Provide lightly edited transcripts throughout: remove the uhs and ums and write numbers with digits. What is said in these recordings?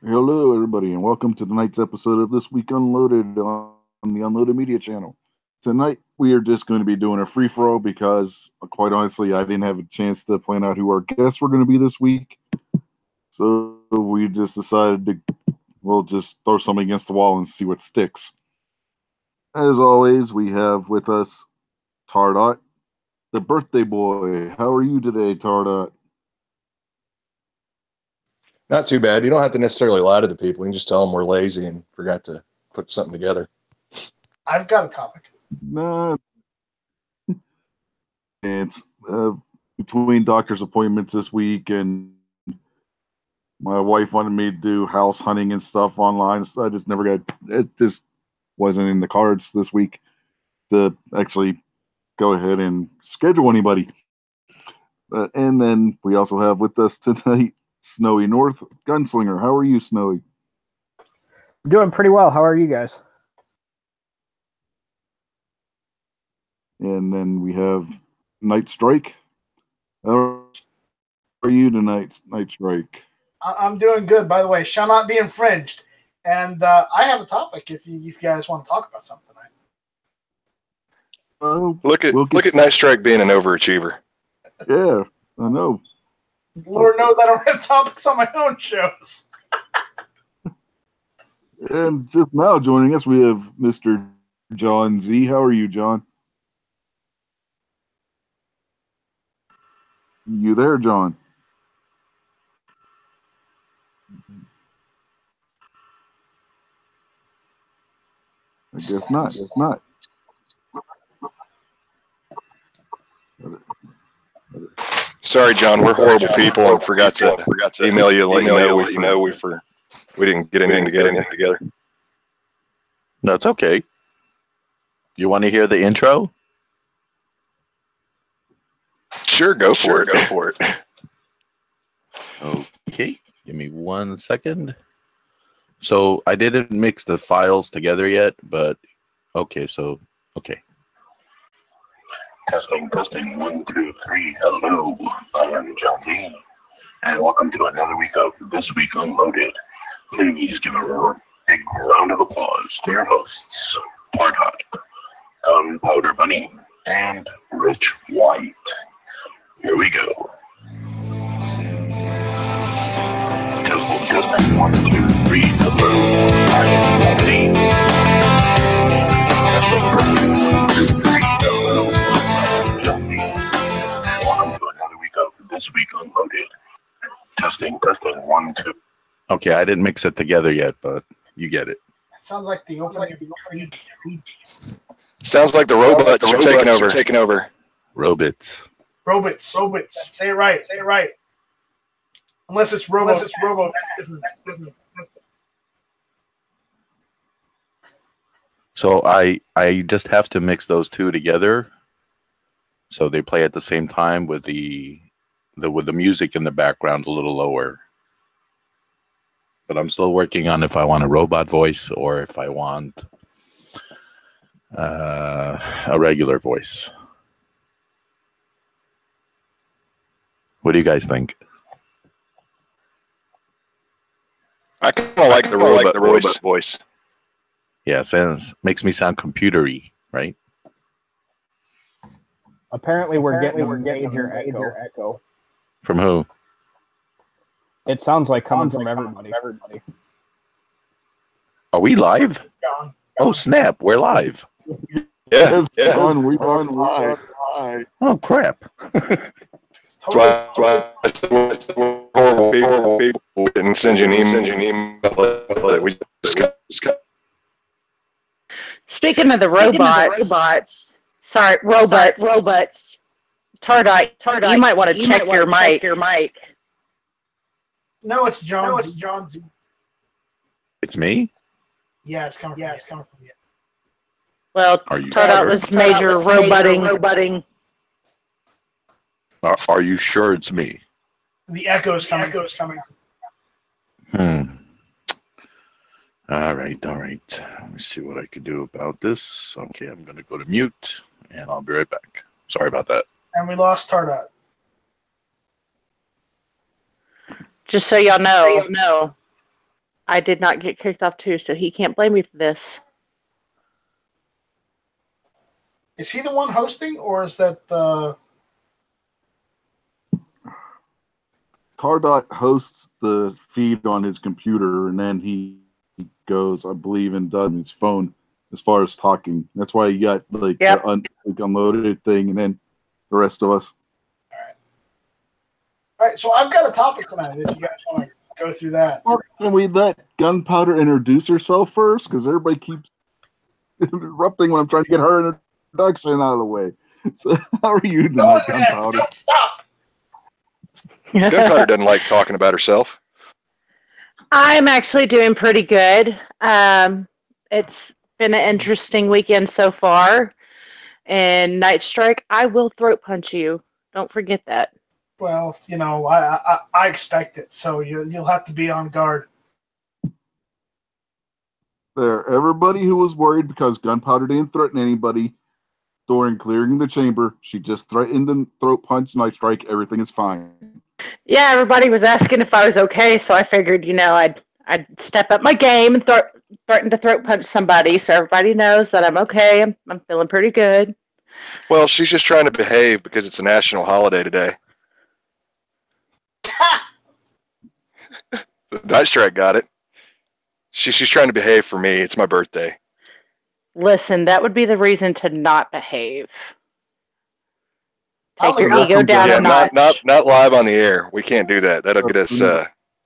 Hello, everybody, and welcome to tonight's episode of This Week Unloaded on the Unloaded Media channel. Tonight, we are just going to be doing a free for all because, quite honestly, I didn't have a chance to plan out who our guests were going to be this week. So we just decided we'll just throw something against the wall and see what sticks. As always, we have with us Tardot, the birthday boy. How are you today, Tardot? Not too bad. You don't have to necessarily lie to the people. You can just tell them we're lazy and forgot to put something together. I've got a topic. Nah. It's between doctor's appointments this week, and my wife wanted me to do house hunting and stuff online. So I just never got it. Just wasn't in the cards this week to actually go ahead and schedule anybody. And then we also have with us tonight Snowy North, Gunslinger. How are you, Snowy? I'm doing pretty well. How are you guys? And then we have Night Strike. How are you tonight, Night Strike? I'm doing good. By the way, shall not be infringed. And I have a topic if you guys want to talk about something tonight. Look at Night Strike being an overachiever. Yeah, I know. Lord knows I don't have topics on my own shows. And just now joining us, we have Mr. John Z. How are you, John? You there, John? I guess not. Guess not. Sorry, John. We're horrible people and forgot to email you, let you know we didn't get anything together. That's okay. You want to hear the intro? Sure, go for it. Okay, give me 1 second. So I didn't mix the files together yet, but okay. Testing, 1, 2, 3. Hello, I am John Z, and welcome to another week of This Week Unloaded. Please give a big round of applause to your hosts, Tardot, Gunpowder Bunny, and Rich White. Here we go. Testing, 1, 2, 3. Hello, I am John Z. Testing, 1, 2, 3. Hello. Welcome to another week of This Week Unloaded. Testing, 1, 2. Okay, I didn't mix it together yet, but you get it. It sounds like the opening. Sounds like the robots are taking over. Robots. Say it right. Unless it's Robo. That's different. So I just have to mix those two together, so they play at the same time with the music in the background a little lower. But I'm still working on if I want a robot voice or if I want a regular voice. What do you guys think? I kind of like the robot voice. Yeah, makes me sound computery, right? Apparently, we're getting a major echo. From who? It sounds like coming from everybody. Are we live? John. Oh, snap. We're live. Yeah. We're on live. Oh, crap. That's why horrible people. We didn't send you an email. We just got. Speaking of the robots. Sorry, robots. Tardite, you might want to check your mic. No, it's John. It's John Z. It's me? Yeah, it's coming from you. Well, Are you Tardite sure? was major roboting. Are you sure it's me? The echo's coming. All right. Let me see what I can do about this. Okay, I'm going to go to mute, and I'll be right back. Sorry about that. And we lost Tardot. Just so y'all know, I did not get kicked off too, so he can't blame me for this. Is he the one hosting, or is that Tardot hosts the feed on his computer, and then he goes, I believe, and does his phone as far as talking. That's why you got like Yep. the unloaded thing, and then the rest of us. All right, so I've got a topic tonight. If you guys want to go through that, Can we let Gunpowder introduce herself first? Because everybody keeps interrupting when I'm trying to get her introduction out of the way. So how are you go tonight, ahead. Gunpowder? Don't stop. Gunpowder doesn't like talking about herself. I'm actually doing pretty good. It's been an interesting weekend so far. And Night Strike, I will throat punch you. Don't forget that. Well, you know, I expect it, so you'll have to be on guard. There, everybody who was worried because Gunpowder didn't threaten anybody during clearing the chamber, she just threatened to throat punch Night Strike. Everything is fine. Yeah, everybody was asking if I was okay, so I figured, I'd step up my game and threaten to throat punch somebody, so everybody knows that I'm okay. I'm feeling pretty good. Well, she's just trying to behave because it's a national holiday today. The Night Strike got it. She's trying to behave for me. It's my birthday. Listen, that would be the reason to not behave. Take Oh, your yeah. ego down Yeah, a notch. not live on the air. We can't do that. That'll get us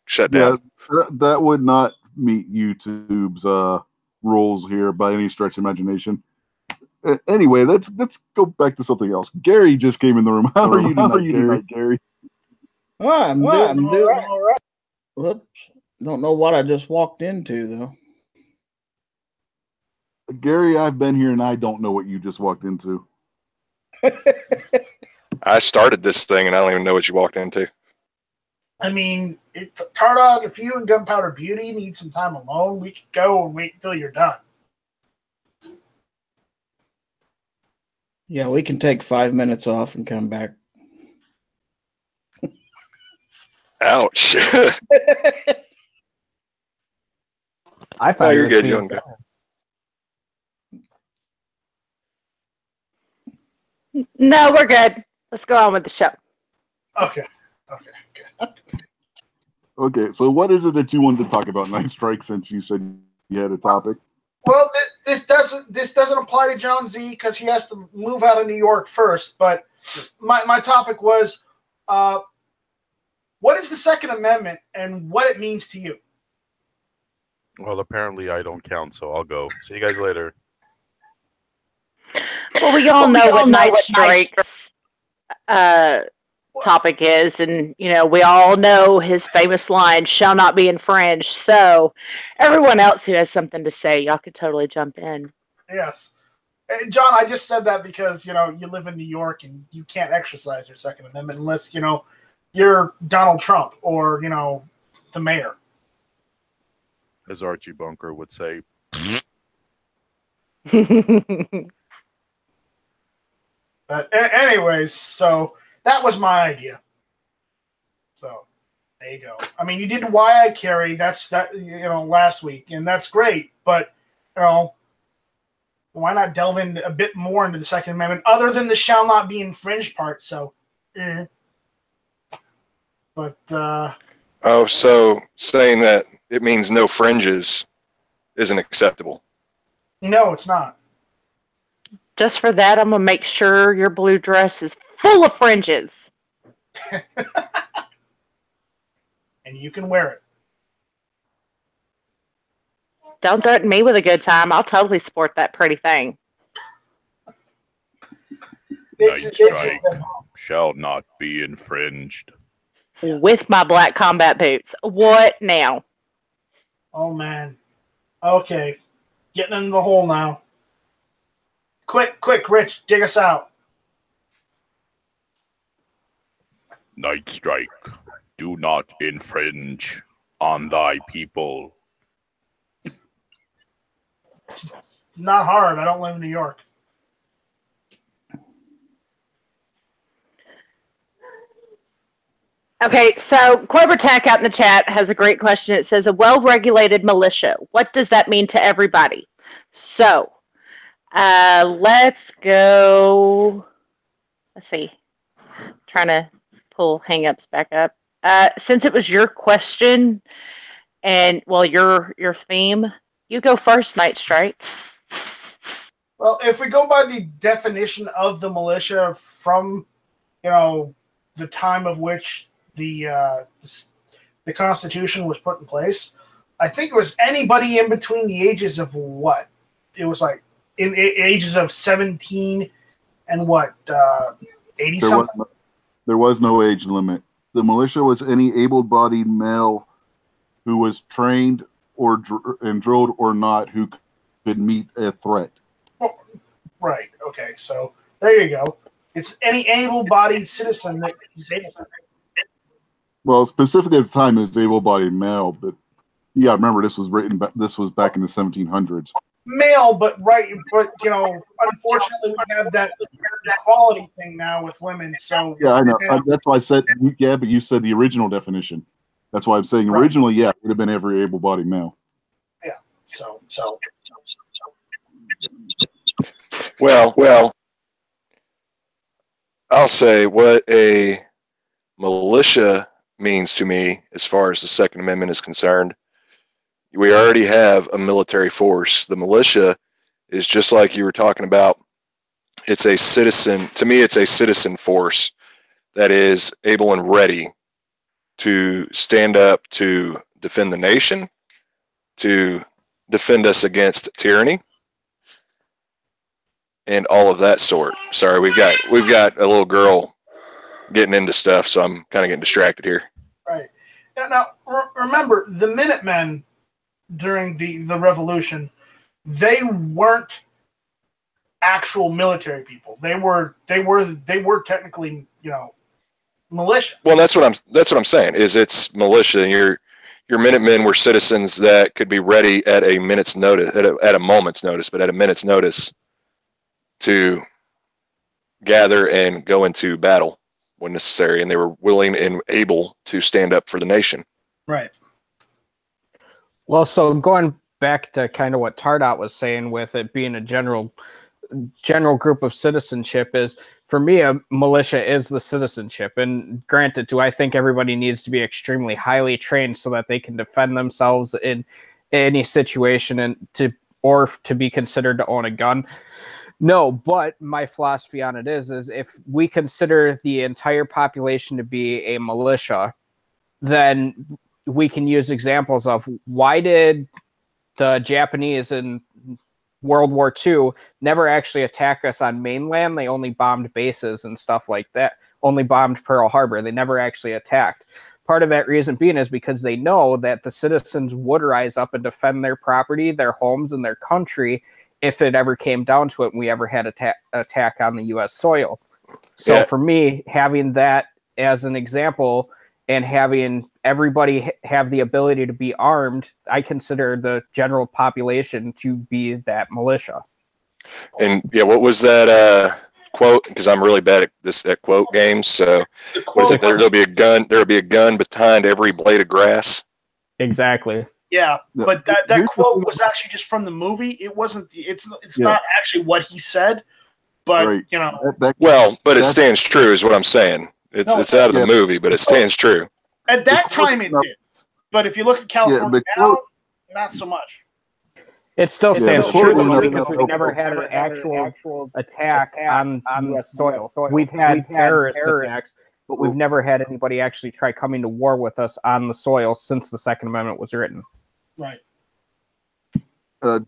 shut Yeah, down. that would not meet YouTube's rules here by any stretch of imagination. Anyway, let's go back to something else. Gary just came in the room. How are you tonight, Gary? Well, I'm doing all right. Whoops. Don't know what I just walked into, though. Gary, I've been here and I don't know what you just walked into. I started this thing and I don't even know what you walked into. I mean, Tardot, if you and Gunpowder Beauty need some time alone, we could go and wait until you're done. Yeah, we can take 5 minutes off and come back. Ouch. I Oh, found you're it good. being- You're good. No, we're good. Let's go on with the show. Okay, good. Okay, so what is it that you wanted to talk about, Night Strike, since you said you had a topic? Well, this doesn't apply to John Z because he has to move out of New York first. But my topic was, what is the Second Amendment and what it means to you? Well, apparently I don't count, so I'll go. See you guys later. Well, we all know what Night Strike's topic is, and we all know his famous line, "Shall not be infringed." So, everyone else who has something to say, y'all could totally jump in. Yes. And John, I just said that because, you live in New York and you can't exercise your Second Amendment unless, you're Donald Trump or, the mayor. As Archie Bunker would say. But anyways, so that was my idea. So there you go. I mean, you did why I carry. That's last week, and that's great. But why not delve in a bit more into the Second Amendment, other than the "shall not be infringed" part? So, but Oh, so saying that it means no fringes isn't acceptable. no, it's not. Just for that, I'm gonna make sure your blue dress is full of fringes. And you can wear it. Don't threaten me with a good time. I'll totally sport that pretty thing. Night Strike shall not be infringed. With my black combat boots. What now? Oh man. Okay, getting in the hole now. Quick, Rich, dig us out. Night Strike, do not infringe on thy people. Not hard. I don't live in New York. Okay, so Clover Tech out in the chat has a great question. It says, a well-regulated militia. What does that mean to everybody? So, let's go. Let's see. Trying to pull hangups back up. Since it was your question and, well, your theme, you go first, Night Strike. Well, if we go by the definition of the militia from, the time of which the Constitution was put in place, I think it was anybody in between the ages of what? It was like in ages of 17 and what, 80 something? There was no age limit. The militia was any able-bodied male who was trained and drilled or not who could meet a threat. Oh, right. Okay. So there you go. It's any able-bodied citizen that is able to. Well, specifically at the time, it was able-bodied male, but yeah, remember this was back in the 1700s. Male, but unfortunately, we have that equality thing now with women. So yeah, I know. That's why I said but you said the original definition. That's why I'm saying originally, yeah, it would have been every able-bodied male. Yeah. So. Well, I'll say what a militia means to me as far as the Second Amendment is concerned. We already have a military force. The militia is just like you were talking about. It's a citizen. To me, it's a citizen force that is able and ready to stand up to defend the nation, to defend us against tyranny, and all of that sort. Sorry, we've got a little girl getting into stuff, so I'm kind of getting distracted here. Right. Now, remember, the Minutemen during the Revolution, they weren't actual military people. They were technically, militia. Well, that's what I'm saying. Is it's militia, and your Minutemen were citizens that could be ready at a minute's notice, at a moment's notice, but at a minute's notice to gather and go into battle when necessary, and they were willing and able to stand up for the nation. Right. Well, so going back to kind of what Tardot was saying with it being a general group of citizenship is, for me, a militia is the citizenship. And granted, do I think everybody needs to be extremely highly trained so that they can defend themselves in any situation and to be considered to own a gun? No, but my philosophy on it is if we consider the entire population to be a militia, then we can use examples of why did the Japanese in World War II never actually attack us on mainland. They only bombed bases and stuff like that, only bombed Pearl Harbor. They never actually attacked. Part of that reason being is because they know that the citizens would rise up and defend their property, their homes, and their country if it ever came down to it and we ever had attack on the U.S. soil. So for me, having that as an example and having everybody have the ability to be armed, I consider the general population to be that militia. And yeah, what was that quote? Because I'm really bad at quote games. So what is it? There'll be a gun. There'll be a gun behind every blade of grass. Exactly. Yeah, but that quote was actually just from the movie. It wasn't. It's not actually what he said, but but it stands true, is what I'm saying. It's out of the movie, but it stands true. At that time, it did. But if you look at California now, not so much. It still stands true because we've never had an actual attack on U.S. soil. We've had terrorist attacks, but we've never had anybody actually try coming to war with us on the soil since the Second Amendment was written. Right.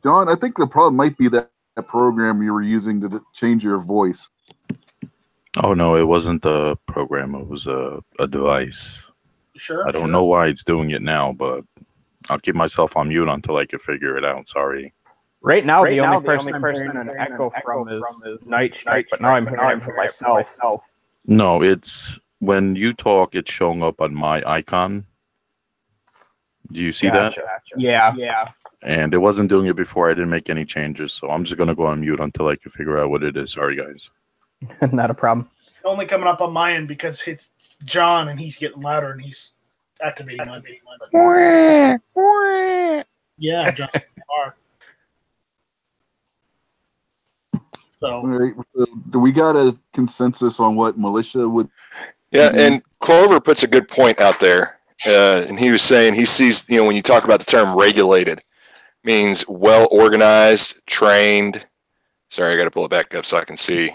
John, I think the problem might be that program you were using to change your voice. Oh, no, it wasn't the program. It was a device. Sure. I don't know why it's doing it now, but I'll keep myself on mute until I can figure it out. Sorry. Right now, the only person I'm hearing an echo from is Night Strike, but now I'm hearing it for myself. No, it's when you talk, it's showing up on my icon. Do you see that? Yeah. And it wasn't doing it before. I didn't make any changes, so I'm just going to go on mute until I can figure out what it is. Sorry, guys. Not a problem. Only coming up on my end because John, and he's getting louder, and he's activating mine. Yeah, John. Are. So, All right, so do we got a consensus on what militia would? Yeah, and Clover puts a good point out there. And he was saying he sees, when you talk about the term regulated, means well organized, trained. Sorry, I got to pull it back up so I can see.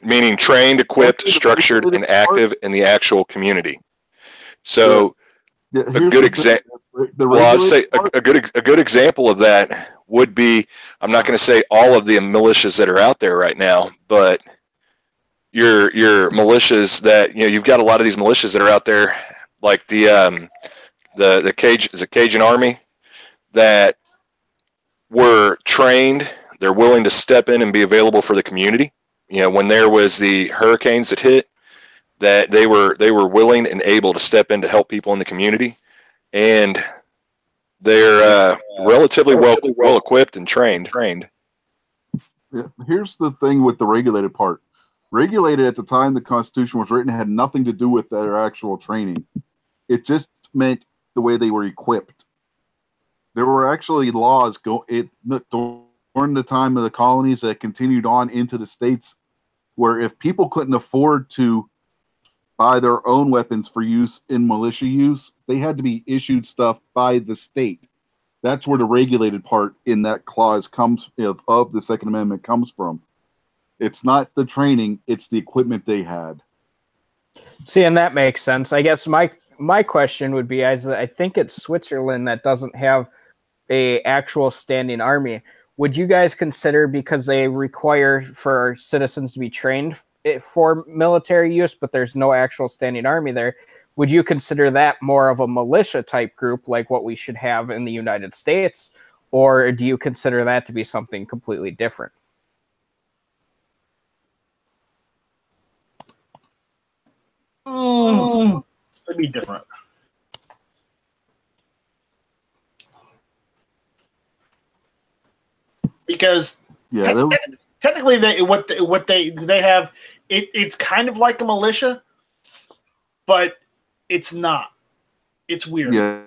Meaning trained, equipped, structured, and active in the actual community. So, a good example. Well, I'd say a good example of that would be, I'm not going to say all of the militias that are out there right now, but your militias that you've got a lot of these militias that are out there, like the Cajun Army, that were trained. They're willing to step in and be available for the community. When there was the hurricanes that hit, that they were willing and able to step in to help people in the community, and they're relatively well equipped and trained. Yeah, here's the thing with the regulated part. Regulated at the time the Constitution was written had nothing to do with their actual training. It just meant the way they were equipped. There were actually laws during the time of the colonies that continued on into the states, where if people couldn't afford to buy their own weapons for use in militia use, they had to be issued stuff by the state. That's where the regulated part in that clause comes of the Second Amendment comes from. It's not the training, it's the equipment they had. See, and that makes sense. I guess my question would be, I think it's Switzerland that doesn't have a actual standing army. Would you guys consider, because they require for citizens to be trained for military use, but there's no actual standing army there, would you consider that more of a militia type group like what we should have in the United States? Or do you consider that to be something completely different? It'd be different. Because technically, what they have, it's kind of like a militia, but it's not. It's weird. Yeah.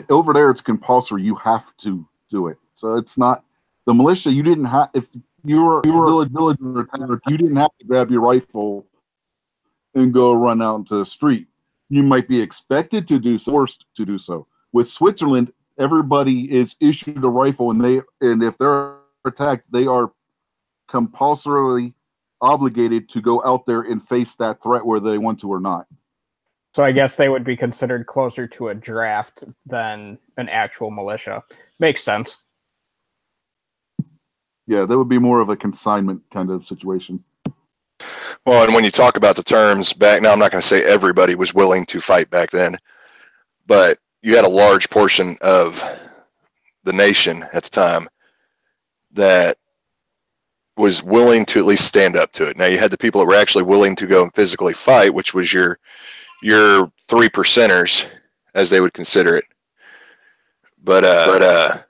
Over there, it's compulsory. You have to do it. So it's not the militia. You didn't have, if you were a villager, you didn't have to grab your rifle and go run out into the street. You might be expected to do so, forced to do so. With Switzerland, everybody is issued a rifle, and if they're attacked, they are compulsorily obligated to go out there and face that threat whether they want to or not. So I guess they would be considered closer to a draft than an actual militia. Makes sense. Yeah, that would be more of a consignment kind of situation. Well, and when you talk about the terms back now, I'm not going to say everybody was willing to fight back then, but you had a large portion of the nation at the time that was willing to at least stand up to it. Now you had the people that were actually willing to go and physically fight, which was your 3%ers, as they would consider it. But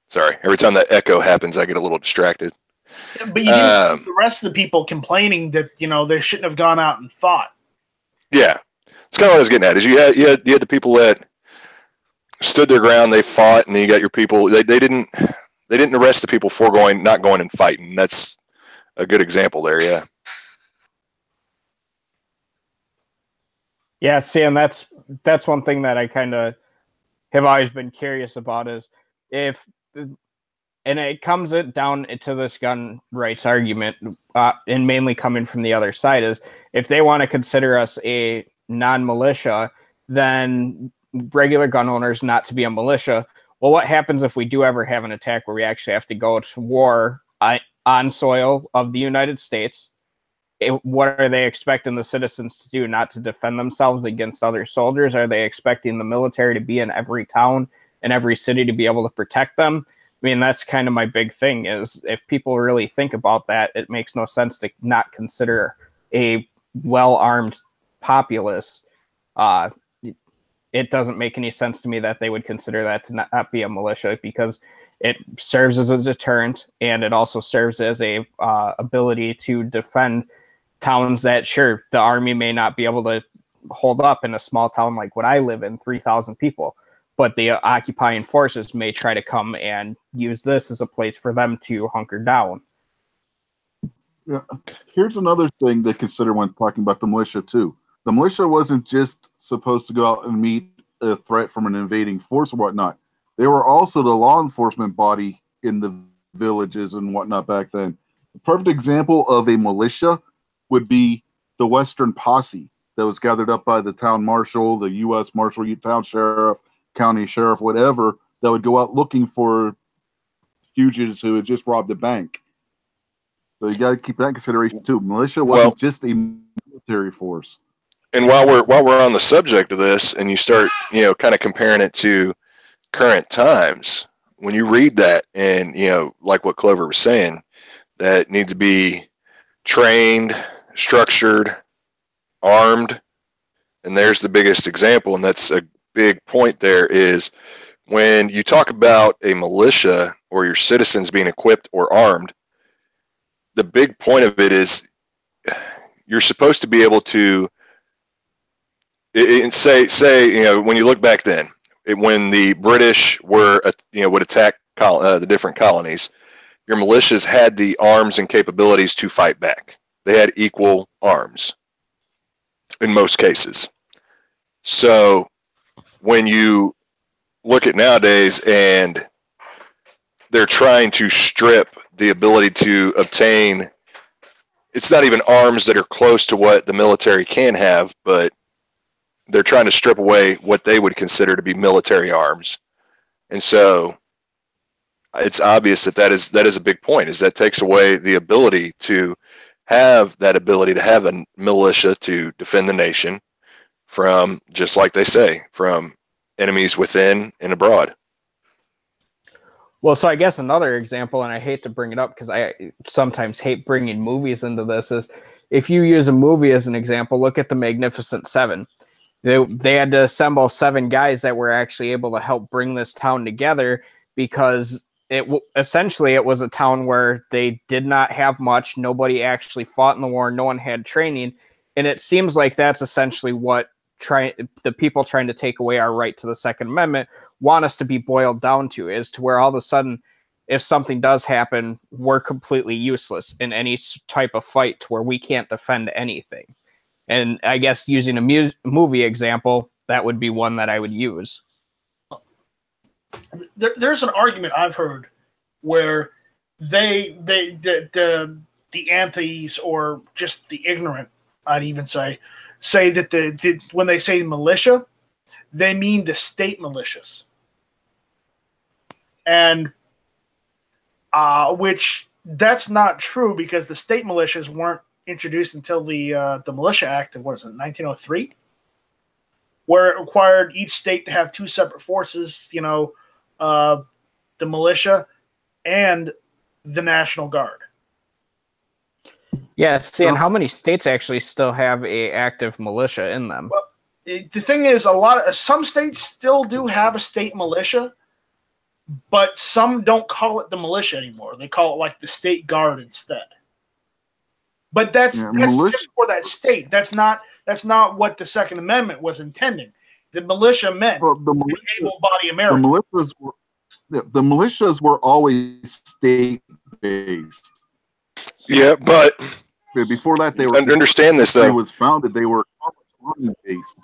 sorry, every time that echo happens, I get a little distracted. But you didn't see the rest of the people complaining that they shouldn't have gone out and fought. Yeah, it's kind of what I was getting at. Is you had the people that stood their ground, they fought, and then you got your people. They didn't arrest the people for not going and fighting. That's a good example there. Yeah. Yeah, see, and that's one thing that I kind of have always been curious about is and it comes down to this gun rights argument, and mainly coming from the other side, is if they want to consider us a non-militia, then regular gun owners not to be a militia. Well, what happens if we do ever have an attack where we actually have to go to war on soil of the United States? What are they expecting the citizens to do? Not to defend themselves against other soldiers? Are they expecting the military to be in every town and every city to be able to protect them? I mean, that's kind of my big thing, is if people really think about that, it makes no sense to not consider a well-armed populace. It doesn't make any sense to me that they would consider that to not be a militia, because It serves as a deterrent, and it also serves as a ability to defend towns that, sure, the army may not be able to hold up in a small town like what I live in, 3,000 people, but the occupying forces may try to come and use this as a place for them to hunker down. Yeah. Here's another thing to consider when talking about the militia, too. The militia wasn't just supposed to go out and meet a threat from an invading force or whatnot. They were also the law enforcement body in the villages and whatnot back then. The perfect example of a militia would be the Western Posse that was gathered up by the town marshal, the U.S. Marshal, town sheriff, county sheriff, whatever, that would go out looking for fugitives who had just robbed a bank. So you got to keep that in consideration too. Militia wasn't just a military force. And while we're on the subject of this, and you start, kind of comparing it to current times, when you read that, and like what Clover was saying, that need to be trained, structured, armed, and there's the biggest example, and that's a big point there, is when you talk about a militia or your citizens being equipped or armed, the big point of it is you're supposed to be able to say when you look back then, when the British were would attack the different colonies, your militias had the arms and capabilities to fight back. They had equal arms in most cases. So when you look at nowadays and they're trying to strip the ability to obtain, it's not even arms that are close to what the military can have, but they're trying to strip away what they would consider to be military arms. And so it's obvious that is a big point, is that takes away the ability to have a militia to defend the nation from, just like they say, from enemies within and abroad. Well, so I guess another example, and I hate to bring it up because I sometimes hate bringing movies into this, is if you use a movie as an example, look at The Magnificent Seven. They had to assemble 7 guys that were actually able to help bring this town together, because essentially it was a town where they did not have much. Nobody actually fought in the war. No one had training. And it seems like that's essentially what the people trying to take away our right to the Second Amendment want us to be boiled down to, is to where all of a sudden, if something does happen, we're completely useless in any type of fight, to where we can't defend anything. And I guess using a movie example, that would be one that I would use. There's an argument I've heard where the antheists, or just the ignorant, I'd even say that when they say militia, they mean the state militias, and which that's not true, because the state militias weren't introduced until the Militia Act of 1903, where it required each state to have 2 separate forces, the militia and the National Guard. Yeah, see, and how many states actually still have a active militia in them? Well, the thing is, some states still do have a state militia, but some don't call it the militia anymore. They call it like the State Guard instead. But that's just for that state. That's not what the Second Amendment was intending. The militia meant able-bodied Americans. The militias were always state-based. Yeah, but before that, they were. Understand this, though. It was founded. They were army-based.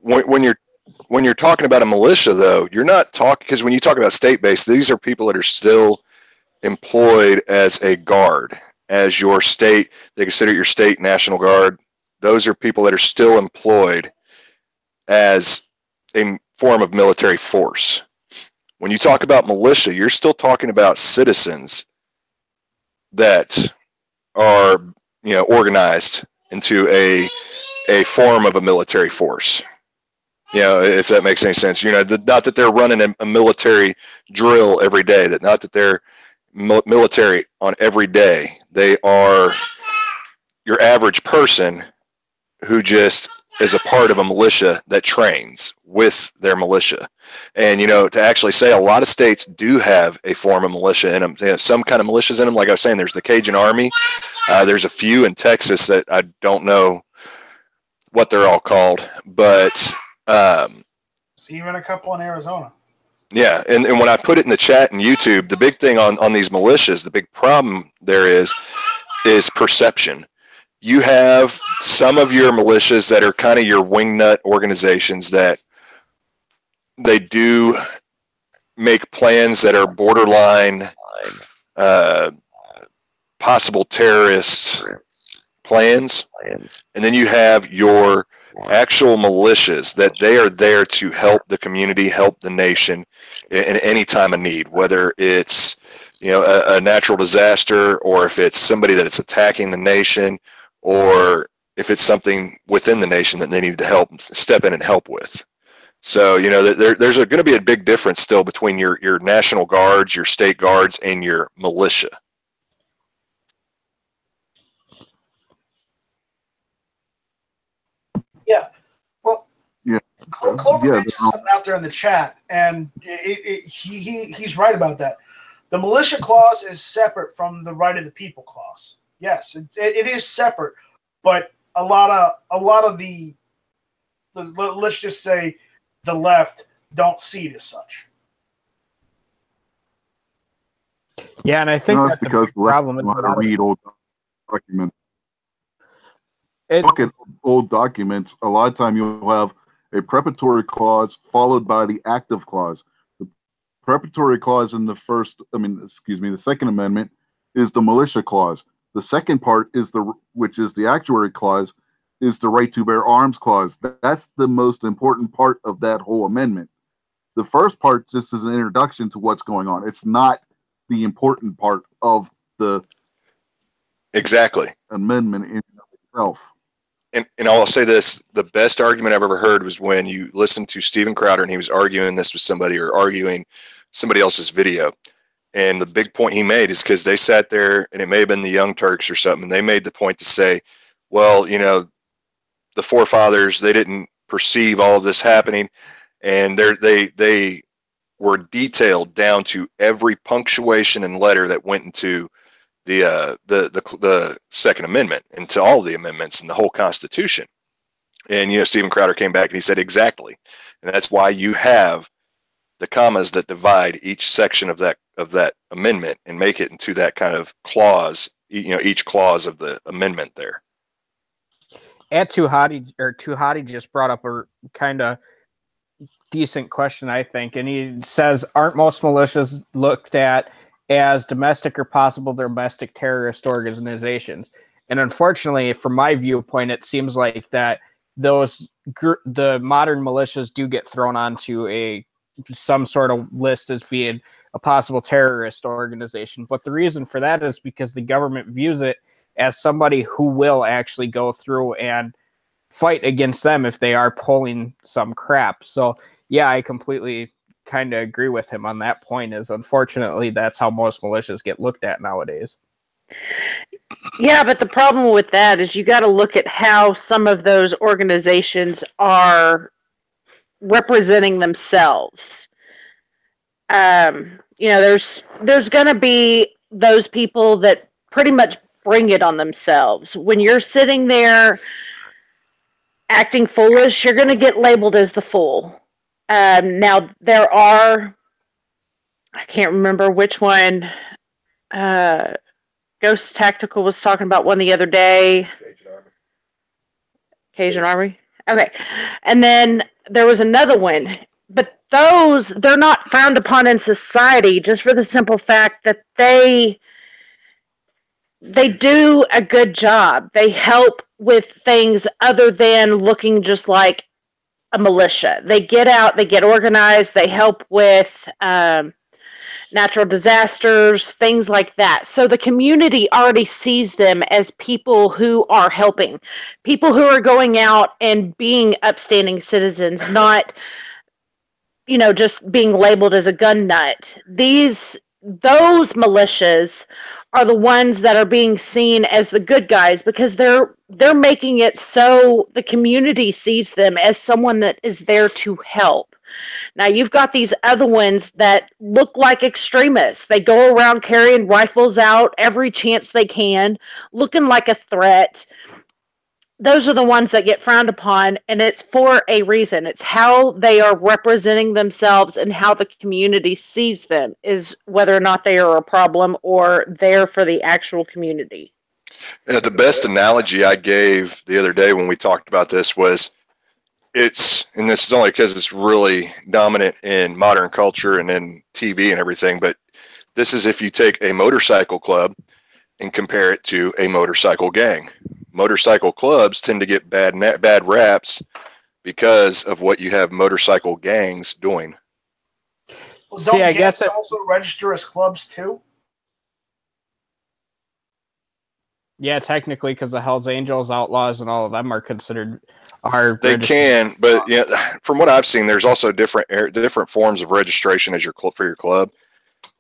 When you're talking about a militia, though, you're not talking, because when you talk about state-based, these are people that are still employed as a guard. As your state, they consider your state National Guard. Those are people that are still employed as a form of military force. When you talk about militia, you're still talking about citizens that are, organized into a form of a military force. If that makes any sense. Not that they're running a military drill every day. Not that they're military on every day. They are your average person who just is a part of a militia that trains with their militia. And, to actually say a lot of states do have a form of militia in them. They have some kind of militias in them. Like I was saying, there's the Cajun Army. There's a few in Texas that I don't know what they're all called, but even a couple in Arizona. Yeah, and when I put it in the chat and YouTube, the big thing on these militias, the big problem there is perception. You have some of your militias that are kind of your wingnut organizations that they do make plans that are borderline possible terrorist plans. And then you have your actual militias that they are there to help the community, help the nation in any time of need, whether it's a natural disaster, or if it's somebody that it's attacking the nation, or if it's something within the nation that they need to step in and help with. So there's going to be a big difference still between your National Guards, your state guards, and your militia. Yeah. Well, yeah. Clover mentioned something out there in the chat, and he's right about that. The militia clause is separate from the right of the people clause. Yes, it is separate, but a lot of the let's just say the left don't see it as such. Yeah, and I think that's because the problem. Know how to read old documents. Look at old documents. A lot of time you'll have a preparatory clause followed by the active clause. The preparatory clause in the Second Amendment is the militia clause. The second part is which is the actuary clause, is the right to bear arms clause. That's the most important part of that whole amendment. The first part just is an introduction to what's going on. It's not the important part of the amendment in itself. And I'll say this, the best argument I've ever heard was when you listened to Steven Crowder and he was arguing this with somebody or arguing somebody else's video. And the big point he made is because they sat there, and it may have been the Young Turks or something, and they made the point to say, well, the forefathers, they didn't perceive all of this happening, and they were detailed down to every punctuation and letter that went into the Second Amendment, and to all the amendments in the whole Constitution. And Steven Crowder came back and he said exactly, and that's why you have the commas that divide each section of that amendment and make it into that kind of clause. Each clause of the amendment there. Tuhati just brought up a kind of decent question, I think, and he says, aren't most militias looked at as domestic or possible domestic terrorist organizations? And unfortunately, from my viewpoint, it seems like that the modern militias do get thrown onto some sort of list as being a possible terrorist organization. But the reason for that is because the government views it as somebody who will actually go through and fight against them if they are pulling some crap. So yeah, I completely kind of agree with him on that point. Is unfortunately that's how most militias get looked at nowadays. Yeah, but the problem with that is you got to look at how some of those organizations are representing themselves. There's going to be those people that pretty much bring it on themselves. When you're sitting there acting foolish, you're going to get labeled as the fool. Now, there are, I can't remember which one, Ghost Tactical was talking about one the other day. Cajun Army. Okay. And then there was another one. But those, they're not frowned upon in society just for the simple fact that they do a good job. They help with things other than looking just like a militia. They get out, they get organized, they help with natural disasters, things like that. So the community already sees them as people who are helping, people who are going out and being upstanding citizens, not, just being labeled as a gun nut. Those militias are the ones that are being seen as the good guys, because they're making it so the community sees them as someone that is there to help. Now you've got these other ones that look like extremists. They go around carrying rifles out every chance they can, looking like a threat. Those are the ones that get frowned upon, and it's for a reason. It's how they are representing themselves and how the community sees them is whether or not they are a problem or there for the actual community. The best analogy I gave the other day when we talked about this was and this is only because it's really dominant in modern culture and in TV and everything, but this is if you take a motorcycle club and compare it to a motorcycle gang. Motorcycle clubs tend to get bad raps because of what you have motorcycle gangs doing. Well, don't I guess also register as clubs too? Yeah, technically, because the Hells Angels, Outlaws, and all of them are considered They can, but yeah, from what I've seen, there's also different forms of registration as for your club.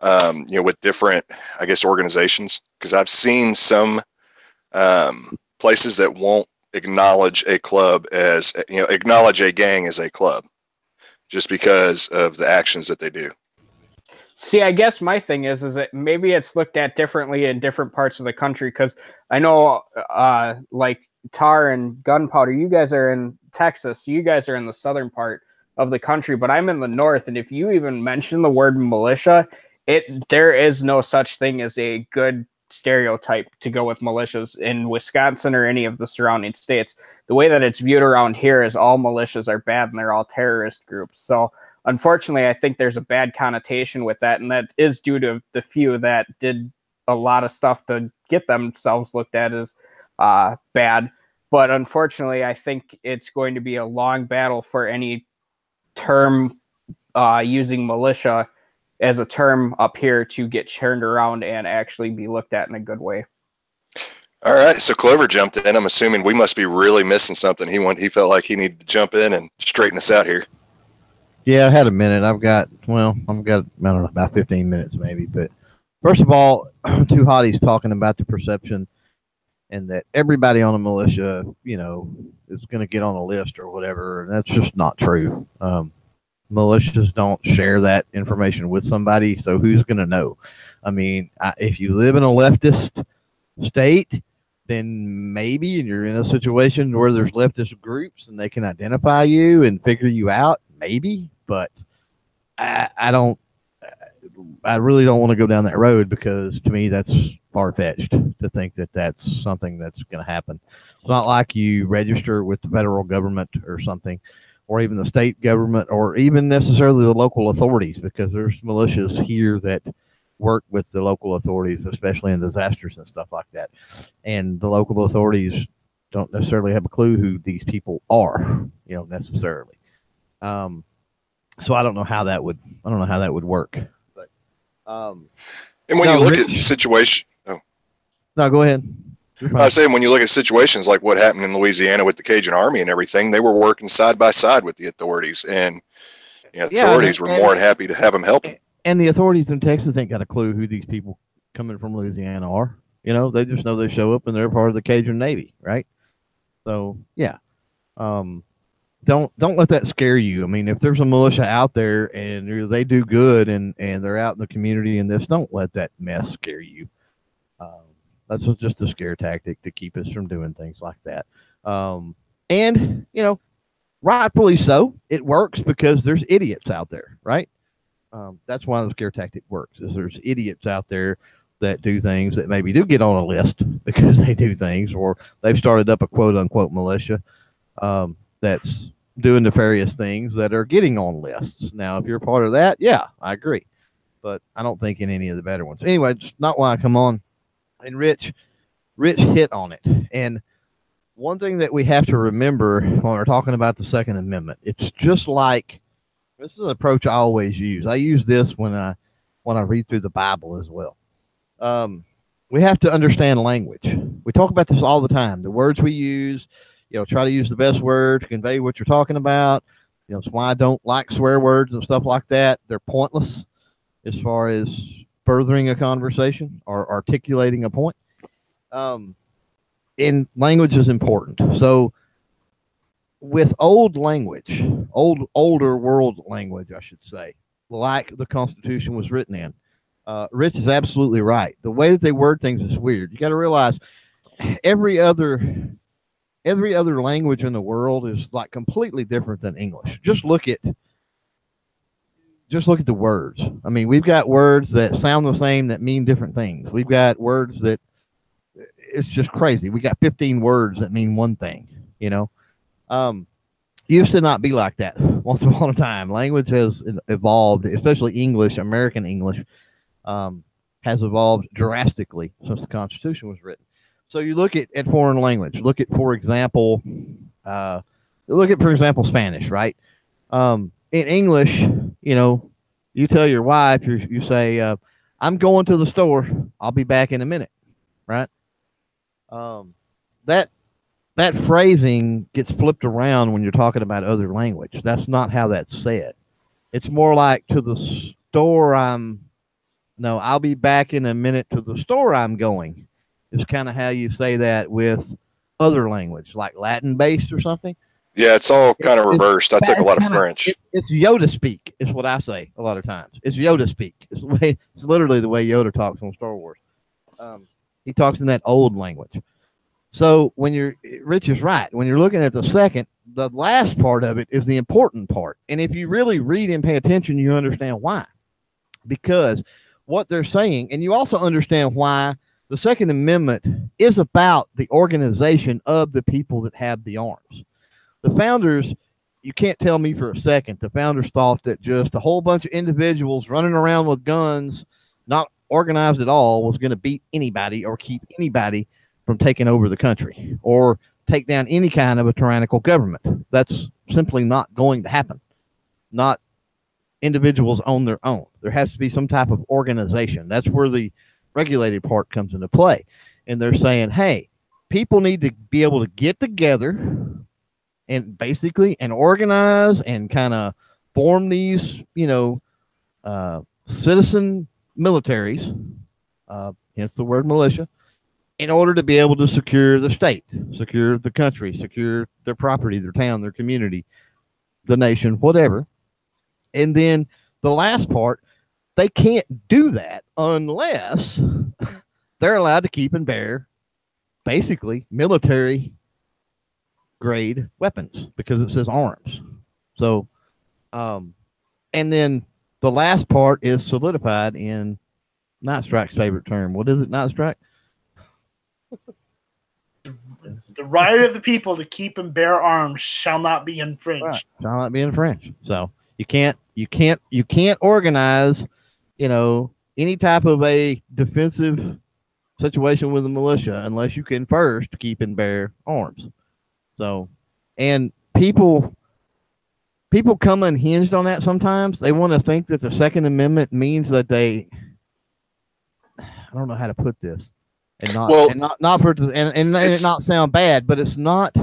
With different, I guess, organizations. Because I've seen some places that won't acknowledge a club as acknowledge a gang as a club, just because of the actions that they do. See, I guess my thing is that maybe it's looked at differently in different parts of the country, because I know, like Tar and Gunpowder, you guys are in Texas, you guys are in the southern part of the country, but I'm in the north, and if you even mention the word militia, there is no such thing as a good stereotype to go with militias in Wisconsin or any of the surrounding states. The way that it's viewed around here is all militias are bad and they're all terrorist groups. So unfortunately, I think there's a bad connotation with that, and that is due to the few that did a lot of stuff to get themselves looked at as bad. But unfortunately, I think it's going to be a long battle for any term using militia as a term up here to get turned around and actually be looked at in a good way. All right, so Clover jumped in. I'm assuming we must be really missing something. He felt like he needed to jump in and straighten us out here. Yeah, I had a minute. I've got I don't know, about 15 minutes maybe. But first of all, two hotties talking about the perception and that everybody on a militia, is going to get on a list or whatever. And that's just not true. Militias don't share that information with somebody, so who's going to know? I mean, if you live in a leftist state, then maybe, and you're in a situation where there's leftist groups and they can identify you and figure you out, maybe. But I really don't want to go down that road, because to me that's far-fetched to think that that's something that's going to happen. It's not like you register with the federal government or something, or even the state government, or even necessarily the local authorities, because there's militias here that work with the local authorities, especially in disasters and stuff like that. And the local authorities don't necessarily have a clue who these people are, necessarily. So I don't know how that would work. But and when you look at the situation, no, go ahead. I was saying, when you look at situations like what happened in Louisiana with the Cajun Army and everything, they were working side by side with the authorities, and authorities were more than happy to have them help them. And the authorities in Texas ain't got a clue who these people coming from Louisiana are. They just know they show up and they're part of the Cajun Navy, right? So yeah, don't let that scare you. I mean, if there's a militia out there and they do good and they're out in the community and this, don't let that mess scare you. That's just a scare tactic to keep us from doing things like that. And, rightfully so. It works because there's idiots out there, right? That's why the scare tactic works, is there's idiots out there that do things that maybe do get on a list because they do things, or they've started up a quote-unquote militia that's doing nefarious things that are getting on lists. Now, if you're a part of that, yeah, I agree. But I don't think in any of the better ones. Anyway, it's not why I come on. And Rich hit on it. And one thing that we have to remember when we're talking about the Second Amendment, it's just like, this is an approach I always use. I use this when I read through the Bible as well. We have to understand language. We talk about this all the time. The words we use, try to use the best word to convey what you're talking about. It's why I don't like swear words and stuff like that. They're pointless as far as furthering a conversation or articulating a point. And language is important. So with older world language, I should say, like the Constitution was written in, Rich is absolutely right. The way that they word things is weird. You got to realize every other language in the world is like completely different than English. Just look at the words. I mean, we've got words that sound the same that mean different things. We've got words that it's just crazy. We got 15 words that mean one thing, you know. Used to not be like that. Once upon a time, language has evolved, especially English, American English, has evolved drastically since the Constitution was written. So you look at foreign language. Look at, for example, Spanish, right? In English, you know, you tell your wife, you say, I'm going to the store. I'll be back in a minute, right? That phrasing gets flipped around when you're talking about other language. That's not how that's said. It's more like to the store I'll be back in a minute to the store I'm going. Is kind of how you say that with other language, like Latin-based or something. Yeah, it's all kind of reversed. I took a lot of French. It's Yoda speak, is what I say a lot of times. It's Yoda speak. It's literally the way Yoda talks on Star Wars. He talks in that old language. So when Rich is right. When you're looking at the last part of it is the important part. And if you really read and pay attention, you understand why. Because what they're saying, and you also understand why the Second Amendment is about the organization of the people that have the arms. The founders, you can't tell me for a second, the founders thought that just a whole bunch of individuals running around with guns, not organized at all, was going to beat anybody or keep anybody from taking over the country or take down any kind of a tyrannical government. That's simply not going to happen. Not individuals on their own. There has to be some type of organization. That's where the regulated part comes into play. And they're saying, hey, people need to be able to get together and basically organize and kind of form these, citizen militaries, hence the word militia, in order to be able to secure the state, secure the country, secure their property, their town, their community, the nation, whatever. And then the last part, they can't do that unless they're allowed to keep and bear basically military grade weapons because it says arms. So, and then the last part is solidified in Night Strike's favorite term. What is it, Night Strike? The right of the people to keep and bear arms shall not be infringed. Right. Shall not be infringed. So you can't organize, any type of a defensive situation with the militia unless you can first keep and bear arms. So, and people come unhinged on that sometimes. They want to think that the Second Amendment means that I don't know how to put this, and not sound bad, but it's not.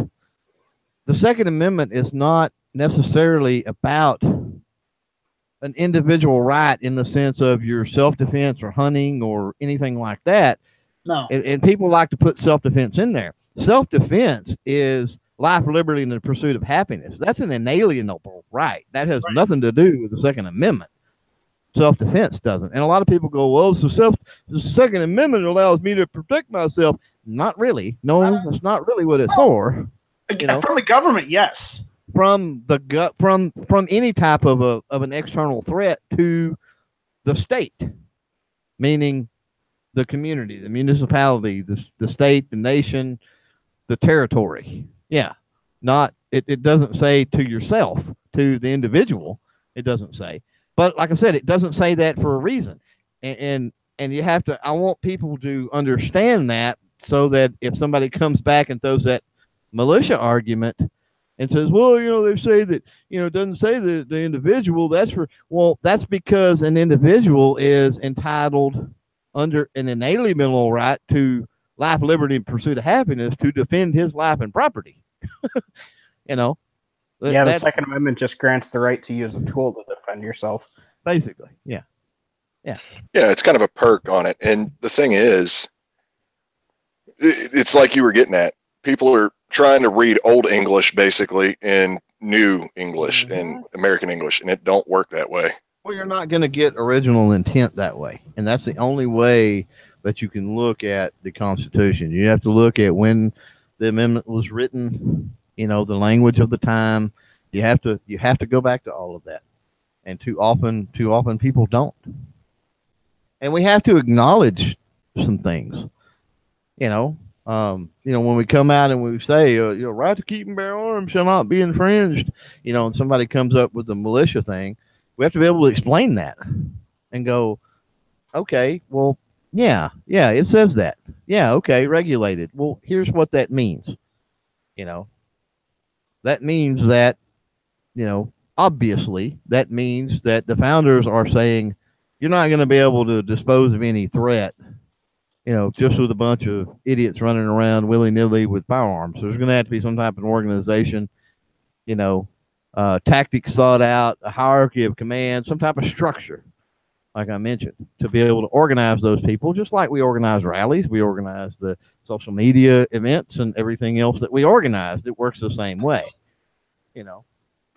The Second Amendment is not necessarily about an individual right in the sense of your self-defense or hunting or anything like that. No. And people like to put self-defense in there. Self-defense is life, liberty, and the pursuit of happiness. That's an inalienable right. That has nothing to do with the Second Amendment. Self-defense doesn't. And a lot of people go, well, the Second Amendment allows me to protect myself. Not really. No, that's not really what it's for. From the government, yes. From any type of an external threat to the state, meaning the community, the municipality, the state, the nation, the territory. Yeah. It doesn't say to yourself, to the individual. It doesn't say. But like I said, it doesn't say that for a reason. And you have to, I want people to understand that so that if somebody comes back and throws that militia argument and says, well, they say that, it doesn't say that the individual, that's because an individual is entitled under an inalienable right to life, liberty, and pursuit of happiness to defend his life and property. The Second Amendment just grants the right to use a tool to defend yourself. Basically, yeah. Yeah, it's kind of a perk on it. And the thing is, it's like you were getting at. People are trying to read old English basically in new English and American English, and it don't work that way. Well, you're not going to get original intent that way. And that's the only way that you can look at the Constitution. You have to look at when the amendment was written, you know, the language of the time. You have to go back to all of that. And too often people don't. And we have to acknowledge some things. When we come out and we say, right to keep and bear arms shall not be infringed, and somebody comes up with the militia thing, we have to be able to explain that and go, okay, well, yeah, it says that. Yeah, okay, regulated. Well, here's what that means. That means that, obviously, that means that the founders are saying you're not going to be able to dispose of any threat, just with a bunch of idiots running around willy-nilly with firearms. So there's going to have to be some type of organization, tactics thought out, a hierarchy of command, some type of structure, like I mentioned, to be able to organize those people, just like we organize rallies, we organize the social media events and everything else that we organize. It works the same way,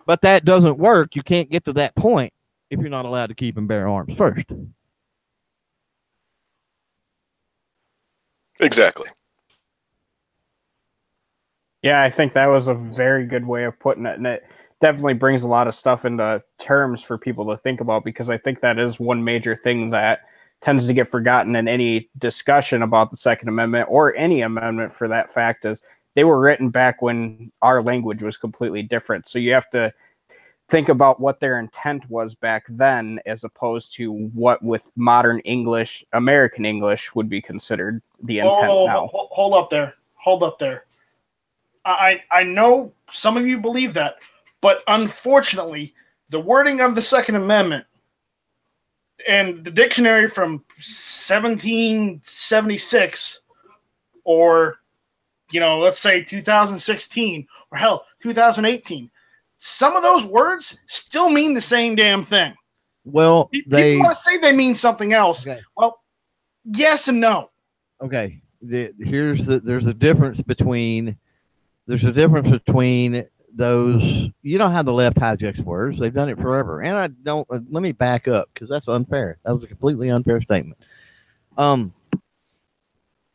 But that doesn't work. You can't get to that point if you're not allowed to keep and bear arms first. Exactly. Yeah, I think that was a very good way of putting it. And it definitely brings a lot of stuff into terms for people to think about, because I think that is one major thing that tends to get forgotten in any discussion about the Second Amendment, or any amendment for that fact, is they were written back when our language was completely different. So you have to think about what their intent was back then, as opposed to what with modern English, American English, would be considered the intent now. Hold up there. I know some of you believe that, but unfortunately, the wording of the Second Amendment and the dictionary from 1776, or, let's say 2016, or hell, 2018, some of those words still mean the same damn thing. Well, people want to say they mean something else. Okay. Well, yes and no. Okay. There's a difference between those. You don't have the left hijacks words. They've done it forever. And I don't, let me back up, because that's unfair. That was a completely unfair statement.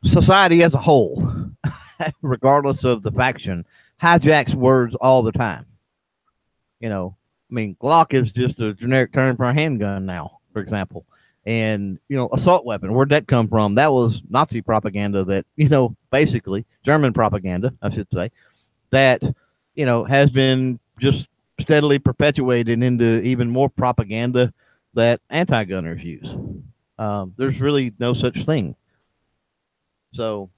Society as a whole, regardless of the faction, hijacks words all the time. Glock is just a generic term for a handgun now, for example. And, assault weapon, where'd that come from? That was Nazi propaganda that, basically German propaganda, I should say, that, has been just steadily perpetuated into even more propaganda that anti-gunners use. There's really no such thing. So.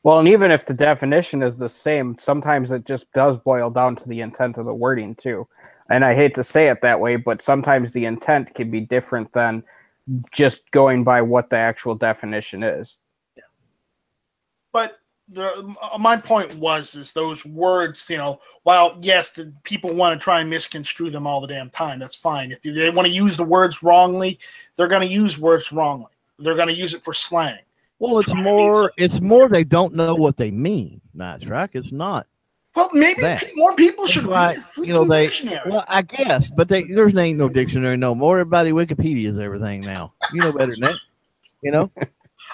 Well, and even if the definition is the same, sometimes it just does boil down to the intent of the wording too. And I hate to say it that way, but sometimes the intent can be different than just going by what the actual definition is. But my point is those words, while yes, the people want to try and misconstrue them all the damn time, that's fine. If they want to use the words wrongly, they're going to use words wrongly. They're going to use it for slang. Well, it's more they don't know what they mean. That's right. It's not. Well, maybe more people should read the dictionary. Well, I guess, but there's ain't no dictionary no more. Everybody Wikipedia's everything now. You know better than that.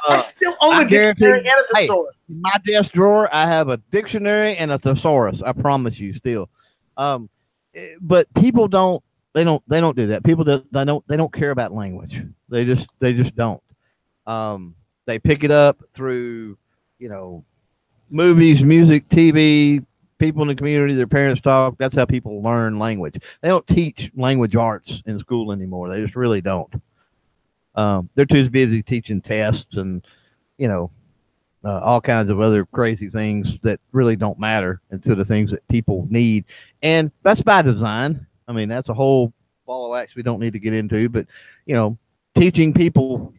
I still own a dictionary and a thesaurus. In my desk drawer, I have a dictionary and a thesaurus. I promise you, still. But people don't. They don't do that. People they don't care about language. They just don't. They pick it up through, movies, music, TV, people in the community, their parents talk. That's how people learn language. They don't teach language arts in school anymore. They just really don't. They're too busy teaching tests and, all kinds of other crazy things that really don't matter instead of things that people need. And that's by design. I mean, that's a whole ball of wax we don't need to get into, but, teaching people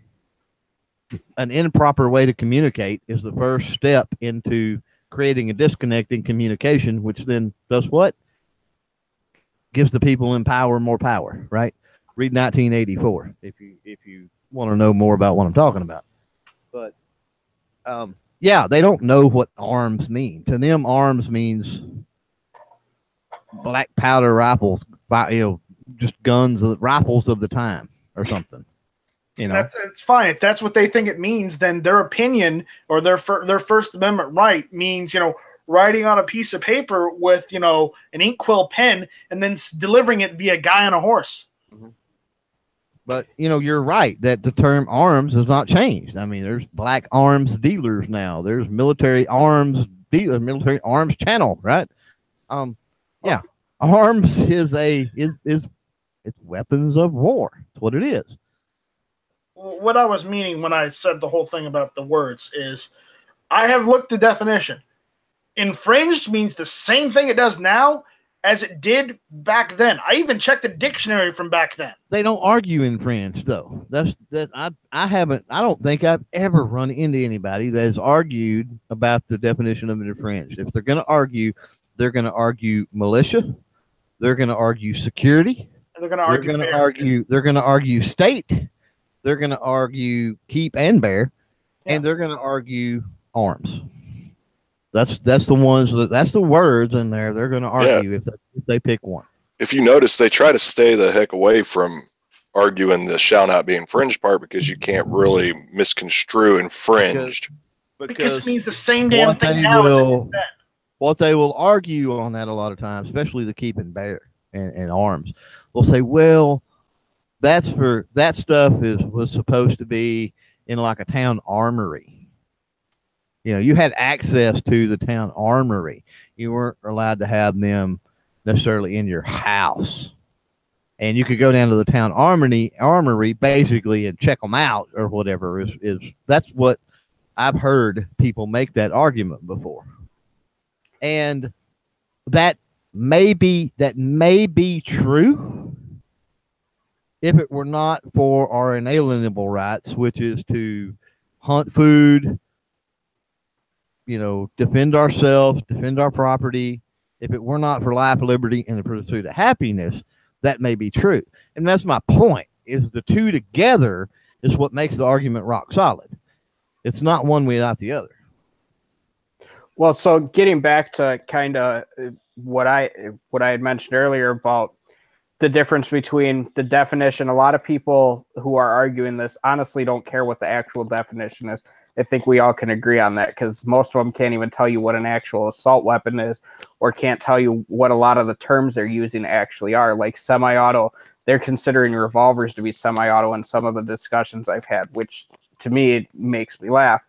an improper way to communicate is the first step into creating a disconnect in communication, which then does what? Gives the people in power more power, right? Read 1984 if you want to know more about what I'm talking about. But yeah, they don't know what arms mean. To them, arms means black powder rifles, just guns, rifles of the time or something. It's fine if that's what they think it means. Then their opinion or their First Amendment right means writing on a piece of paper with an inkwell pen and then delivering it via a guy on a horse. But you're right that the term arms has not changed. I mean, there's black arms dealers now. There's military arms dealers, military arms channel, right? Yeah, arms is it's weapons of war. That's what it is. What I was meaning when I said the whole thing about the words is I have looked the definition. Infringed means the same thing it does now as it did back then. I even checked the dictionary from back then. They don't argue infringed though. I don't think I've ever run into anybody that has argued about the definition of infringed. If they're going to argue, they're going to argue militia. They're going to argue security. They're going to argue state. They're going to argue keep and bear, and they're going to argue arms. That's the ones that's the words in there. They're going to argue if they pick one. If you notice, they try to stay the heck away from arguing the shall not be infringed part because you can't really misconstrue infringed. Because it means the same damn thing now as it did then. What they will argue on that a lot of times, especially the keep and bear and arms, they'll say, well, that stuff was supposed to be in like a town armory. You had access to the town armory. You weren't allowed to have them necessarily in your house. And you could go down to the town armory basically and check them out or whatever. That's what I've heard people make that argument before. And that may be true if it were not for our inalienable rights, which is to hunt food, defend ourselves, defend our property. If it were not for life, liberty, and the pursuit of happiness, that may be true. And that's my point, is the two together is what makes the argument rock solid. It's not one without the other. Well, so getting back to kind of what I had mentioned earlier about the difference between the definition, a lot of people who are arguing this honestly don't care what the actual definition is. I think we all can agree on that because most of them can't even tell you what an actual assault weapon is or can't tell you what a lot of the terms they're using actually are. Like semi-auto, they're considering revolvers to be semi-auto in some of the discussions I've had, which to me it makes me laugh.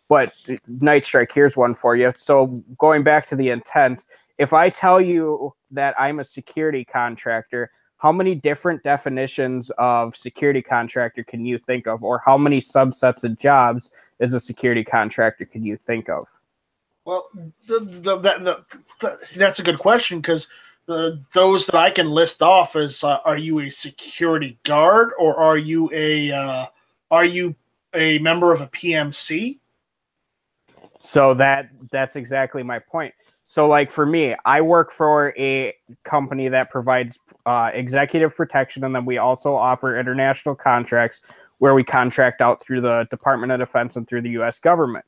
But Night Strike, here's one for you. So going back to the intent, if I tell you that I'm a security contractor, how many different definitions of security contractor can you think of? Or how many subsets of jobs as a security contractor can you think of? Well, that's a good question because those that I can list off is, are you a security guard or are you a member of a PMC? So that's exactly my point. So like for me, I work for a company that provides executive protection, and then we also offer international contracts where we contract out through the Department of Defense and through the U.S. government.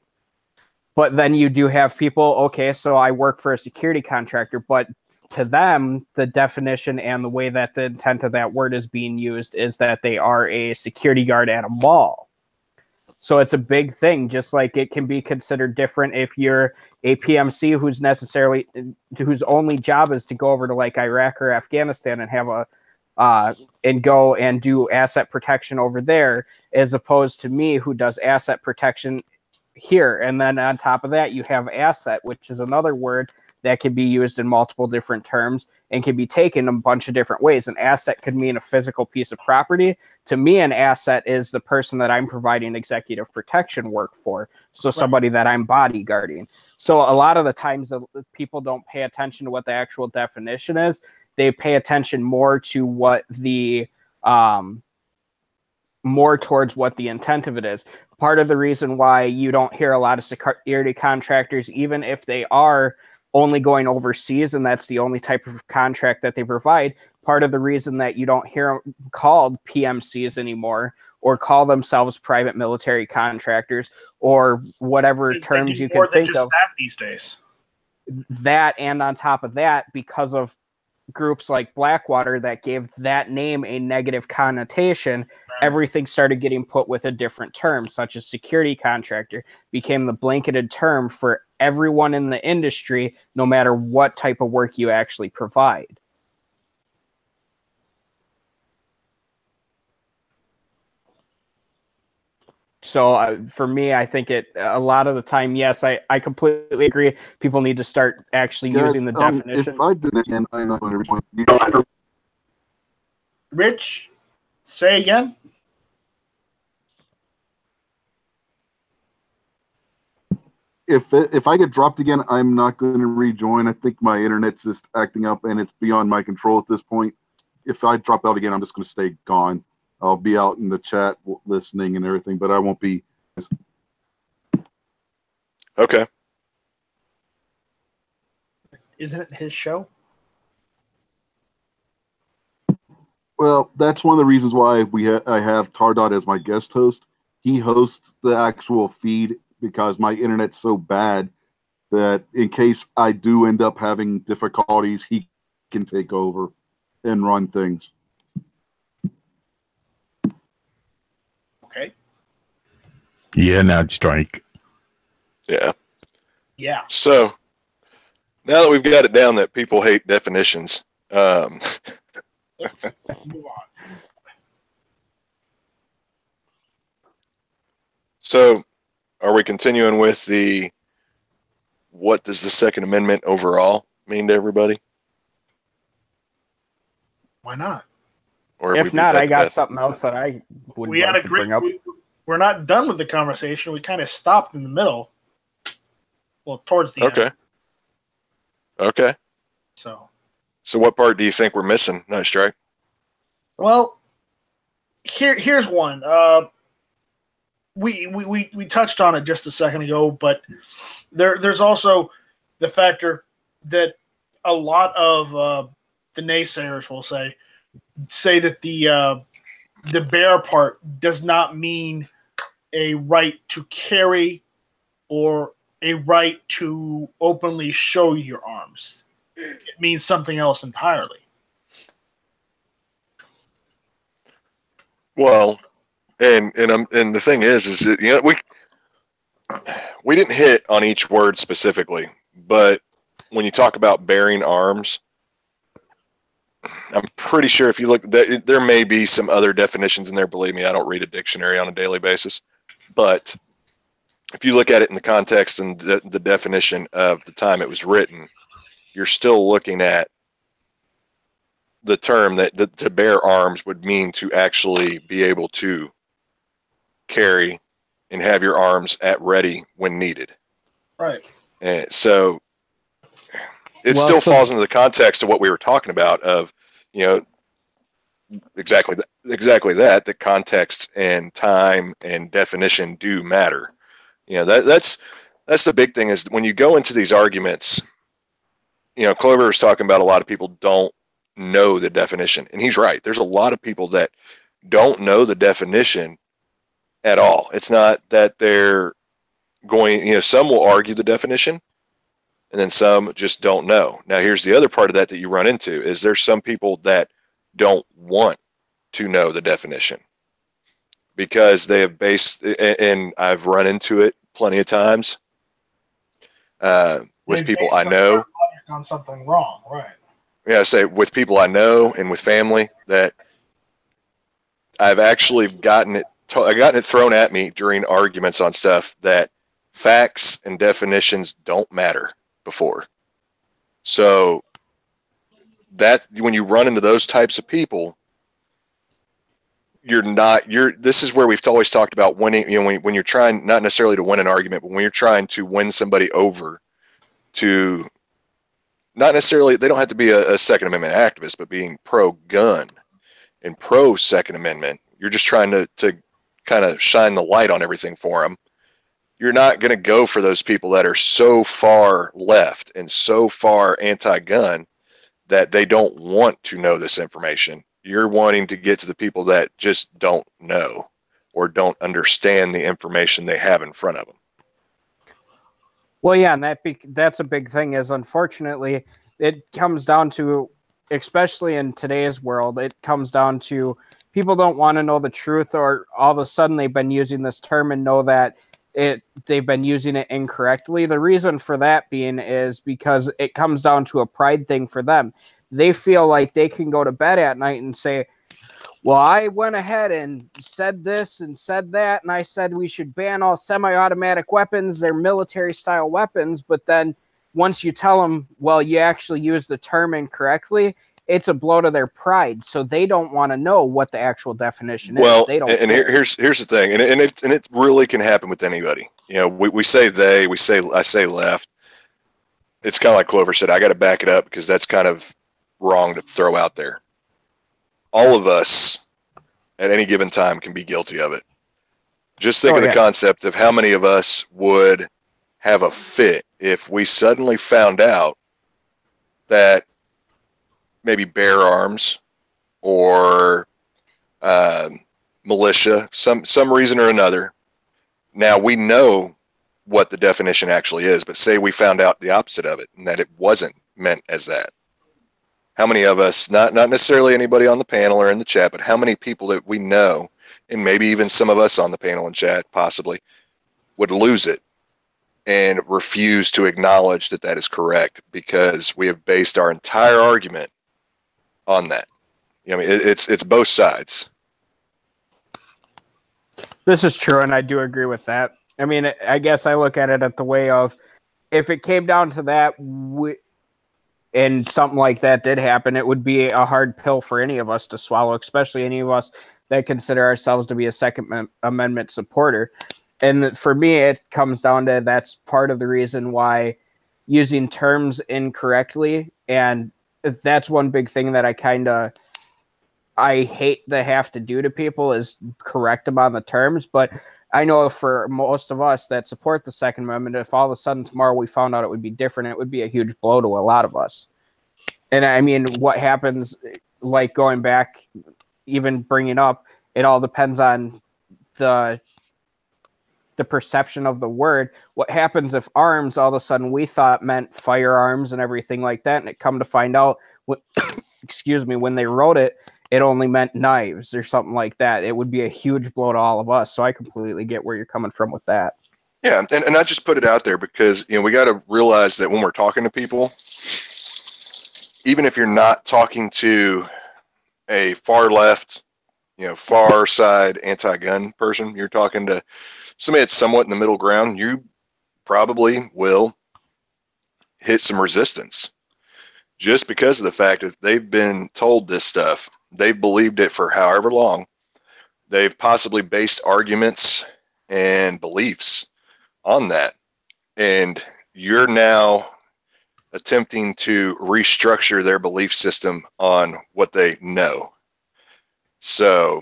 But then you do have people, okay, so I work for a security contractor, but to them, the definition and the way that the intent of that word is being used is that they are a security guard at a mall. So it's a big thing, just like it can be considered different if you're a PMC whose only job is to go over to like Iraq or Afghanistan and have and go and do asset protection over there, as opposed to me who does asset protection here. And then on top of that, you have asset, which is another word that can be used in multiple different terms and can be taken a bunch of different ways. An asset could mean a physical piece of property. To me, an asset is the person that I'm providing executive protection work for. So somebody that I'm bodyguarding. So a lot of the times people don't pay attention to what the actual definition is. They pay attention more to what the more towards what the intent of it is. Part of the reason why you don't hear a lot of security contractors, even if they are only going overseas and that's the only type of contract that they provide, part of the reason that you don't hear them called PMCs anymore or call themselves private military contractors or whatever terms you can think of. That these days. That, and on top of that, because of groups like Blackwater that gave that name a negative connotation, everything started getting put with a different term, such as security contractor became the blanketed term for everyone in the industry, no matter what type of work you actually provide. So for me, I think a lot of the time, yes, I completely agree. People need to start actually using the definition. If I did it again, I'm not going to. Rich, say again. If I get dropped again, I'm not going to rejoin. I think my internet's just acting up, and it's beyond my control at this point. If I drop out again, I'm just going to stay gone. I'll be out in the chat listening and everything, but I won't be. Okay. Isn't it his show? Well, that's one of the reasons why I have Tardot as my guest host. He hosts the actual feed because my internet's so bad that in case I do end up having difficulties, he can take over and run things. Okay. Yeah, Night Strike. Yeah. Yeah. So now that we've got it down that people hate definitions, Let's move on. So are we continuing with the what does the Second Amendment overall mean to everybody? Why not? Or if not, I got something else that I would like to bring up. We're not done with the conversation. We kind of stopped in the middle. Well, towards the end. Okay. Okay. So what part do you think we're missing, Night Strike? Well, here's one. We touched on it just a second ago, but there's also the factor that a lot of the naysayers will say that the bear part does not mean a right to carry or a right to openly show your arms. It means something else entirely. Well, and the thing is that, you know, we didn't hit on each word specifically, but when you talk about bearing arms, I'm pretty sure if you look, there may be some other definitions in there. Believe me, I don't read a dictionary on a daily basis, but if you look at it in the context and the definition of the time it was written, you're still looking at the term that to bear arms would mean to actually be able to carry and have your arms at ready when needed. Right. And so it still falls into the context of what we were talking about of, you know, exactly that the context and time and definition do matter. You know, that's the big thing is when you go into these arguments, you know, Clover was talking about a lot of people don't know the definition, and he's right. There's a lot of people that don't know the definition at all. It's not that they're going, you know, some will argue the definition and then some just don't know. Now, here's the other part of that you run into is there's some people that don't want to know the definition because they have based, and I've run into it plenty of times with people I know. On something wrong, right? Yeah, I say with people I know and with family that I've actually gotten it thrown at me during arguments on stuff that facts and definitions don't matter before. So that when you run into those types of people, this is where we've always talked about winning, you know, when you're trying not necessarily to win an argument, but when you're trying to win somebody over to not necessarily, they don't have to be a Second Amendment activist, but being pro-gun and pro-Second Amendment, you're just trying to kind of shine the light on everything for them. You're not going to go for those people that are so far left and so far anti-gun that they don't want to know this information. You're wanting to get to the people that just don't know or don't understand the information they have in front of them. Well, yeah, and that's a big thing. Is unfortunately, it comes down to, especially in today's world, it comes down to people don't want to know the truth, or all of a sudden they've been using this term and know that they've been using it incorrectly. The reason for that being is because it comes down to a pride thing for them. They feel like they can go to bed at night and say, well, I went ahead and said this and said that, and I said we should ban all semi-automatic weapons. They're military-style weapons, but then once you tell them, well, you actually used the term incorrectly, it's a blow to their pride. So they don't want to know what the actual definition is. Well, they don't. And here's the thing, and it really can happen with anybody. You know, I say left. It's kind of like Clover said. I got to back it up because that's kind of wrong to throw out there. All of us at any given time can be guilty of it. Just think of the concept of how many of us would have a fit if we suddenly found out that maybe bear arms or militia, some reason or another. Now we know what the definition actually is, but say we found out the opposite of it and that it wasn't meant as that. How many of us, not necessarily anybody on the panel or in the chat, but how many people that we know, and maybe even some of us on the panel and chat possibly, would lose it and refuse to acknowledge that that is correct because we have based our entire argument on that. You know, I mean, it's both sides. This is true, and I do agree with that. I mean, I guess I look at it at the way of, if it came down to that, and something like that did happen, it would be a hard pill for any of us to swallow, especially any of us that consider ourselves to be a Second Amendment supporter. And for me, it comes down to that's part of the reason why using terms incorrectly, and that's one big thing that I hate to have to do to people is correct them on the terms. But I know for most of us that support the Second Amendment, if all of a sudden tomorrow we found out it would be different, it would be a huge blow to a lot of us. And I mean, what happens, like going back, even bringing up, it all depends on the perception of the word. What happens if arms all of a sudden we thought meant firearms and everything like that, and it come to find out, excuse me, when they wrote it, it only meant knives or something like that. It would be a huge blow to all of us. So I completely get where you're coming from with that. Yeah, and I just put it out there because, you know, we got to realize that when we're talking to people, even if you're not talking to a far left, you know, far side anti-gun person, you're talking to somebody that's somewhat in the middle ground, you probably will hit some resistance just because of the fact that they've been told this stuff. They've believed it for however long. They've possibly based arguments and beliefs on that. And you're now attempting to restructure their belief system on what they know. So,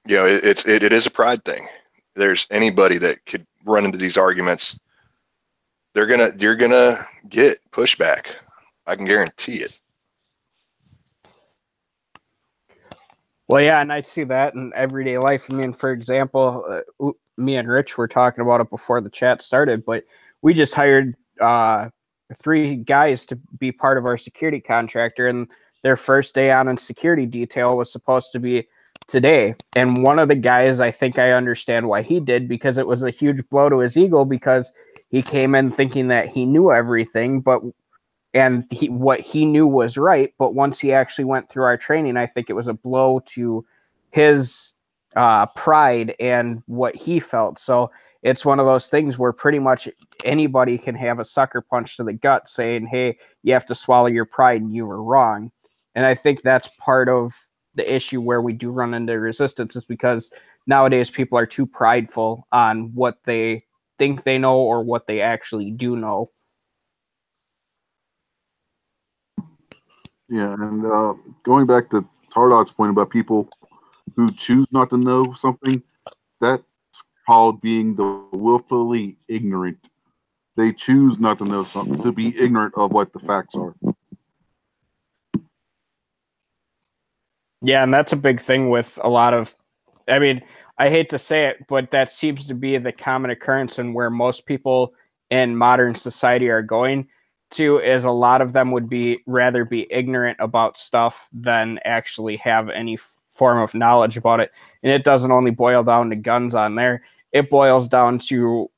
you know, it is a pride thing. There's anybody that could run into these arguments. You're gonna get pushback. I can guarantee it. Well, yeah, and I see that in everyday life. I mean, for example, me and Rich were talking about it before the chat started, but we just hired 3 guys to be part of our security contractor, and their first day on in security detail was supposed to be today. And one of the guys, I think I understand why he did, because it was a huge blow to his ego, because he came in thinking that he knew everything, and what he knew was right. But once he actually went through our training, I think it was a blow to his pride and what he felt. So it's one of those things where pretty much anybody can have a sucker punch to the gut saying, hey, you have to swallow your pride and you were wrong. And I think that's part of the issue where we do run into resistance, is because nowadays people are too prideful on what they think they know or what they actually do know. Yeah, and going back to Tardot's point about people who choose not to know something, that's called being the willfully ignorant. They choose not to know something, to be ignorant of what the facts are. Yeah, and that's a big thing with a lot of, I mean, I hate to say it, but that seems to be the common occurrence and where most people in modern society are going to is a lot of them would be rather be ignorant about stuff than actually have any form of knowledge about it. And it doesn't only boil down to guns on there. It boils down to,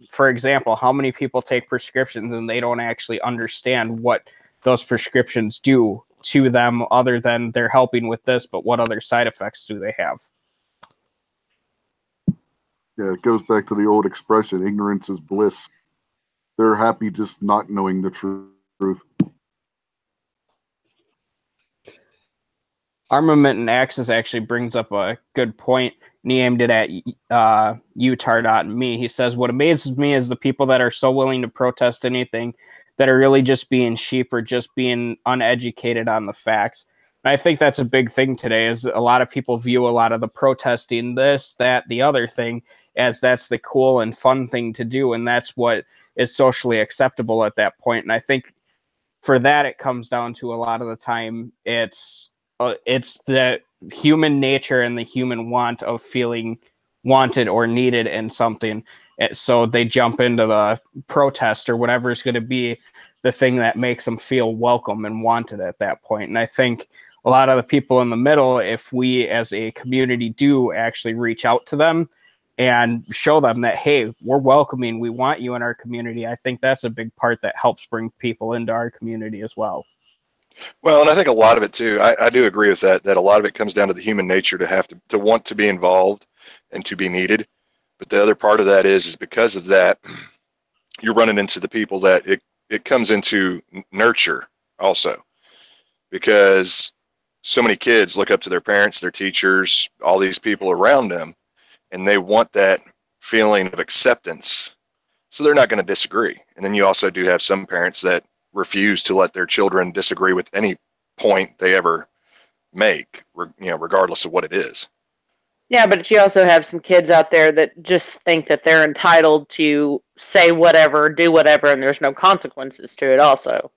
for example, how many people take prescriptions and they don't actually understand what those prescriptions do to them other than they're helping with this, but what other side effects do they have? Yeah, it goes back to the old expression, ignorance is bliss. They're happy just not knowing the truth. Armament and Axis actually brings up a good point, and he aimed it at you, Tardot, and me. He says, what amazes me is the people that are so willing to protest anything that are really just being sheep or just being uneducated on the facts. And I think that's a big thing today is a lot of people view a lot of the protesting, this, that, the other thing, as that's the cool and fun thing to do. And that's what is socially acceptable at that point. And I think for that, it comes down to a lot of the time, it's the human nature and the human want of feeling wanted or needed in something. So they jump into the protest or whatever is going to be the thing that makes them feel welcome and wanted at that point. And I think a lot of the people in the middle, if we as a community do actually reach out to them and show them that, hey, we're welcoming, we want you in our community, I think that's a big part that helps bring people into our community as well. Well, and I think a lot of it too, I do agree with that a lot of it comes down to the human nature to have to want to be involved and to be needed. But the other part of that is because of that, you're running into the people that it comes into nurture also, because so many kids look up to their parents, their teachers, all these people around them, and they want that feeling of acceptance. So they're not going to disagree. And then you also do have some parents that refuse to let their children disagree with any point they ever make, regardless of what it is. Yeah, but you also have some kids out there that just think that they're entitled to say whatever, do whatever, and there's no consequences to it also.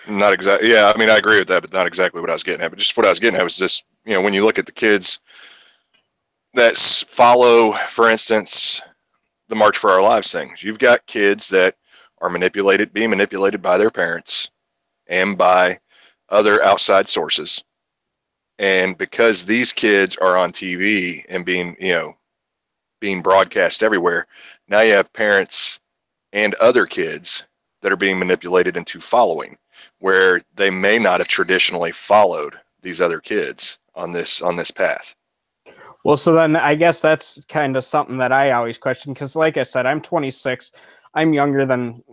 Not exactly. Yeah, I mean, I agree with that, but not exactly what I was getting at. But just what I was getting at was just, when you look at the kids that follow, for instance, the March for Our Lives things, you've got kids that are being manipulated by their parents and by other outside sources. And because these kids are on TV and being broadcast everywhere, now you have parents and other kids that are being manipulated into following, where they may not have traditionally followed these other kids on this path. Well, so then I guess that's kind of something that I always question, because like I said, I'm 26. I'm younger than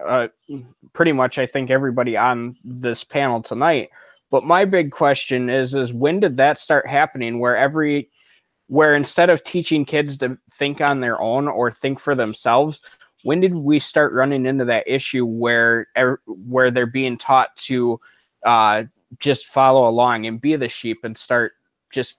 pretty much, I think, everybody on this panel tonight. But my big question is when did that start happening where instead of teaching kids to think on their own or think for themselves, when did we start running into that issue where they're being taught to just follow along and be the sheep and start just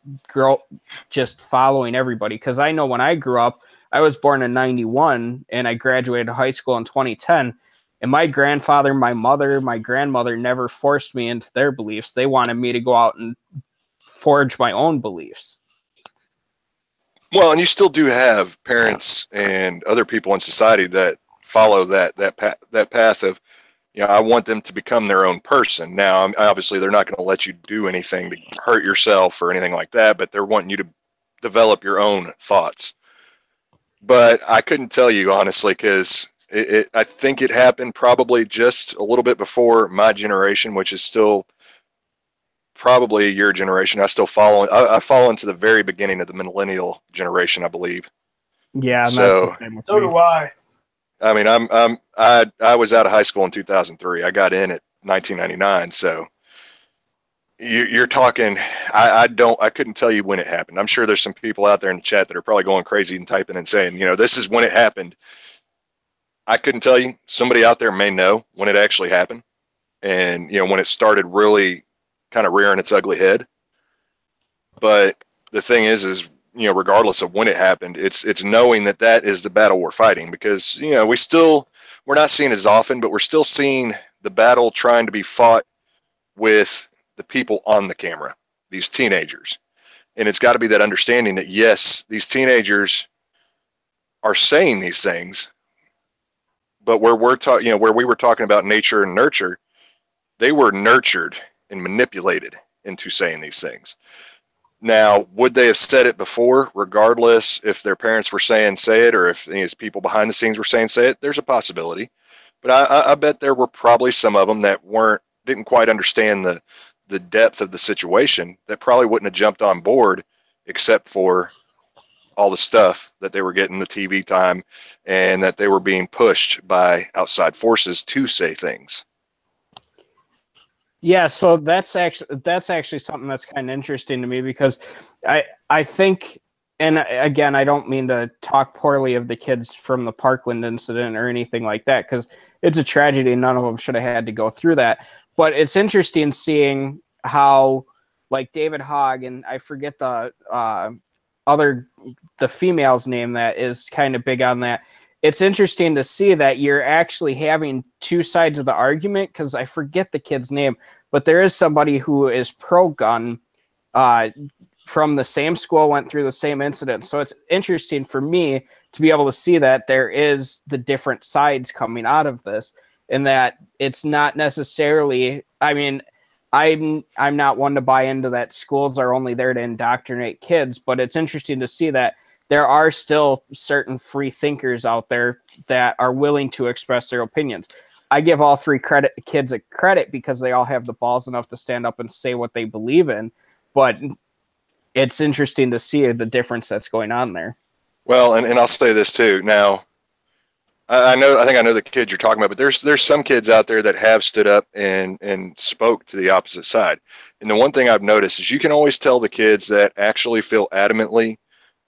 following everybody? Because I know when I grew up, I was born in 91 and I graduated high school in 2010. And my grandfather, my mother, my grandmother never forced me into their beliefs. They wanted me to go out and forge my own beliefs. Well, and you still do have parents and other people in society that follow that path of, I want them to become their own person. Now, obviously, they're not going to let you do anything to hurt yourself or anything like that, but they're wanting you to develop your own thoughts. But I couldn't tell you, honestly, because I think it happened probably just a little bit before my generation, which is still probably your generation. I fall into the very beginning of the millennial generation, I believe. Yeah, and so that's the same with So me. do I. I mean, I was out of high school in 2003. I got in at 1999. So you're talking. I couldn't tell you when it happened. I'm sure there's some people out there in the chat that are probably going crazy and typing and saying, this is when it happened. I couldn't tell you. Somebody out there may know when it actually happened, and when it started really kind of rearing its ugly head. But the thing is regardless of when it happened, it's knowing that is the battle we're fighting, because we're not seeing as often, but we're still seeing the battle trying to be fought with the people on the camera. these teenagers. And it's got to be that understanding that, yes, these teenagers are saying these things, but where we're talking, you know, where we were talking about nature and nurture, they were nurtured and manipulated into saying these things. Now, would they have said it before, regardless if their parents were saying say it, or if people behind the scenes were saying say it? There's a possibility, but I bet there were probably some of them that didn't quite understand the depth of the situation, that probably wouldn't have jumped on board, except for all the stuff that they were getting, the TV time, and that they were being pushed by outside forces to say things. Yeah, so that's actually something that's kind of interesting to me, because I think, and again, I don't mean to talk poorly of the kids from the Parkland incident or anything like that, because it's a tragedy. None of them should have had to go through that. But it's interesting seeing how, like, David Hogg, and I forget the female's name that is kind of big on that. It's interesting to see that you're actually having two sides of the argument, because I forget the kid's name, but there is somebody who is pro-gun from the same school, went through the same incident. So it's interesting for me to be able to see that there is the different sides coming out of this, and that it's not necessarily, I mean, I'm not one to buy into that schools are only there to indoctrinate kids, but it's interesting to see that there are still certain free thinkers out there that are willing to express their opinions. I give all three kids a credit because they all have the balls enough to stand up and say what they believe in, but it's interesting to see the difference that's going on there. Well, and I'll say this too. Now, I think I know the kid you're talking about, but there's some kids out there that have stood up and spoke to the opposite side. And the one thing I've noticed is you can always tell the kids that actually feel adamantly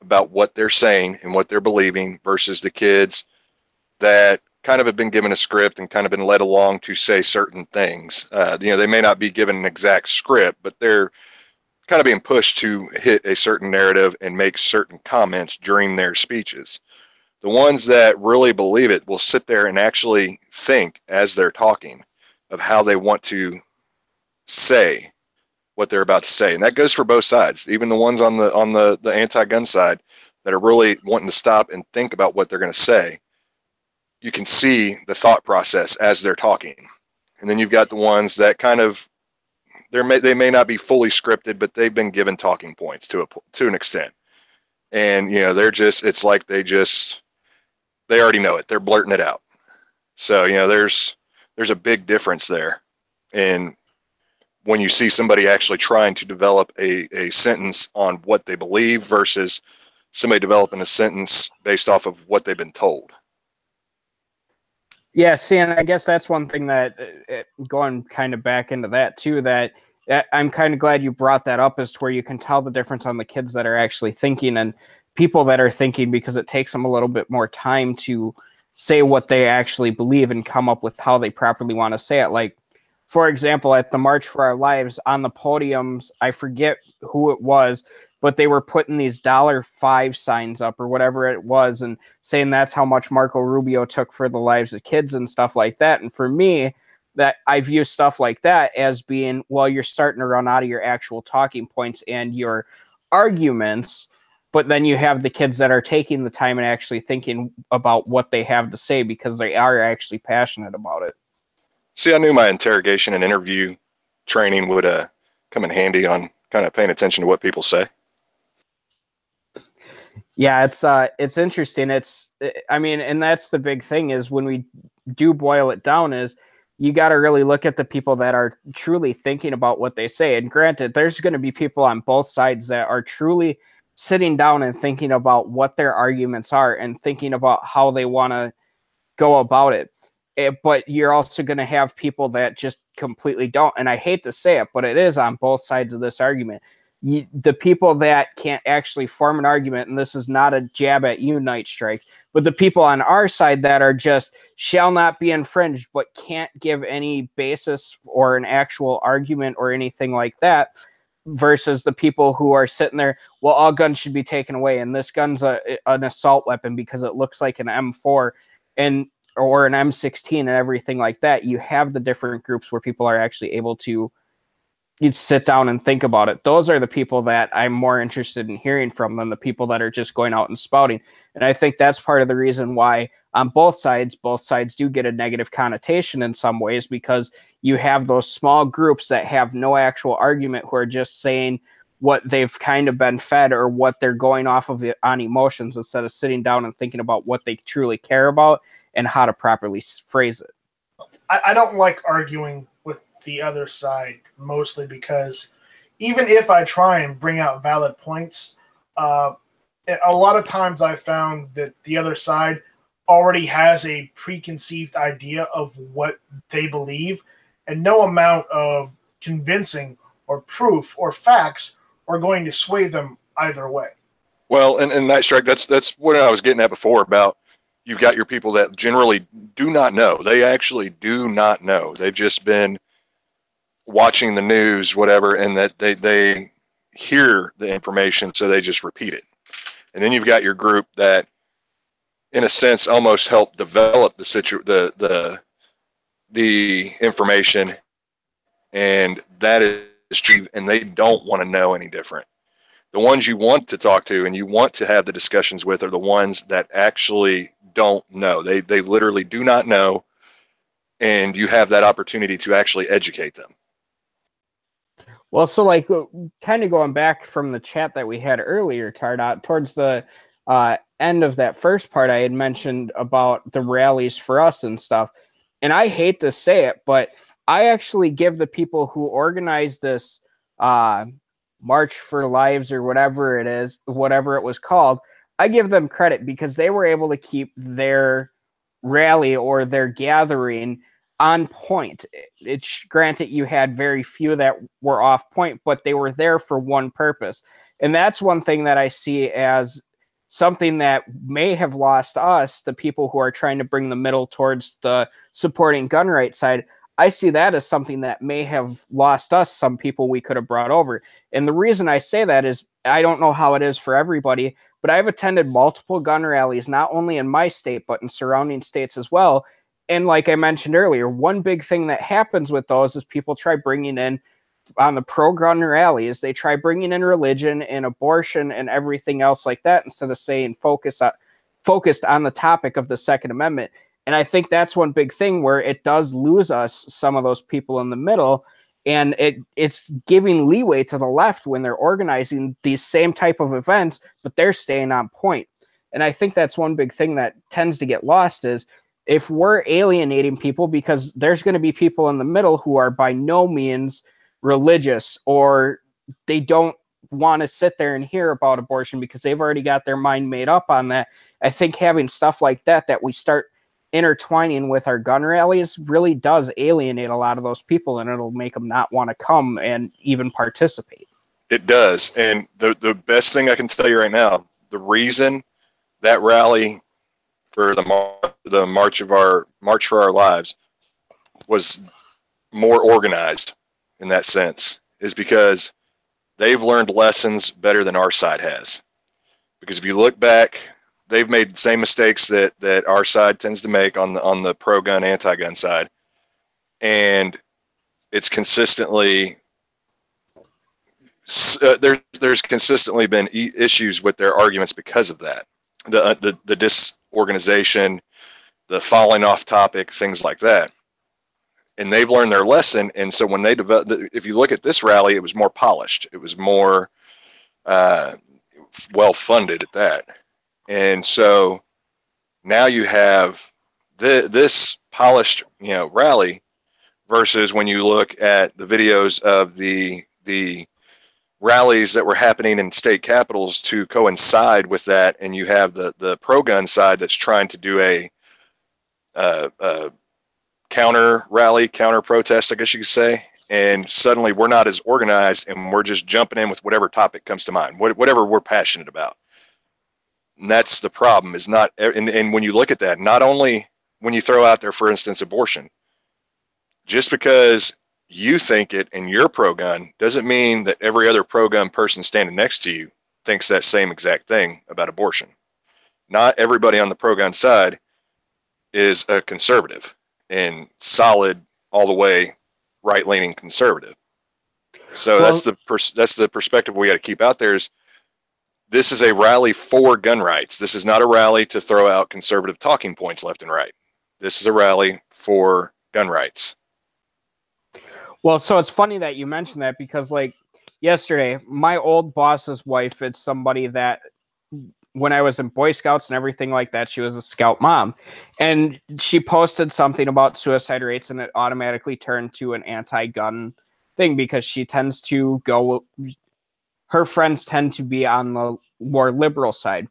about what they're saying and what they're believing versus the kids that kind of have been given a script and kind of been led along to say certain things. They may not be given an exact script, but they're kind of being pushed to hit a certain narrative and make certain comments during their speeches. The ones that really believe it will sit there and actually think as they're talking of how they want to say what they're about to say. And that goes for both sides, even the ones on the anti-gun side that are really wanting to stop and think about what they're going to say. You can see the thought process as they're talking. And then you've got the ones that kind of, they may not be fully scripted, but they've been given talking points to an extent. And, they're just, it's like they already know it. They're blurting it out. So, there's a big difference there. And when you see somebody actually trying to develop a sentence on what they believe versus somebody developing a sentence based off of what they've been told. Yeah, see, and I guess that's one thing that, going kind of back into that too, that I'm kind of glad you brought that up, as to where you can tell the difference on the kids that are actually thinking and people that are thinking, because it takes them a little bit more time to say what they actually believe and come up with how they properly want to say it. Like, for example, at the March for Our Lives, on the podiums, I forget who it was, but they were putting these $5 signs up or whatever it was and saying that's how much Marco Rubio took for the lives of kids and stuff like that. And for me, that I view stuff like that as being, well, you're starting to run out of your actual talking points and your arguments, but then you have the kids that are taking the time and actually thinking about what they have to say because they are actually passionate about it. See, I knew my interrogation and interview training would come in handy on kind of paying attention to what people say. Yeah, it's interesting. And that's the big thing, is when we do boil it down, is you got to really look at the people that are truly thinking about what they say. And granted, there's going to be people on both sides that are truly sitting down and thinking about what their arguments are and thinking about how they want to go about it. But you're also going to have people that just completely don't. And I hate to say it, but it is on both sides of this argument. The people that can't actually form an argument, and this is not a jab at you, Night Strike, but the people on our side that are just shall not be infringed, but can't give any basis or an actual argument or anything like that, versus the people who are sitting there, well, all guns should be taken away, and this gun's an assault weapon because it looks like an M4 or an M16 and everything like that. You have the different groups where people are actually able to you'd sit down and think about it. Those are the people that I'm more interested in hearing from than the people that are just going out and spouting. And I think that's part of the reason why on both sides do get a negative connotation in some ways, because you have those small groups that have no actual argument, who are just saying what they've kind of been fed or what they're going off of on emotions, instead of sitting down and thinking about what they truly care about and how to properly phrase it. I don't like arguing with the other side, mostly because even if I try and bring out valid points, a lot of times I found that the other side already has a preconceived idea of what they believe, and no amount of convincing or proof or facts are going to sway them either way. Well, and Night Strike, that's what I was getting at before about you've got your people that generally do not know. They actually do not know. They've just been watching the news, whatever, and that they hear the information, so they just repeat it. And then you've got your group that, in a sense, almost help develop the information, and that is true, and they don't want to know any different. The ones you want to talk to and you want to have the discussions with are the ones that actually don't know. They literally do not know, and you have that opportunity to actually educate them. Well, so like kind of going back from the chat that we had earlier, Tardot, towards the end of that first part, I had mentioned about the rallies for us and stuff. And I hate to say it, but I actually give the people who organize this March for Lives or whatever it is, whatever it was called, I give them credit because they were able to keep their rally or their gathering on point. It's granted you had very few that were off point, but they were there for one purpose. And that's one thing that I see as something that may have lost us, the people who are trying to bring the middle towards the supporting gun rights side. I see that as something that may have lost us some people we could have brought over. And the reason I say that is I don't know how it is for everybody, but I've attended multiple gun rallies, not only in my state, but in surrounding states as well. And like I mentioned earlier, one big thing that happens with those is people try bringing in, on the pro-gun rallies, they try bringing in religion and abortion and everything else like that, instead of saying focused on the topic of the Second Amendment. And I think that's one big thing where it does lose us some of those people in the middle, and it's giving leeway to the left when they're organizing these same type of events, but they're staying on point. And I think that's one big thing that tends to get lost is if we're alienating people, because there's going to be people in the middle who are by no means religious, or they don't want to sit there and hear about abortion because they've already got their mind made up on that. I think having stuff like that we start intertwining with our gun rallies really does alienate a lot of those people, and it'll make them not want to come and even participate. It does. And the best thing I can tell you right now, the reason that rally for the March for Our Lives was more organized in that sense is because they've learned lessons better than our side has. Because if you look back, they've made the same mistakes that our side tends to make on the pro-gun, anti-gun side. And it's consistently, there's consistently been issues with their arguments because of that. The disorganization, the falling off topic, things like that. And they've learned their lesson. And so when they develop, if you look at this rally, it was more polished. It was more well-funded at that. And so now you have this polished, rally versus when you look at the videos of the rallies that were happening in state capitals to coincide with that, and you have the pro-gun side that's trying to do a counter rally, counter protest, I guess you could say, and suddenly we're not as organized, and we're just jumping in with whatever topic comes to mind, whatever we're passionate about. And that's the problem, is not, and when you look at that, not only when you throw out there, for instance, abortion, just because you think it and you're pro-gun doesn't mean that every other pro-gun person standing next to you thinks that same exact thing about abortion. Not everybody on the pro-gun side is a conservative and solid all the way right-leaning conservative. So that's the perspective we got to keep out there. Is this is a rally for gun rights. This is not a rally to throw out conservative talking points left and right. This is a rally for gun rights. Well, so it's funny that you mentioned that because, like, yesterday, my old boss's wife is somebody that when I was in Boy Scouts and everything like that, she was a scout mom. And she posted something about suicide rates, and it automatically turned to an anti-gun thing because she tends to go, her friends tend to be on the more liberal side.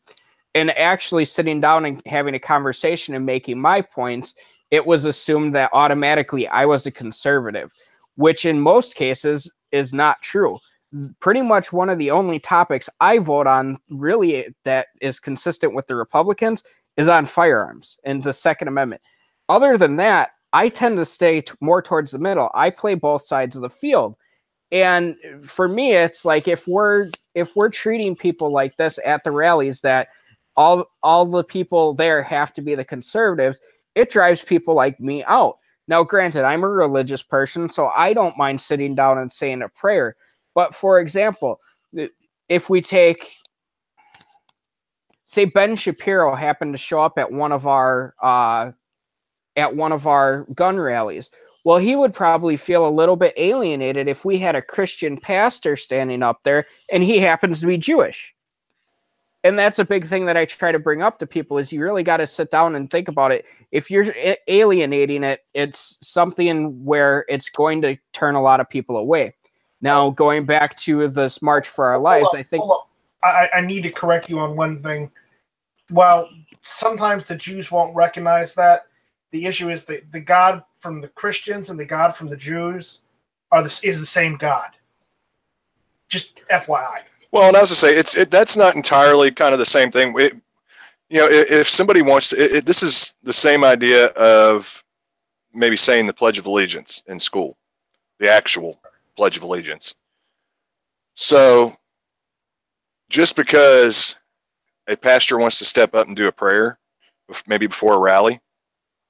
And actually sitting down and having a conversation and making my points, it was assumed that automatically I was a conservative, which in most cases is not true. Pretty much one of the only topics I vote on really that is consistent with the Republicans is on firearms and the Second Amendment. Other than that, I tend to stay more towards the middle. I play both sides of the field. And for me, it's like if we're treating people like this at the rallies that all the people there have to be the conservatives, it drives people like me out. Now, granted, I'm a religious person, so I don't mind sitting down and saying a prayer. But for example, if we take, say, Ben Shapiro happened to show up at one of our gun rallies. Well, he would probably feel a little bit alienated if we had a Christian pastor standing up there and he happens to be Jewish. And that's a big thing that I try to bring up to people is you really got to sit down and think about it. If you're alienating it, it's something where it's going to turn a lot of people away. Now, going back to this March for Our Lives, I think... I need to correct you on one thing. While sometimes the Jews won't recognize the issue is the God from the Christians and the God from the Jews is the same God. Just FYI. Well, and I was to say, that's not entirely kind of the same thing. If somebody wants to, this is the same idea of maybe saying the Pledge of Allegiance in school, the actual Pledge of Allegiance. So just because a pastor wants to step up and do a prayer, maybe before a rally,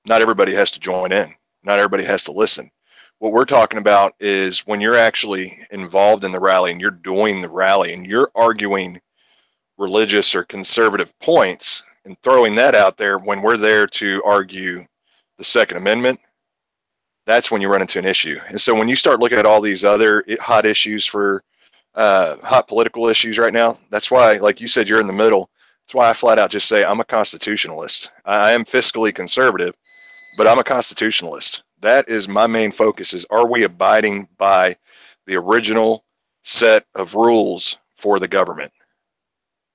not everybody has to join in. Not everybody has to listen. What we're talking about is when you're actually involved in the rally and you're doing the rally and you're arguing religious or conservative points and throwing that out there when we're there to argue the Second Amendment, that's when you run into an issue. And so when you start looking at all these other hot issues for hot political issues right now, that's why, like you said, you're in the middle. That's why I flat out just say I'm a constitutionalist. I am fiscally conservative, but I'm a constitutionalist. That is my main focus is, are we abiding by the original set of rules for the government?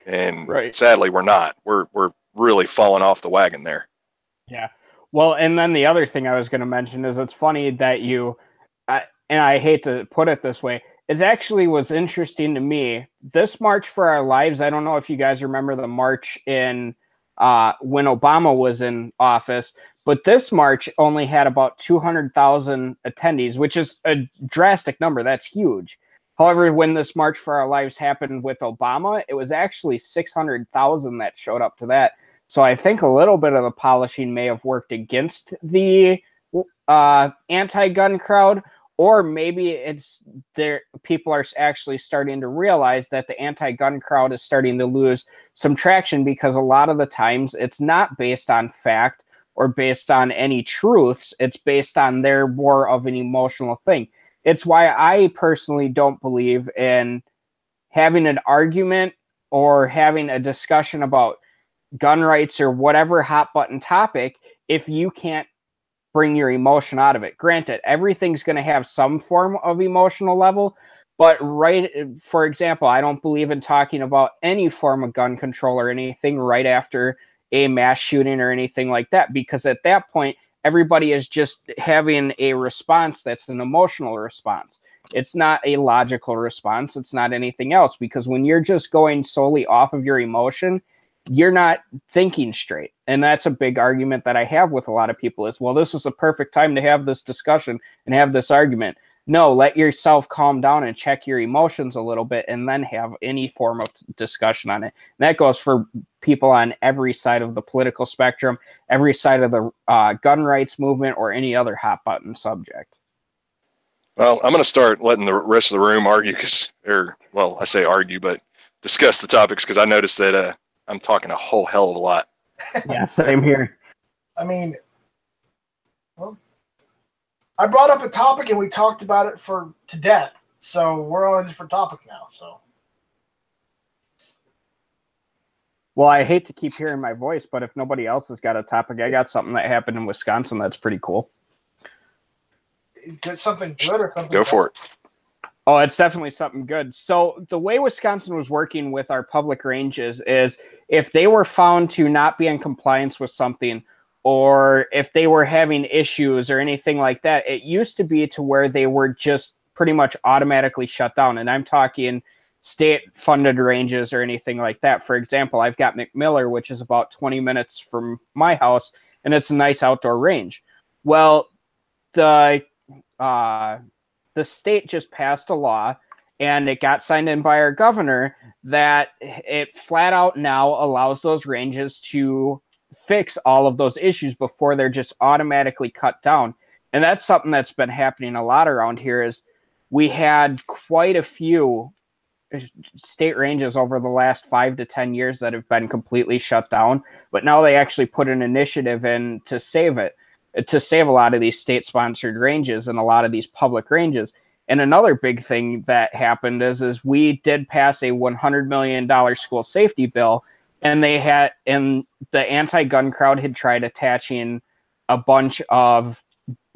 And sadly, we're not. We're really falling off the wagon there. Yeah. Well, and then the other thing I was going to mention is it's funny that and I hate to put it this way, it actually was interesting to me. This March for Our Lives, I don't know if you guys remember the march in when Obama was in office, but this march only had about 200,000 attendees, which is a drastic number. That's huge. However, when this March for Our Lives happened with Obama, it was actually 600,000 that showed up to that. So I think a little bit of the polishing may have worked against the anti-gun crowd, or maybe it's there. People are actually starting to realize that the anti-gun crowd is starting to lose some traction because a lot of the times it's not based on fact or based on any truths. It's based on their more of an emotional thing. It's why I personally don't believe in having an argument or having a discussion about gun rights or whatever hot button topic if you can't bring your emotion out of it. Granted, everything's going to have some form of emotional level, but for example, I don't believe in talking about any form of gun control or anything right after a mass shooting or anything like that, because at that point, everybody is just having a response that's an emotional response. It's not a logical response. It's not anything else, because when you're just going solely off of your emotion, you're not thinking straight. And that's a big argument that I have with a lot of people is, well, this is a perfect time to have this discussion and have this argument. No, let yourself calm down and check your emotions a little bit and then have any form of discussion on it. And that goes for people on every side of the political spectrum, every side of the gun rights movement, or any other hot button subject. Well, I'm going to start letting the rest of the room argue, I say argue, but discuss the topics because I noticed that I'm talking a whole hell of a lot. Yeah, same here. I mean, well, I brought up a topic and we talked about it to death. So we're on a different topic now. So. Well, I hate to keep hearing my voice, but if nobody else has got a topic, I got something that happened in Wisconsin that's pretty cool. Get something good or something? Go for it. Oh, it's definitely something good. So the way Wisconsin was working with our public ranges is if they were found to not be in compliance with something, or if they were having issues or anything like that, it used to be to where they were just pretty much automatically shut down. And I'm talking state-funded ranges or anything like that. For example, I've got McMiller, which is about 20 minutes from my house, and it's a nice outdoor range. Well, the state just passed a law, and it got signed in by our governor, that it flat out now allows those ranges to fix all of those issues before they're just automatically cut down. And that's something that's been happening a lot around here. Is we had quite a few state ranges over the last 5 to 10 years that have been completely shut down, but now they actually put an initiative in to save a lot of these state-sponsored ranges and a lot of these public ranges. And another big thing that happened is we did pass a $100 million school safety bill, and the anti-gun crowd had tried attaching a bunch of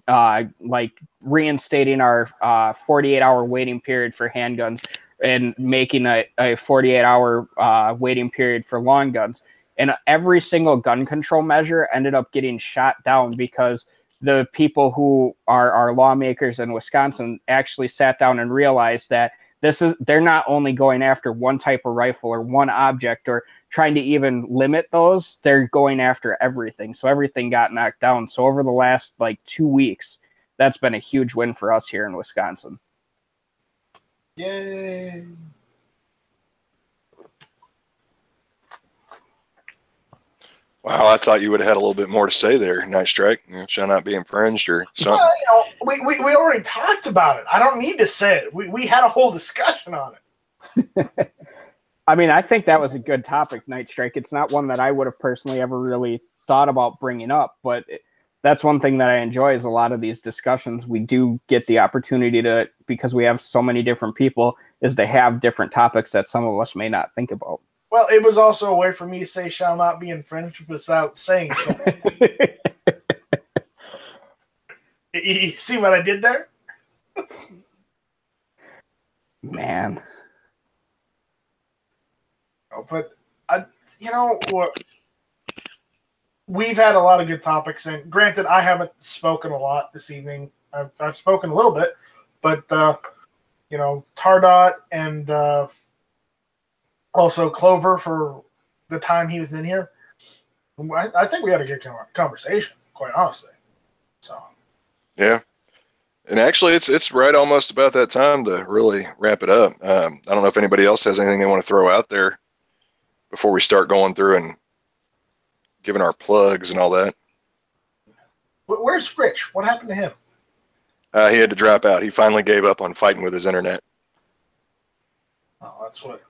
like reinstating our 48-hour waiting period for handguns and making a 48-hour waiting period for long guns. And every single gun control measure ended up getting shot down because the people who are our lawmakers in Wisconsin actually sat down and realized that they're not only going after one type of rifle or one object or trying to even limit those, they're going after everything. So everything got knocked down. So over the last 2 weeks, that's been a huge win for us here in Wisconsin. Yay. Wow, I thought you would have had a little bit more to say there, Night Strike. Shall not be infringed or something. Well, we already talked about it. I don't need to say it. We had a whole discussion on it. I mean, I think that was a good topic, Night Strike. It's not one that I would have personally ever really thought about bringing up, but that's one thing that I enjoy is a lot of these discussions. We do get the opportunity to, because we have so many different people, is to have different topics that some of us may not think about. Well, it was also a way for me to say shall not be infringed without saying it. You see what I did there? Man. Oh, but, we've had a lot of good topics, and granted, I haven't spoken a lot this evening. I've spoken a little bit, but, Tardot and also Clover for the time he was in here. I think we had a good conversation, quite honestly. So. Yeah. And actually, it's right almost about that time to really wrap it up. I don't know if anybody else has anything they want to throw out there before we start going through and giving our plugs and all that. Where's Rich? What happened to him? He had to drop out. He finally gave up on fighting with his internet. Oh, that's what.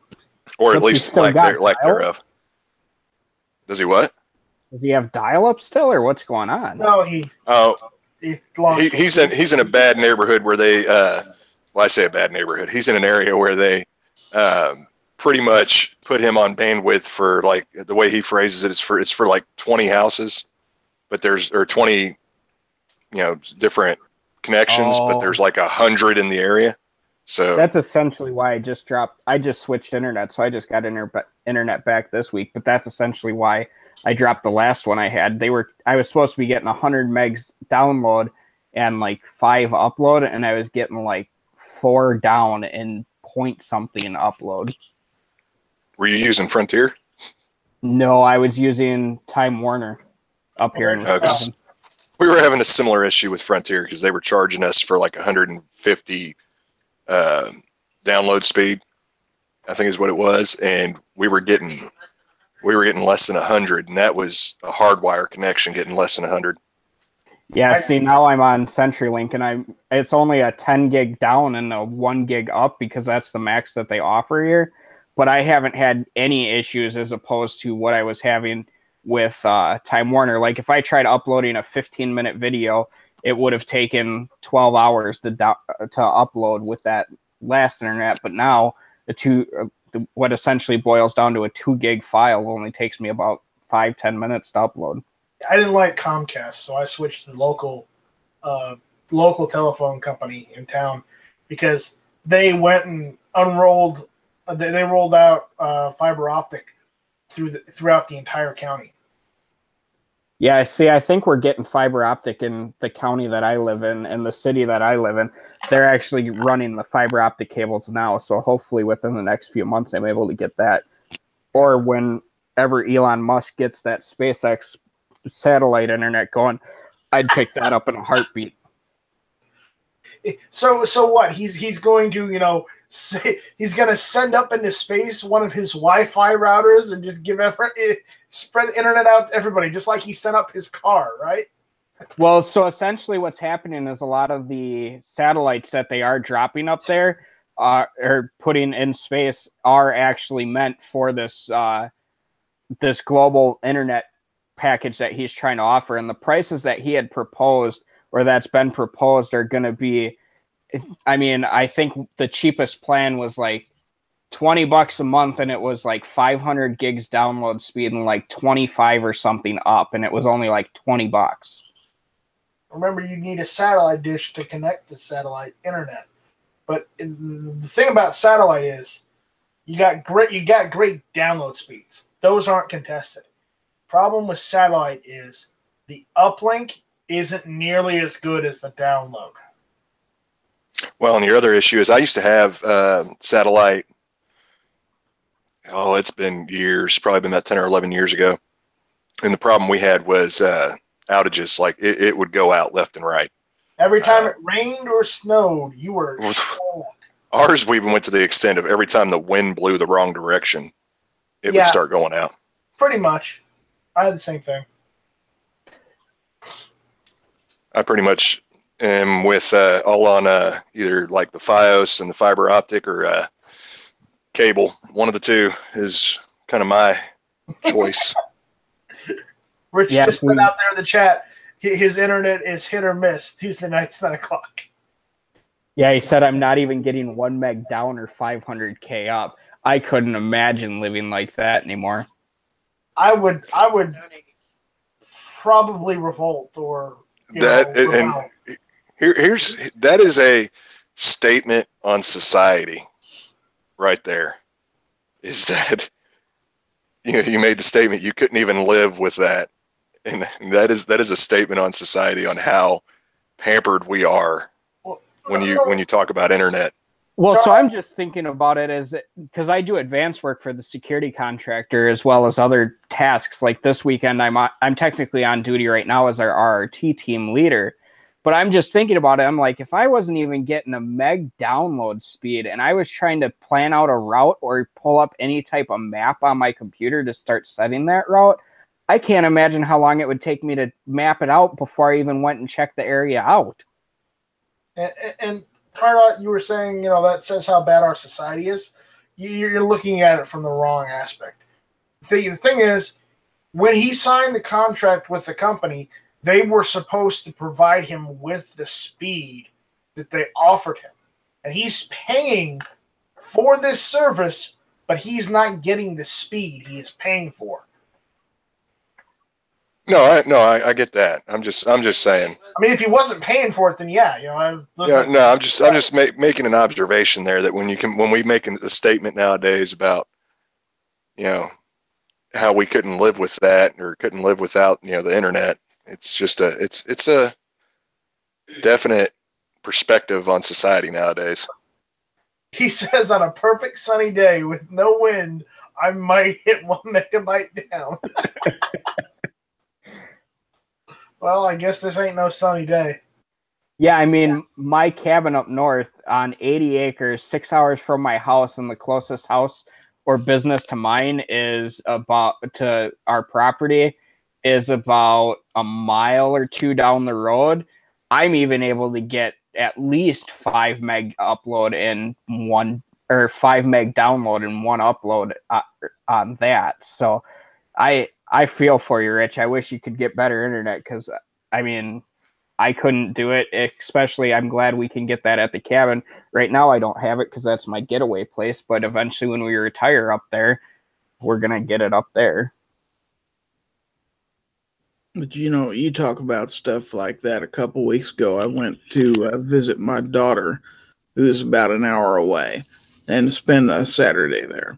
Or at least lack thereof. Does he what? Does he have dial-up still, or what's going on? No, he's in a bad neighborhood where they. I say a bad neighborhood. He's in an area where they pretty much put him on bandwidth for, like, the way he phrases it, it's for like 20 houses, but there's 20 different connections, but there's like 100 in the area. So that's essentially why I just switched internet, so I just got internet back this week, but that's essentially why I dropped the last one I had. I was supposed to be getting 100 megs download and like 5 upload, and I was getting like 4 down and point something upload. Were you using Frontier? No, I was using Time Warner up here in Wisconsin. We were having a similar issue with Frontier because they were charging us for like 150 download speed, I think is what it was, and we were getting less than 100, and that was a hardwire connection getting less than 100. Yeah, see, now I'm on CenturyLink, and it's only a 10 gig down and a 1 gig up because that's the max that they offer here. But I haven't had any issues as opposed to what I was having with Time Warner. Like if I tried uploading a 15-minute video, it would have taken 12 hours to upload with that last internet. But now what essentially boils down to a 2 gig file only takes me about 5-10 minutes to upload. I didn't like Comcast, so I switched to the local telephone company in town because they went and unrolled. They rolled out fiber optic throughout the entire county. Yeah, see, I think we're getting fiber optic in the county that I live in and the city that I live in. They're actually running the fiber optic cables now, so hopefully within the next few months I'm able to get that. Or whenever Elon Musk gets that SpaceX satellite internet going, I'd pick that up in a heartbeat. So what? He's going to, he's going to send up into space one of his Wi-Fi routers and just spread internet out to everybody, just like he sent up his car, right? Well, so essentially what's happening is a lot of the satellites that they are dropping up there or putting in space are actually meant for this this global internet package that he's trying to offer. And the prices that he had proposed or that's been proposed are going to be, I mean, I think the cheapest plan was like $20 a month, and it was like 500 gigs download speed and like 25 or something up, and it was only like $20. Remember, you need a satellite dish to connect to satellite internet. But the thing about satellite is you got great download speeds. Those aren't contested. Problem with satellite is the uplink isn't nearly as good as the download. Well, and your other issue is I used to have satellite. Oh, it's been years, probably been about 10 or 11 years ago. And the problem we had was outages. Like it would go out left and right. Every time it rained or snowed, you were Ours, we even went to the extent of every time the wind blew the wrong direction, it would start going out. Pretty much. I had the same thing. I pretty much am with all on either like the Fios and the fiber optic or cable. One of the two is kind of my choice. Rich just put out there in the chat, his internet is hit or miss Tuesday nights, 9 o'clock. Yeah, he said, I'm not even getting 1 meg down or 500K up. I couldn't imagine living like that anymore. I would probably revolt or that is a statement on society right there. Is that you made the statement you couldn't even live with that, and that is a statement on society on how pampered we are when you talk about internet. Well, so I'm just thinking about it as because I do advanced work for the security contractor as well as other tasks. Like this weekend, I'm technically on duty right now as our RRT team leader. But I'm just thinking about it. I'm like, if I wasn't even getting a meg download speed and I was trying to plan out a route or pull up any type of map on my computer to start setting that route, I can't imagine how long it would take me to map it out before I even went and checked the area out. And Carla, you were saying, that says how bad our society is. You're looking at it from the wrong aspect. The thing is, when he signed the contract with the company, they were supposed to provide him with the speed that they offered him. And he's paying for this service, but he's not getting the speed he is paying for. No, I get that. I'm just saying. I mean, if he wasn't paying for it, then I'm just making an observation there that when we make a statement nowadays about, how we couldn't live with that or couldn't live without, the internet, it's just it's a definite perspective on society nowadays. He says on a perfect sunny day with no wind, I might hit 1 megabyte down. Well, I guess this ain't no sunny day. Yeah, I mean, my cabin up north on 80 acres, 6 hours from my house, and the closest house or business to mine is to our property is about a mile or two down the road, I'm even able to get at least 5 meg upload in one, or 5 meg download in one upload on that. So I feel for you, Rich. I wish you could get better internet, because I mean, I couldn't do it. Especially, I'm glad we can get that at the cabin. Right now, I don't have it because that's my getaway place. But eventually, when we retire up there, we're gonna get it up there. But you talk about stuff like that. A couple weeks ago, I went to visit my daughter, who's about an hour away, and spend a Saturday there.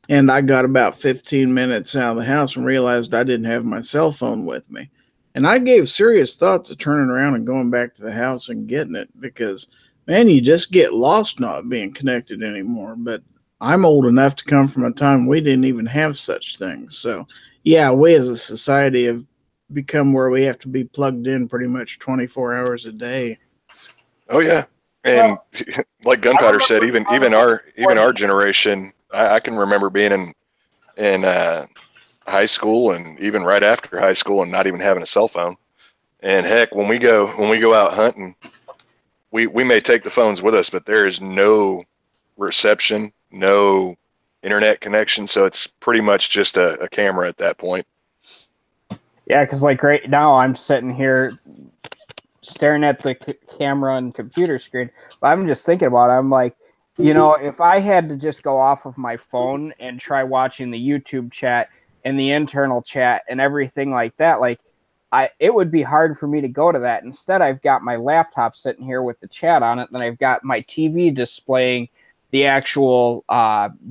And I got about 15 minutes out of the house and realized I didn't have my cell phone with me. And I gave serious thought to turning around and going back to the house and getting it, because, man, you just get lost not being connected anymore. But I'm old enough to come from a time we didn't even have such things. So, yeah, we as a society have become where we have to be plugged in pretty much 24 hours a day. Oh yeah, and like Gunpowder said, even our generation, I can remember being in high school and even right after high school and not even having a cell phone. And heck, when we go out hunting, we may take the phones with us, but there is no reception, no internet connection, so it's pretty much just a camera at that point. Yeah, because like right now I'm sitting here staring at the camera and computer screen, but I'm just thinking about it. I'm like, if I had to just go off of my phone and try watching the YouTube chat and the internal chat and everything like that, it would be hard for me to go to that. Instead, I've got my laptop sitting here with the chat on it, then I've got my TV displaying the actual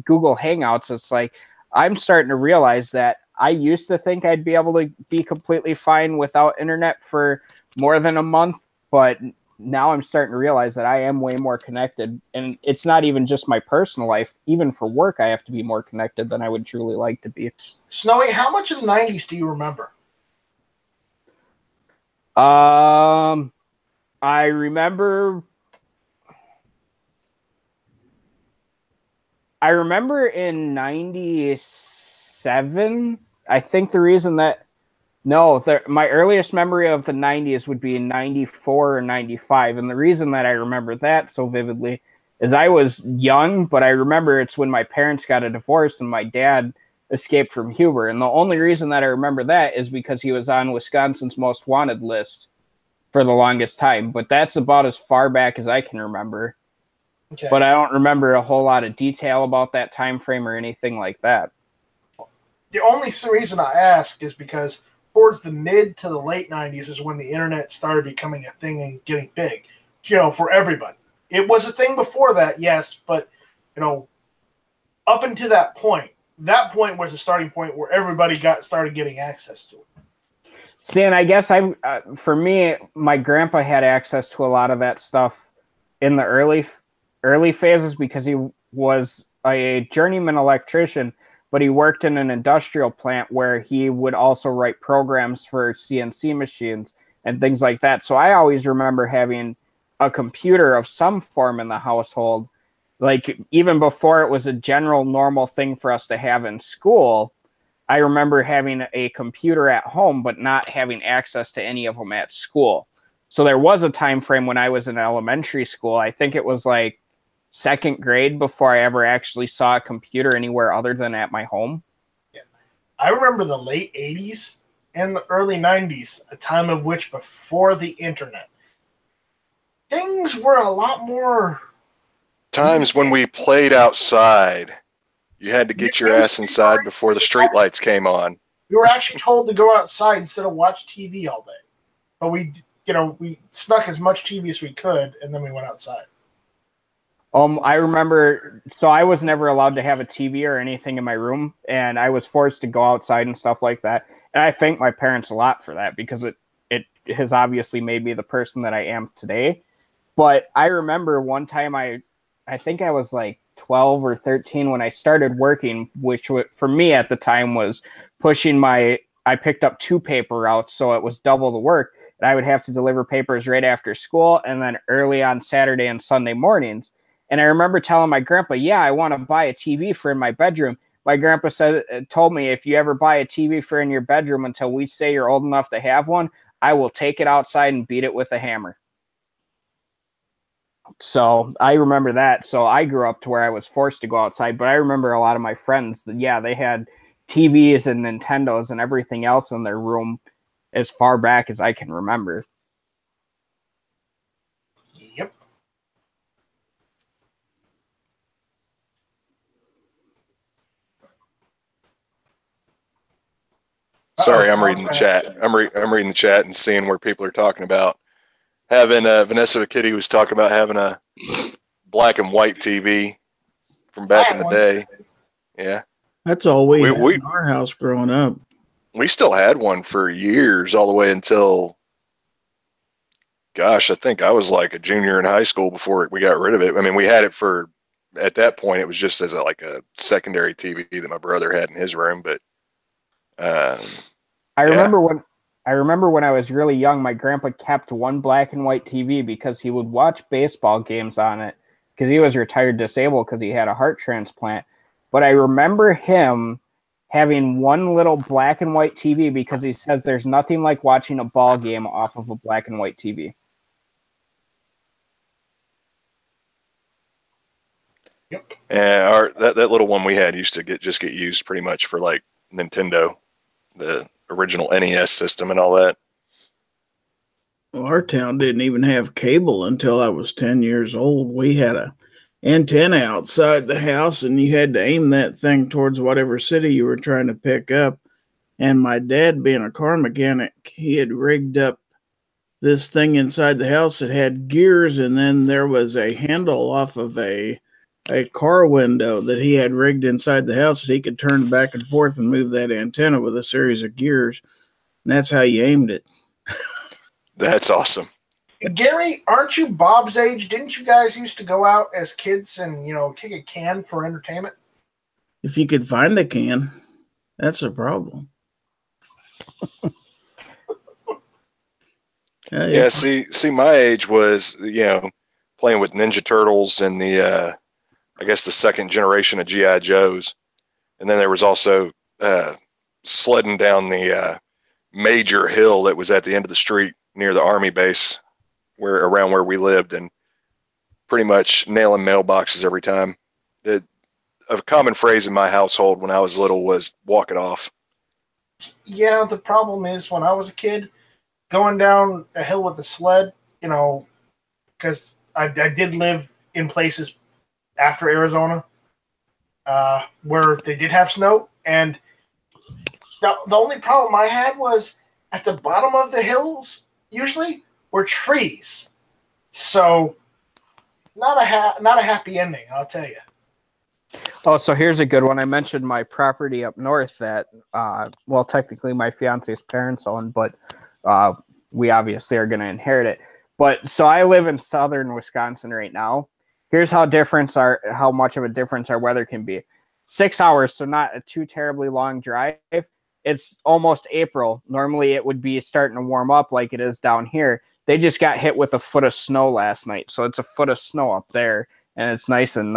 Google Hangouts. It's like I'm starting to realize that I used to think I'd be able to be completely fine without internet for more than a month, but now I'm starting to realize that I am way more connected. And it's not even just my personal life. Even for work, I have to be more connected than I would truly like to be. Snowy, how much of the 90s do you remember? I remember in 97, I think the reason that my earliest memory of the 90s would be in 94 or 95. And the reason that I remember that so vividly is I was young, but I remember it's when my parents got a divorce and my dad escaped from Huber. And the only reason that I remember that is because he was on Wisconsin's most wanted list for the longest time. But that's about as far back as I can remember. Okay. But I don't remember a whole lot of detail about that time frame or anything like that. The only reason I ask is because towards the mid to the late 90s is when the internet started becoming a thing and getting big, for everybody. It was a thing before that, yes, but, up until that point was the starting point where everybody started getting access to it. See, and I guess for me, my grandpa had access to a lot of that stuff in the early phases because he was a journeyman electrician, but he worked in an industrial plant where he would also write programs for CNC machines and things like that. So I always remember having a computer of some form in the household, like even before it was a general normal thing for us to have in school. I remember having a computer at home, but not having access to any of them at school. So there was a time frame when I was in elementary school. I think it was like second grade before I ever actually saw a computer anywhere other than at my home. Yeah. I remember the late 80s and the early 90s, a time of which before the internet, things were a lot more... Times when we played outside. You had to get your ass inside before the street lights came on. We were actually told to go outside instead of watch TV all day. But we snuck as much TV as we could, and then we went outside. I remember, so I was never allowed to have a TV or anything in my room, and I was forced to go outside and stuff like that. And I thank my parents a lot for that because it has obviously made me the person that I am today. But I remember one time I think I was like 12 or 13 when I started working, which for me at the time was I picked up 2 paper routes, so it was double the work. And I would have to deliver papers right after school and then early on Saturday and Sunday mornings. And I remember telling my grandpa, yeah, I want to buy a TV for in my bedroom, my grandpa told me, if you ever buy a TV for in your bedroom until we say you're old enough to have one, I will take it outside and beat it with a hammer. So I remember that. So I grew up to where I was forced to go outside, but I remember a lot of my friends that, yeah, they had TVs and Nintendos and everything else in their room as far back as I can remember. Yep. Sorry, I'm reading the chat. I'm reading the chat and seeing where people are talking about having Vanessa Kitty was talking about having a black and white TV from back in the day. Yeah, That's all we had in our house growing up. we still had one for years, all the way until, gosh, I think I was like a junior in high school before we got rid of it. I mean, we had it for, at that point, it was just as like a secondary TV that my brother had in his room. But I remember when I was really young, my grandpa kept one black and white TV because he would watch baseball games on it because he was retired disabled because he had a heart transplant. But I remember him having one little black and white TV because he says there's nothing like watching a ball game off of a black and white TV. Yep. And that little one we had used to get used pretty much for like Nintendo, the original NES system and all that. Well, our town didn't even have cable until I was 10 years old. We had a antenna outside the house, and you had to aim that thing towards whatever city you were trying to pick up. And my dad, being a car mechanic, he had rigged up this thing inside the house that had gears, and then there was a handle off of a car window that he had rigged inside the house that he could turn back and forth and move that antenna with a series of gears. And that's how you aimed it. That's awesome. Gary, aren't you Bob's age? Didn't you guys used to go out as kids and, kick a can for entertainment? If you could find a can, that's a problem. Yeah, see, my age was, playing with Ninja Turtles and the, I guess the second generation of G.I. Joes. And then there was also sledding down the major hill that was at the end of the street near the Army base, around where we lived, and pretty much nailing mailboxes every time. A common phrase in my household when I was little was "walk it off." Yeah, the problem is when I was a kid, going down a hill with a sled, because I did live in places after Arizona where they did have snow, and the only problem I had was at the bottom of the hills usually were trees, so not a happy ending, I'll tell you. Oh, so here's a good one. I mentioned my property up north that, technically my fiance's parents own, but we obviously are going to inherit it. But so I live in southern Wisconsin right now. Here's how much of a difference our weather can be. 6 hours, so not a too terribly long drive. It's almost April. Normally it would be starting to warm up like it is down here. They just got hit with a foot of snow last night. So it's a foot of snow up there, and it's nice and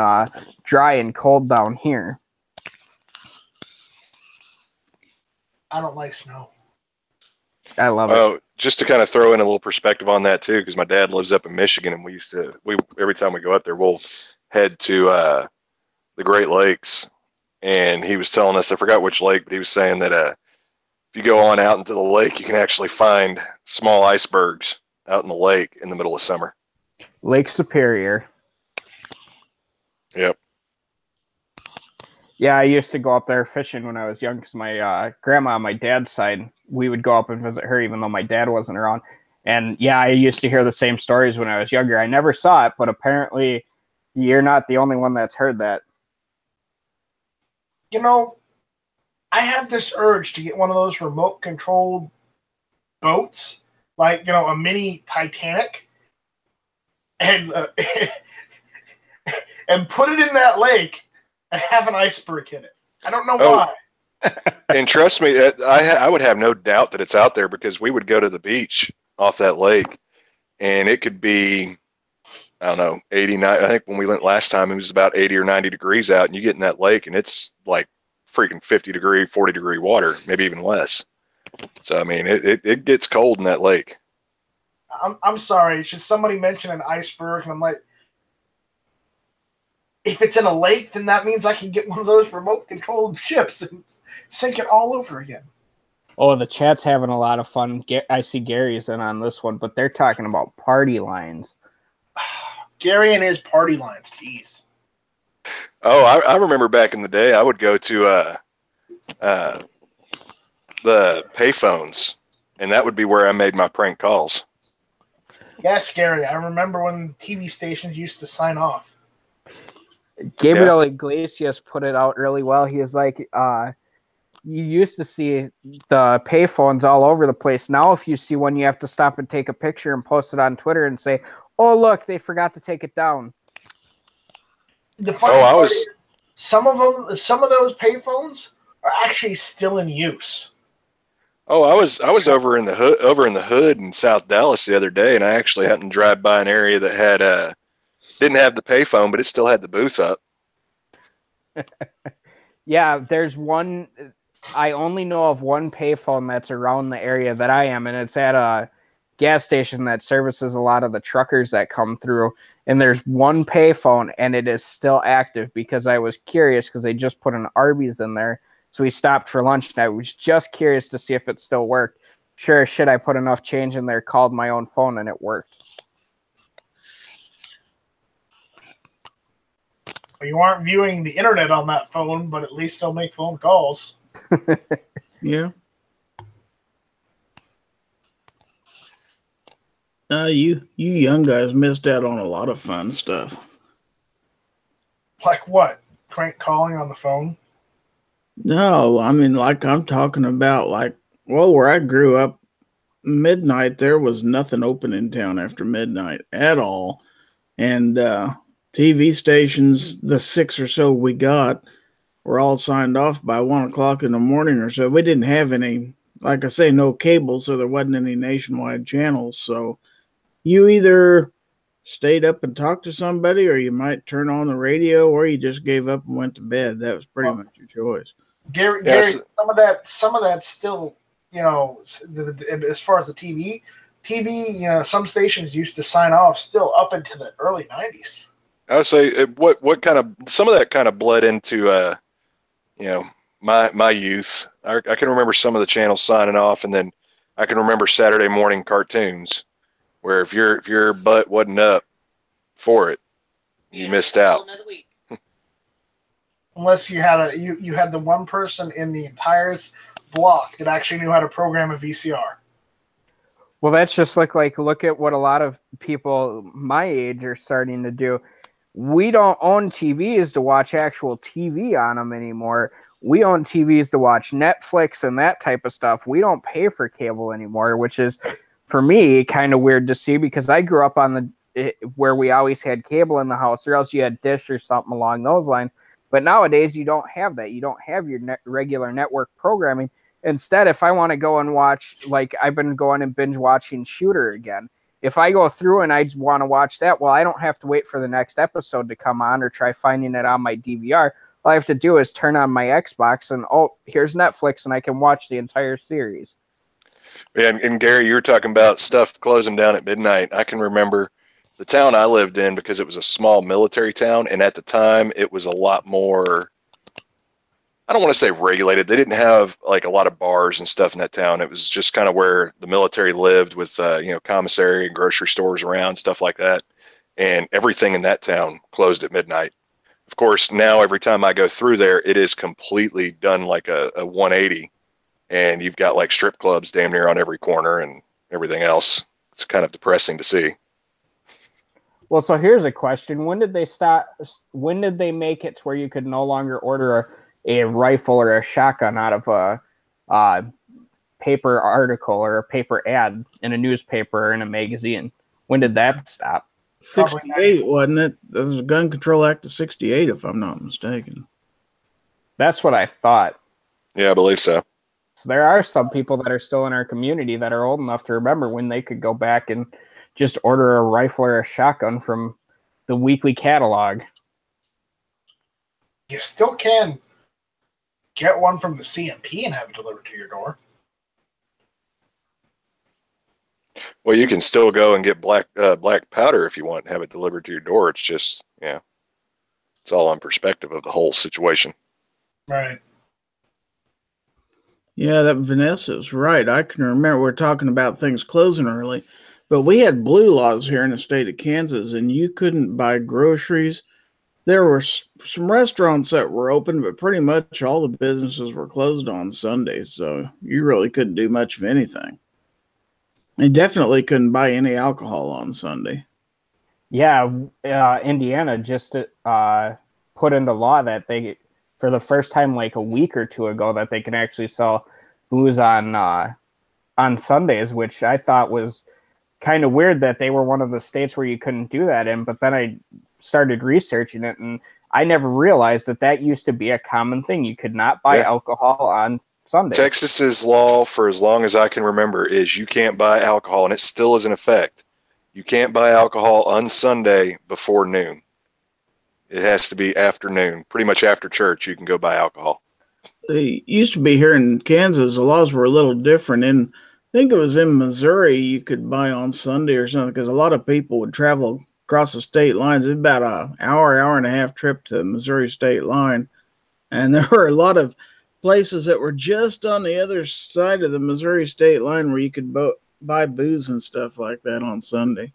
dry and cold down here. I don't like snow. I love it. Just to kind of throw in a little perspective on that too, because my dad lives up in Michigan, and every time we go up there, we'll head to the Great Lakes. And he was telling us, I forgot which lake, but he was saying that if you go on out into the lake, you can actually find small icebergs out in the lake in the middle of summer. Lake Superior. Yep. Yeah, I used to go up there fishing when I was young because my grandma on my dad's side, we would go up and visit her even though my dad wasn't around. And yeah, I used to hear the same stories when I was younger. I never saw it, but apparently you're not the only one that's heard that. I have this urge to get one of those remote controlled boats, like, a mini Titanic, and and put it in that lake and have an iceberg in it. I don't know why. And trust me, I would have no doubt that it's out there, because we would go to the beach off that lake, and it could be, I don't know, 89. I think when we went last time, it was about 80 or 90 degrees out, and you get in that lake, and it's like freaking 50-degree, 40-degree water, maybe even less. So I mean, it gets cold in that lake. I'm sorry. It's just somebody mentioned an iceberg, and I'm like, if it's in a lake, then that means I can get one of those remote controlled ships and sink it all over again. Oh, the chat's having a lot of fun. I see Gary's in on this one, but they're talking about party lines. Gary and his party lines. Jeez. Oh, I remember back in the day, I would go to the payphones, and that would be where I made my prank calls. Yes, Gary. I remember when TV stations used to sign off. Gabriel Iglesias put it out really well. He was like, you used to see the payphones all over the place. Now, if you see one, you have to stop and take a picture and post it on Twitter and say, "Oh, look, they forgot to take it down." Some of those payphones are actually still in use. Oh, I was over in the hood in South Dallas the other day, and I actually happened to drive by an area that had didn't have the payphone, but it still had the booth up. Yeah, there's one. I only know of one payphone that's around the area that I am, and it's at a gas station that services a lot of the truckers that come through. And there's one payphone, and it is still active because I was curious because they just put an Arby's in there. So we stopped for lunch, and I was just curious to see if it still worked. Sure as shit, I put enough change in there, called my own phone, and it worked. Well, you aren't viewing the internet on that phone, but at least they'll make phone calls. Yeah. You young guys missed out on a lot of fun stuff. Like what? Crank calling on the phone? No, I mean, like I'm talking about, where I grew up, midnight, there was nothing open in town after midnight at all. And TV stations, the 6 or so we got, were all signed off by 1 o'clock in the morning or so. We didn't have any, like I say, no cable, so there wasn't any nationwide channels. So you either stayed up and talked to somebody, or you might turn on the radio, or you just gave up and went to bed. That was pretty much your choice. Gary, some of that still, as far as the TV, some stations used to sign off still up into the early 90s. I would say some of that kind of bled into my youth. I can remember some of the channels signing off, and then I can remember Saturday morning cartoons, where if your butt wasn't up for it, you missed out. Unless you had you had the one person in the entire block that actually knew how to program a VCR. Well, that's just look at what a lot of people my age are starting to do. We don't own TVs to watch actual TV on them anymore. We own TVs to watch Netflix and that type of stuff. We don't pay for cable anymore, which is, for me, kind of weird to see because I grew up on where we always had cable in the house, or else you had Dish or something along those lines. But nowadays, you don't have that. You don't have your regular network programming. Instead, if I want to go and watch, like I've been going and binge watching Shooter again, if I go through and I want to watch that, well, I don't have to wait for the next episode to come on or try finding it on my DVR. All I have to do is turn on my Xbox and, here's Netflix, and I can watch the entire series. Yeah, and Gary, you were talking about stuff closing down at midnight. I can remember the town I lived in, because it was a small military town, and at the time it was a lot more, I don't want to say regulated. They didn't have like a lot of bars and stuff in that town. It was just kind of where the military lived, with commissary and grocery stores around, stuff like that. And everything in that town closed at midnight. Of course, now every time I go through there, it is completely done like a 180, and you've got like strip clubs damn near on every corner and everything else. It's kind of depressing to see. Well, so here's a question. When did they stop? When did they make it to where you could no longer order a rifle or a shotgun out of a paper article or a paper ad in a newspaper or in a magazine? When did that stop? 68, wasn't it? That was the Gun Control Act of 68, if I'm not mistaken. That's what I thought. Yeah, I believe so. So there are some people that are still in our community that are old enough to remember when they could go back and just order a rifle or a shotgun from the weekly catalog. You still can get one from the CMP and have it delivered to your door. Well, you can still go and get black powder if you want and have it delivered to your door. It's just, yeah, it's all on perspective of the whole situation. Right. Yeah, that Vanessa's right. I can remember we're talking about things closing early, but we had blue laws here in the state of Kansas, and you couldn't buy groceries. There were some restaurants that were open, but pretty much all the businesses were closed on Sundays, so you really couldn't do much of anything. You definitely couldn't buy any alcohol on Sunday. Yeah, Indiana just put into law that they, for the first time like a week or two ago, that they can actually sell booze on Sundays, which I thought was kind of weird that they were one of the states where you couldn't do that in. But then I started researching it, and I never realized that used to be a common thing. You could not buy alcohol on Sunday. Texas's law, for as long as I can remember, is you can't buy alcohol, and it still is in effect. You can't buy alcohol on Sunday before noon. It has to be afternoon. Pretty much after church, you can go buy alcohol. They used to be here in Kansas. The laws were a little different. And I think it was in Missouri you could buy on Sunday or something, because a lot of people would travel across the state lines. It's about an hour and a half trip to the Missouri state line. And there were a lot of places that were just on the other side of the Missouri state line where you could buy booze and stuff like that on Sunday.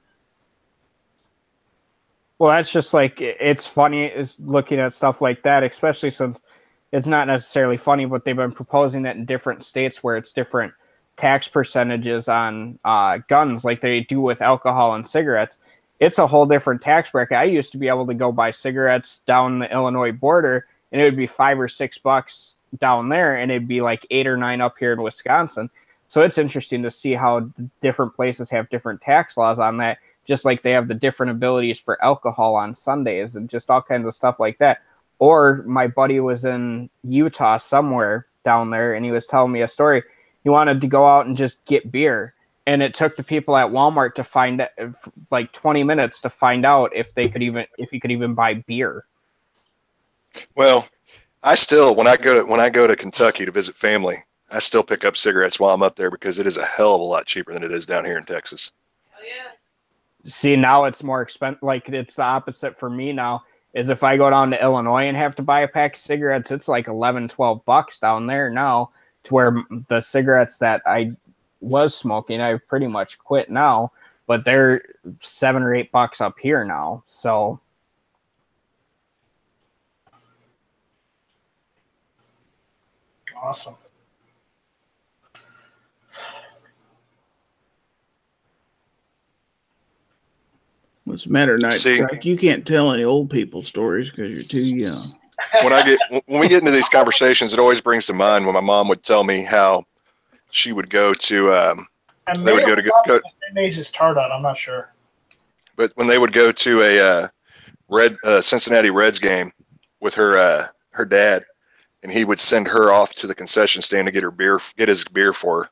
Well, that's just like, it's funny is looking at stuff like that, especially since it's not necessarily funny, but they've been proposing that in different states where it's different tax percentages on guns, like they do with alcohol and cigarettes. It's a whole different tax bracket. I used to be able to go buy cigarettes down the Illinois border, and it would be $5 or $6 down there, and it'd be like 8 or 9 up here in Wisconsin. So it's interesting to see how different places have different tax laws on that, just like they have the different abilities for alcohol on Sundays and just all kinds of stuff like that. Or my buddy was in Utah somewhere down there, and he was telling me a story. He wanted to go out and just get beer, and it took the people at Walmart to find like 20 minutes to find out if he could even buy beer. Well, I still, when I go to Kentucky to visit family, I still pick up cigarettes while I'm up there because it is a hell of a lot cheaper than it is down here in Texas. Oh yeah. See, now it's more expensive. Like, it's the opposite for me now. Is if I go down to Illinois and have to buy a pack of cigarettes, it's like $11-12 down there now, to where the cigarettes that I was smoking, I've pretty much quit now, but they're $7 or $8 up here now. So awesome. What's the matter, Night Strike? You can't tell any old people stories because you're too young. When we get into these conversations, it always brings to mind when my mom would tell me how she would go to. They would go to the same age as Tardot. I'm not sure. But when they would go to a Cincinnati Reds game with her dad, and he would send her off to the concession stand to get his beer for her,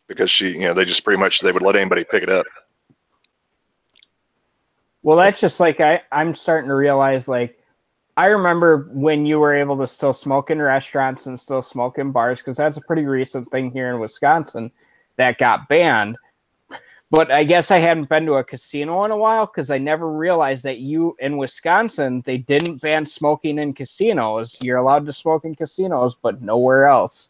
because they just pretty much, they would let anybody pick it up. Well, that's just like, I'm starting to realize, like, I remember when you were able to still smoke in restaurants and still smoke in bars, because that's a pretty recent thing here in Wisconsin that got banned. But I guess I hadn't been to a casino in a while, because I never realized that in Wisconsin, they didn't ban smoking in casinos. You're allowed to smoke in casinos, but nowhere else.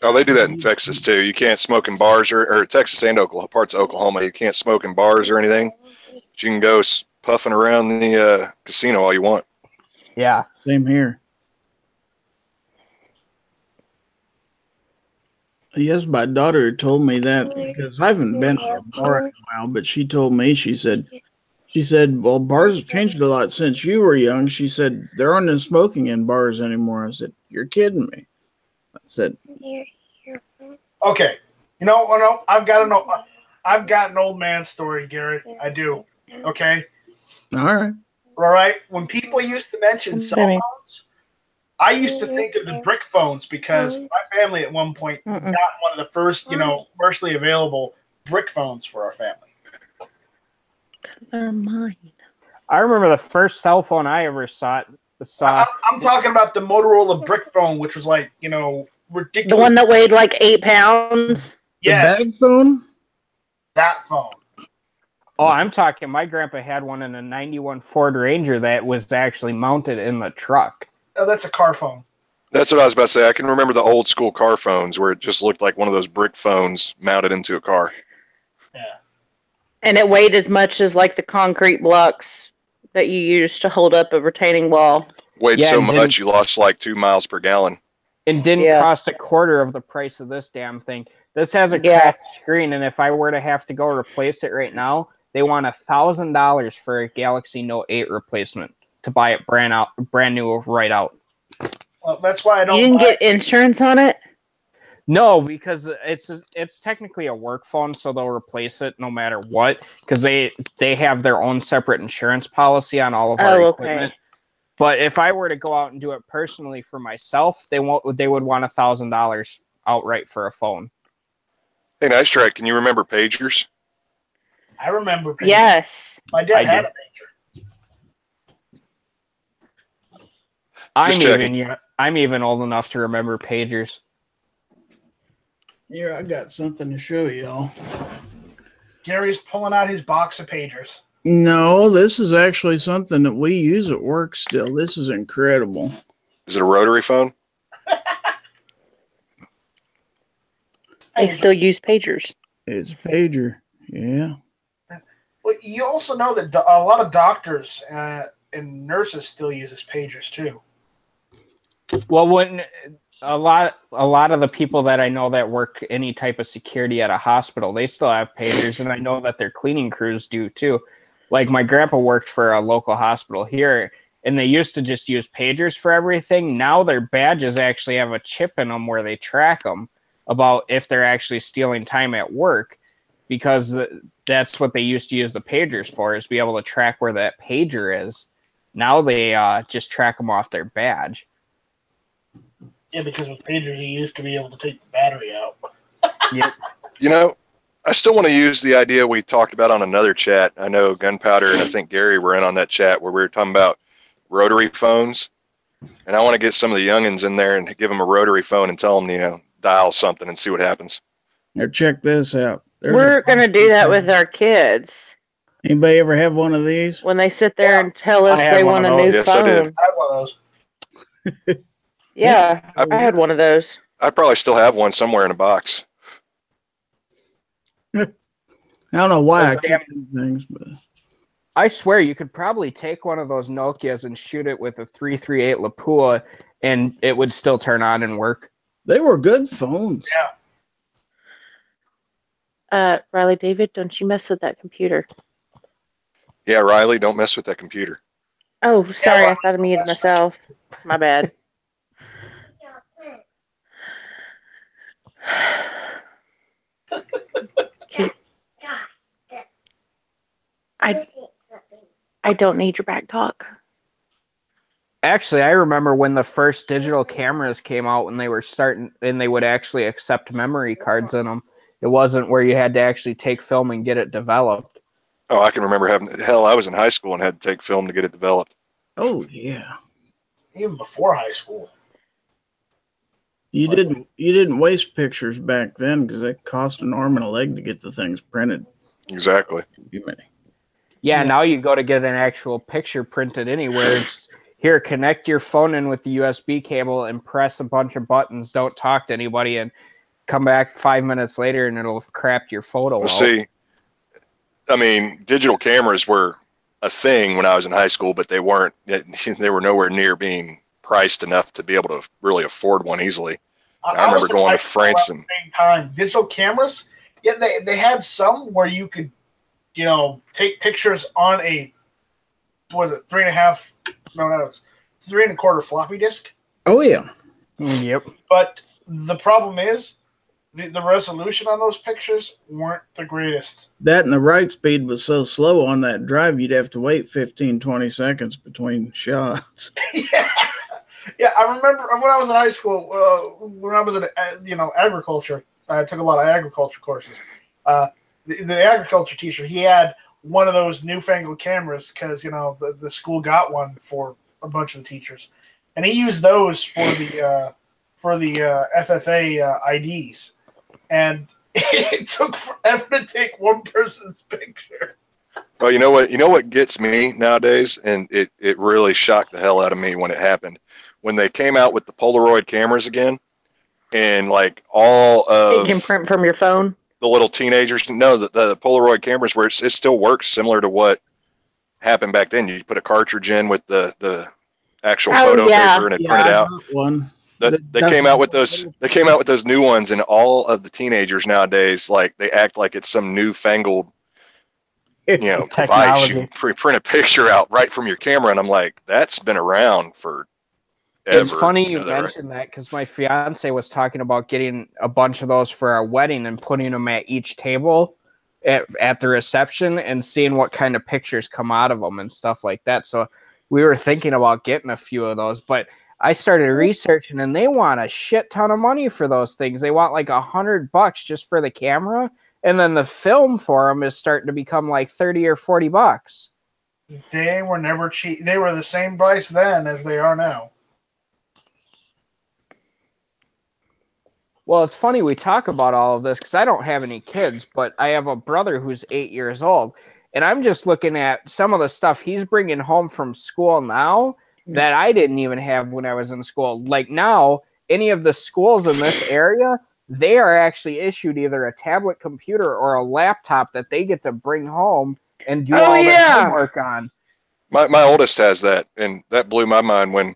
Oh, they do that in Texas too. You can't smoke in bars or Texas and Oklahoma, parts of Oklahoma. You can't smoke in bars or anything. But you can go puffing around the casino all you want. Yeah. Same here. Yes, my daughter told me that, because I haven't been to a bar in a while, but she told me, she said, well, bars have changed a lot since you were young. She said, there aren't no smoking in bars anymore. I said, you're kidding me. I said, okay. No, I've got an old man story, Gary. I do. Okay. All right. When people used to mention cell phones, I used to think of the brick phones, because my family at one point got one of the first, commercially available brick phones for our family. They're mine. I remember the first cell phone I ever saw. I'm talking about the Motorola brick phone, which was like, ridiculous. The one that weighed like 8 pounds. Yes, The bag phone? that phone. Oh, I'm talking. My grandpa had one in a '91 Ford Ranger that was actually mounted in the truck. Oh, that's a car phone. That's what I was about to say. I can remember the old school car phones where it just looked like one of those brick phones mounted into a car. Yeah. And it weighed as much as like the concrete blocks that you use to hold up a retaining wall. Weighed Yeah, so and much you lost like 2 miles per gallon. It didn't Yeah. cost a quarter of the price of this damn thing. This has a Yeah. cracked screen, and if I were to have to go replace it right now, they want $1,000 for a Galaxy Note 8 replacement to buy it brand new right out. Well, that's why I don't. You didn't buy get insurance on it? No, because it's technically a work phone, so they'll replace it no matter what, because they have their own separate insurance policy on all of our equipment. But if I were to go out and do it personally for myself, they would want $1,000 outright for a phone. Hey, Nice Track, can you remember pagers? I remember. Pagers. Yes. My dad I had do. a pager. I'm even old enough to remember pagers. Here, I got something to show y'all. Gary's pulling out his box of pagers. No, this is actually something that we use at work still. This is incredible. Is it a rotary phone? They still use pagers. It's a pager. Yeah. Well, you also know that a lot of doctors and nurses still uses pagers too. Well, when a lot of the people that I know that work any type of security at a hospital, they still have pagers, and I know that their cleaning crews do too. Like my grandpa worked for a local hospital here, and they used to just use pagers for everything. Now their badges actually have a chip in them where they track them about if they're actually stealing time at work, because that's what they used to use the pagers for, is be able to track where that pager is. Now they just track them off their badge. Yeah, because with pagers, you used to be able to take the battery out. Yep. You know, I still want to use the idea we talked about on another chat. I know Gunpowder and I think Gary were in on that chat where we were talking about rotary phones. And I want to get some of the youngins in there and give them a rotary phone and tell them, dial something and see what happens. Now check this out. We're going to do that with our kids. Anybody ever have one of these? When they sit there and tell us they want a new Yes, I did. phone. I have one of those. Yeah, I had one of those. I probably still have one somewhere in a box. I don't know why I Those keep damn- these things, but I swear you could probably take one of those Nokias and shoot it with a 338 Lapua, and it would still turn on and work. they were good phones. Yeah. Riley David, don't you mess with that computer. Yeah, Riley, don't mess with that computer. Oh, sorry, well, I thought I muted myself. My bad. I don't need your back talk. Actually, I remember when the first digital cameras came out, when they were starting, and they would actually accept memory cards in them. It wasn't where you had to actually take film and get it developed. Oh, I can remember I was in high school and had to take film to get it developed. Oh yeah. Even before high school. You didn't waste pictures back then because it cost an arm and a leg to get the things printed. Exactly. Yeah, now you go to get an actual picture printed anywhere. It's, here, connect your phone in with the USB cable and press a bunch of buttons. Don't talk to anybody, and come back 5 minutes later and it'll crap your photo Well, out. see, I mean, digital cameras were a thing when I was in high school, but they weren't. They were nowhere near being priced enough to be able to really afford one easily. I remember going to France and same time. Digital cameras, yeah, they had some where you could, take pictures on a, what was it, 3.5? No, that was 3 1/4 floppy disk. Oh yeah. Yep. But the problem is, the resolution on those pictures weren't the greatest. That and the write speed was so slow on that drive, you'd have to wait 15, 20 seconds between shots. Yeah, I remember when I was in high school, when I was in agriculture, I took a lot of agriculture courses. The agriculture teacher, he had one of those newfangled cameras because the school got one for a bunch of the teachers, and he used those for the FFA IDs, and it took forever to take one person's picture. Well, you know what gets me nowadays, and it really shocked the hell out of me when it happened. When they came out with the Polaroid cameras again, and like all of You can print from your phone. the little teenagers know that the Polaroid cameras where it still works similar to what happened back then. You put a cartridge in with the actual photo paper and it printed out. One. They came out with those. They came out with those new ones, and all of the teenagers nowadays, like they act like it's some newfangled, device. You can print a picture out right from your camera, and I'm like, that's been around for. It's funny you mentioned that because my fiance was talking about getting a bunch of those for our wedding and putting them at each table at the reception and seeing what kind of pictures come out of them and stuff like that. So we were thinking about getting a few of those, but I started researching and they want a shit ton of money for those things. They want like $100 just for the camera. And then the film for them is starting to become like 30 or $40. They were never cheap. They were the same price then as they are now. Well, it's funny we talk about all of this because I don't have any kids, but I have a brother who's 8 years old. And I'm just looking at some of the stuff he's bringing home from school now that I didn't even have when I was in school. Like now, any of the schools in this area, they are actually issued either a tablet computer or a laptop that they get to bring home and do all their homework on. My oldest has that, and that blew my mind when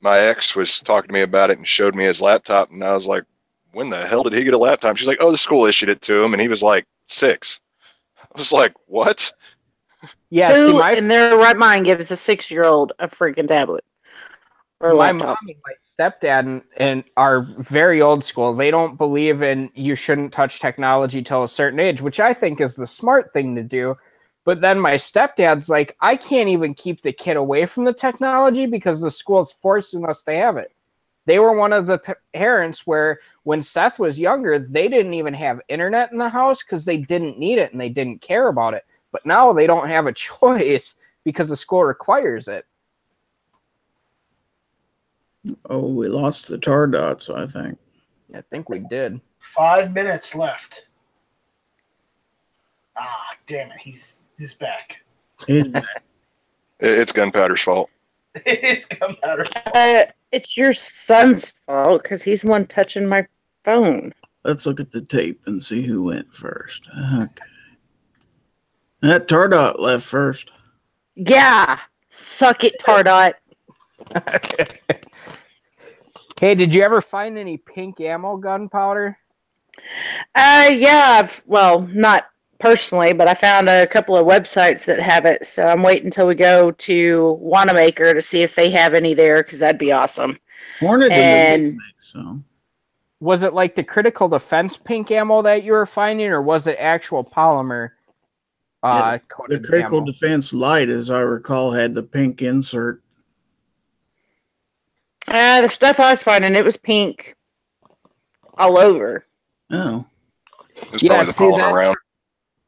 my ex was talking to me about it and showed me his laptop, and I was like, when the hell did he get a laptop? She's like, oh, the school issued it to him, and he was like 6. I was like, what? Yeah, Who in their right mind gives a 6-year-old a freaking tablet or a my laptop? mom and my stepdad and are very old school. They don't believe in you shouldn't touch technology till a certain age, which I think is the smart thing to do. But then my stepdad's like, I can't even keep the kid away from the technology because the school's forcing us to have it. They were one of the parents where when Seth was younger, they didn't even have internet in the house because they didn't need it and they didn't care about it. But now they don't have a choice because the school requires it. Oh, we lost the tar dots, I think. I think we did. 5 minutes left. Ah, damn it. He's back. He's back. It's Gunpowder's fault. It's Gunpowder. It's your son's fault because he's the one touching my phone. Let's look at the tape and see who went first. Okay. That Tardot left first. Yeah. Suck it, Tardot. Hey, did you ever find any pink ammo gunpowder? Yeah. Well, not personally, but I found a couple of websites that have it. So I'm waiting until we go to Wanamaker to see if they have any there because that'd be awesome. Hornet and so. Was it like the critical defense pink ammo that you were finding, or was it actual polymer? The Coated critical ammo? defense light, as I recall, had the pink insert. the stuff I was finding, it was pink all over. Oh. It's probably the polymer round.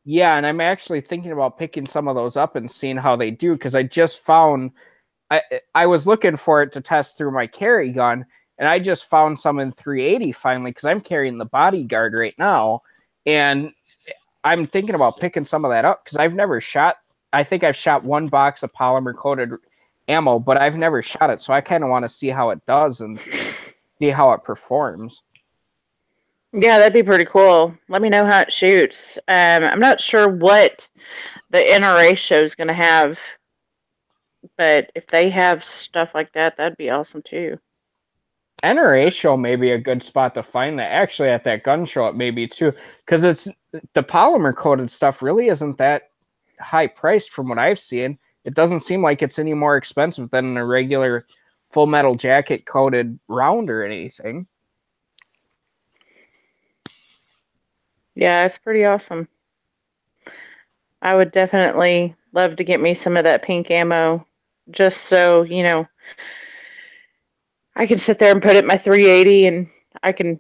Yeah, and I'm actually thinking about picking some of those up and seeing how they do because I just found I was looking for it to test through my carry gun, and I just found some in 380 finally because I'm carrying the Bodyguard right now, and I'm thinking about picking some of that up because I've never shot. I think I've shot one box of polymer coated ammo, but I've never shot it, so I kind of want to see how it does and see how it performs. Yeah, that'd be pretty cool. Let me know how it shoots. I'm not sure what the NRA show is going to have, but if they have stuff like that, that'd be awesome too. NRA show may be a good spot to find that. Actually, at that gun show, it may be too, because it's the polymer coated stuff really isn't that high priced from what I've seen. It doesn't seem like it's any more expensive than a regular full metal jacket coated round or anything. Yeah, it's pretty awesome. I would definitely love to get me some of that pink ammo just so, I can sit there and put it in my 380 and I can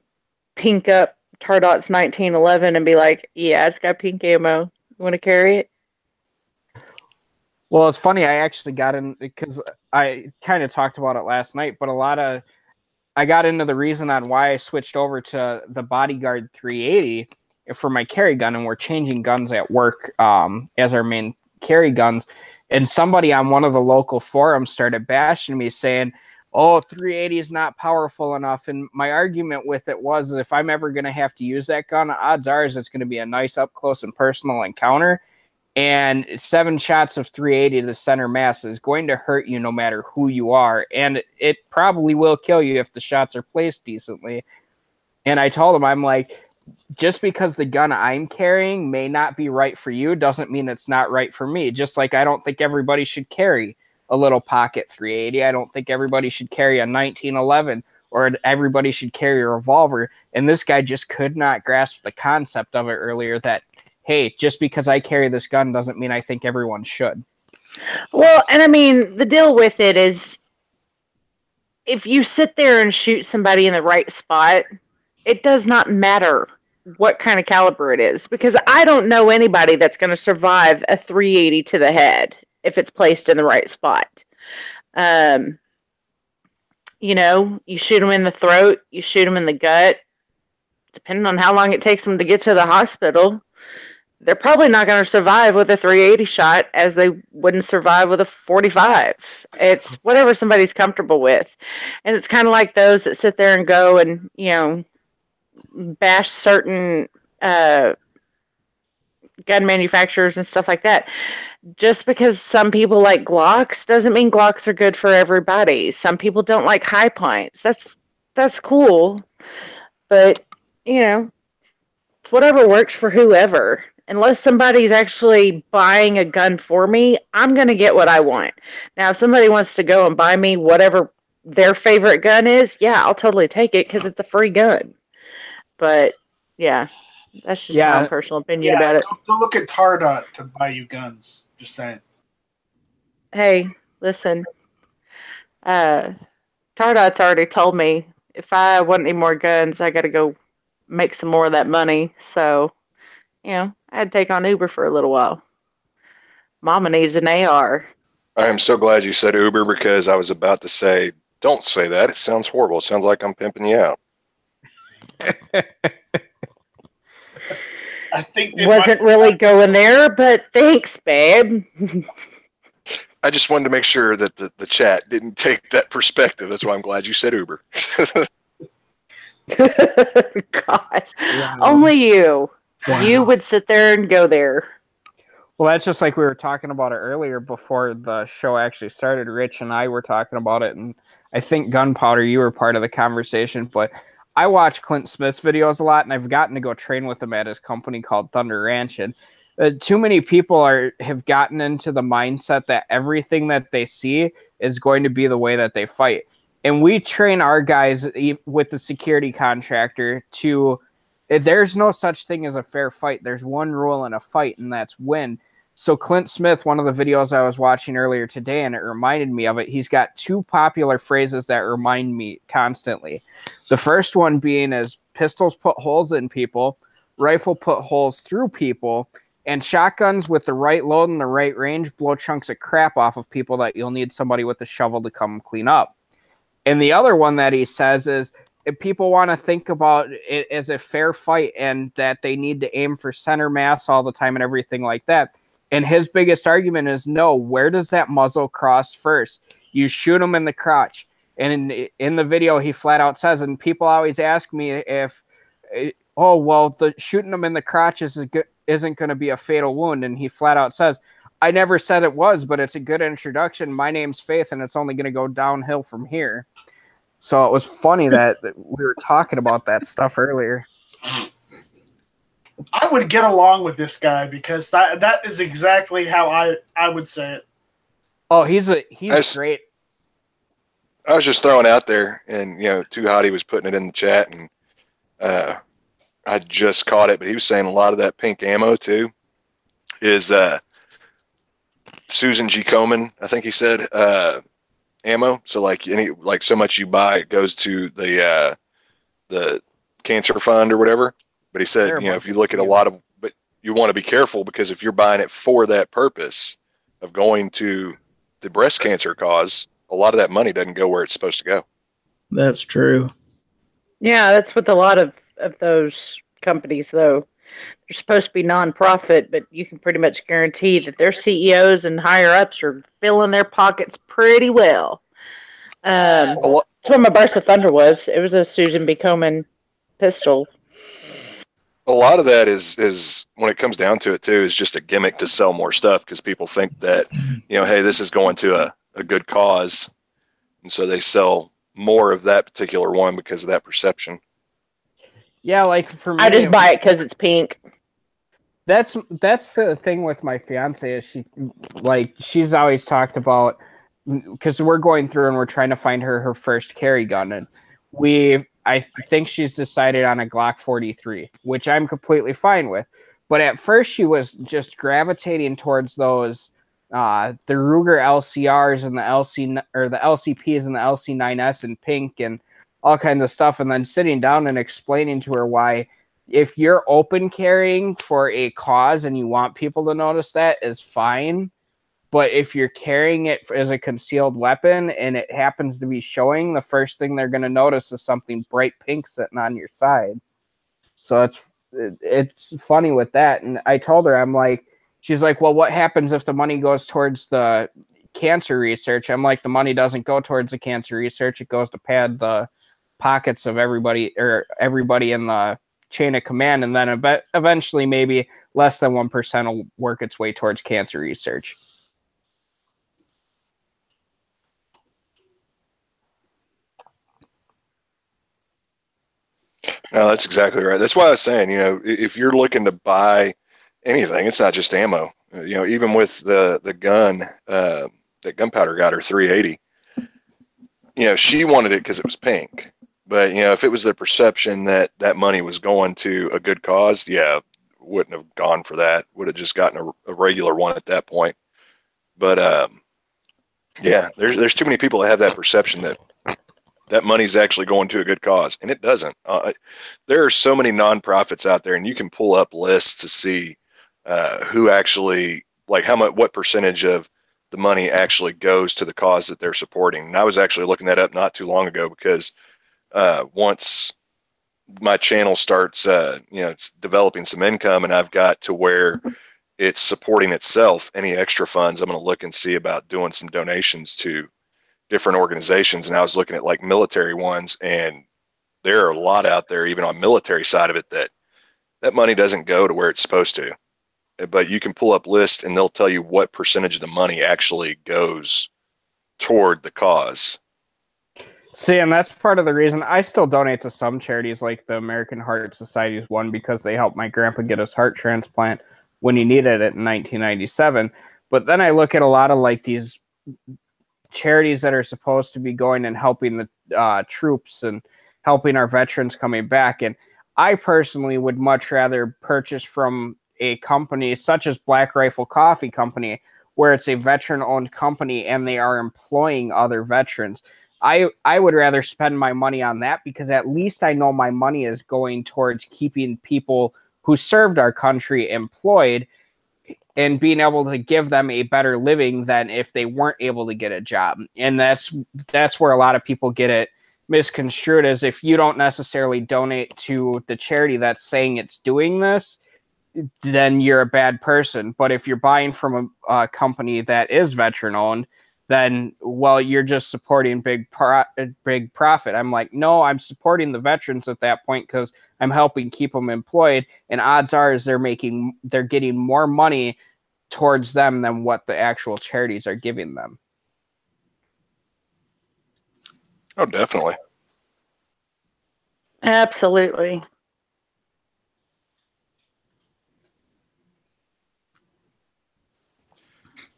pink up Tardot's 1911 and be like, yeah, it's got pink ammo. You want to carry it? Well, it's funny. I actually got in because I kind of talked about it last night, but I got into the reason on why I switched over to the Bodyguard 380 for my carry gun, and we're changing guns at work as our main carry guns. And somebody on one of the local forums started bashing me saying, oh, 380 is not powerful enough. And my argument with it was, if I'm ever going to have to use that gun, odds are it's going to be a nice up close and personal encounter. And 7 shots of 380 to center mass is going to hurt you no matter who you are. And it probably will kill you if the shots are placed decently. And I told him, I'm like, just because the gun I'm carrying may not be right for you doesn't mean it's not right for me. Just like I don't think everybody should carry a little pocket 380. I don't think everybody should carry a 1911 or everybody should carry a revolver. And this guy just could not grasp the concept of it earlier that, hey, just because I carry this gun doesn't mean I think everyone should. Well, and I mean, the deal with it is if you sit there and shoot somebody in the right spot, it does not matter what kind of caliber it is, because I don't know anybody that's going to survive a 380 to the head if it's placed in the right spot. You know, you shoot them in the throat, you shoot them in the gut, depending on how long it takes them to get to the hospital. They're probably not going to survive with a 380 shot as they wouldn't survive with a 45. It's whatever somebody's comfortable with. And it's kind of like those that sit there and go and, you know, bash certain gun manufacturers and stuff like that. Just because some people like Glocks doesn't mean Glocks are good for everybody. Some people don't like high points. That's cool. But, you know, it's whatever works for whoever. Unless somebody's actually buying a gun for me, I'm going to get what I want. Now, if somebody wants to go and buy me whatever their favorite gun is, yeah, I'll totally take it because it's a free gun. But, yeah, that's just my personal opinion about it. Go look at Tardot to buy you guns. Just saying. Hey, listen. Tardot's already told me if I want any more guns, I got to go make some more of that money. So, you know, I had to take on Uber for a little while. Mama needs an AR. I am so glad you said Uber, because I was about to say, don't say that. It sounds horrible. It sounds like I'm pimping you out. I think wasn't really going there, but thanks, babe. I just wanted to make sure that the chat didn't take that perspective. That's why I'm glad you said Uber. God, only you. Wow. You would sit there and go there. Well, that's just like we were talking about it earlier before the show actually started. Rich and I were talking about it, and I think Gunpowder, you were part of the conversation, but I watch Clint Smith's videos a lot, and I've gotten to go train with him at his company called Thunder Ranch. And too many people have gotten into the mindset that everything that they see is going to be the way that they fight. And we train our guys with the security contractor to, there's no such thing as a fair fight. There's one rule in a fight, and that's win. So Clint Smith, one of the videos I was watching earlier today, and it reminded me of it, he's got 2 popular phrases that remind me constantly. The first one being is pistols put holes in people, rifle put holes through people, and shotguns with the right load and the right range blow chunks of crap off of people that you'll need somebody with a shovel to come clean up. And the other one that he says is, if people want to think about it as a fair fight and that they need to aim for center mass all the time and everything like that. And his biggest argument is, no, where does that muzzle cross first? You shoot them in the crotch. And in the video, he flat out says, and people always ask me if, oh, well, the shooting them in the crotch isn't going to be a fatal wound. And he flat out says, I never said it was, but it's a good introduction. My name's Faith, and it's only going to go downhill from here. So it was funny that we were talking about that stuff earlier. I would get along with this guy because that is exactly how I would say it. Oh, he's great. I was just throwing out there, and Too Hottie was putting it in the chat, and I just caught it, but he was saying a lot of that pink ammo too is Susan G. Komen, I think he said, ammo. So like so much you buy, it goes to the cancer fund or whatever. But he said, if you look at a lot of, but you want to be careful, because if you're buying it for that purpose of going to the breast cancer cause, a lot of that money doesn't go where it's supposed to go. That's true. Yeah, that's with a lot of those companies, though. They're supposed to be nonprofit, but you can pretty much guarantee that their CEOs and higher ups are filling their pockets pretty well. That's what my Burst of Thunder was. It was a Susan B. Komen pistol. A lot of that is when it comes down to it too, is just a gimmick to sell more stuff, because people think that, hey, this is going to a good cause, and so they sell more of that particular one because of that perception. Yeah, like for me, I just buy it because it's pink. That's the thing with my fiance, is she's always talked about, because we're going through and we're trying to find her first carry gun, and I think she's decided on a Glock 43, which I'm completely fine with. But at first she was just gravitating towards those the Ruger LCRs and the LCPs and the LC9S in pink and all kinds of stuff, and then sitting down and explaining to her why, if you're open carrying for a cause and you want people to notice, that is fine. But if you're carrying it as a concealed weapon and it happens to be showing, the first thing they're going to notice is something bright pink sitting on your side. So it's funny with that. And I told her, she's like, well, what happens if the money goes towards the cancer research? I'm like, the money doesn't go towards the cancer research. It goes to pad the pockets of everybody in the chain of command. And then eventually maybe less than 1% will work its way towards cancer research. No, that's exactly right. That's why I was saying, if you're looking to buy anything, it's not just ammo. Even with the gun, that Gunpowder got her 380. She wanted it because it was pink. But if it was the perception that money was going to a good cause, wouldn't have gone for that. Would have just gotten a regular one at that point. But there's too many people that have that perception that money's actually going to a good cause, and it doesn't. There are so many nonprofits out there, and you can pull up lists to see who actually, what percentage of the money actually goes to the cause that they're supporting. And I was actually looking that up not too long ago, because once my channel starts, it's developing some income, and I've got to where it's supporting itself, any extra funds, I'm going to look and see about doing some donations to different organizations. And I was looking at military ones, and there are a lot out there, even on military side of it, that money doesn't go to where it's supposed to. But you can pull up lists and they'll tell you what percentage of the money actually goes toward the cause. See, and that's part of the reason I still donate to some charities, like the American Heart Society's one, because they helped my grandpa get his heart transplant when he needed it in 1997. But then I look at a lot of these charities that are supposed to be going and helping the troops and helping our veterans coming back. And I personally would much rather purchase from a company such as Black Rifle Coffee Company, where it's a veteran-owned company and they are employing other veterans. I would rather spend my money on that, because at least I know my money is going towards keeping people who served our country employed and being able to give them a better living than if they weren't able to get a job. And that's where a lot of people get it misconstrued, as if you don't necessarily donate to the charity that's saying it's doing this, then you're a bad person. But if you're buying from a company that is veteran owned, then, well, you're just supporting big profit. I'm like, no, I'm supporting the veterans at that point, because I'm helping keep them employed. And odds are is they're getting more money towards them than what the actual charities are giving them. Oh, definitely. Absolutely.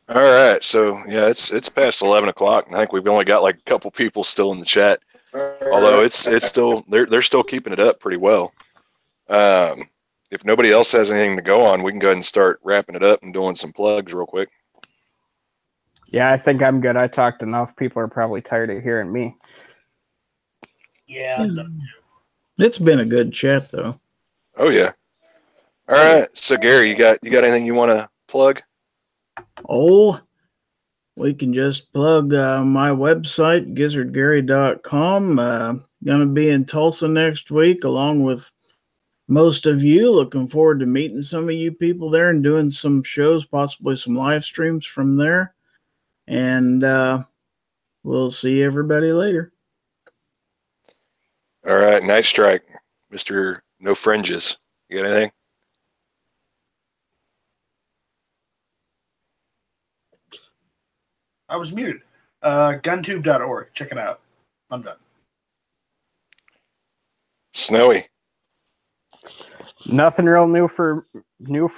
All right, so it's past 11 o'clock, and I think we've only got a couple people still in the chat. Although it's still they're still keeping it up pretty well. If nobody else has anything to go on, we can go ahead and start wrapping it up and doing some plugs real quick. Yeah, I think I'm good. I talked enough. People are probably tired of hearing me. Yeah, it's been a good chat though. Oh yeah. All right, so Gary, you got anything you want to plug? Oh, we can just plug my website, gizzardgary.com. Going to be in Tulsa next week, along with most of you. Looking forward to meeting some of you people there and doing some shows, possibly some live streams from there. And we'll see everybody later. All right, Night Strike, Mr. No Fringes. You got anything? I was muted. Guntube.org. Check it out. I'm done. Snowy. Nothing real new for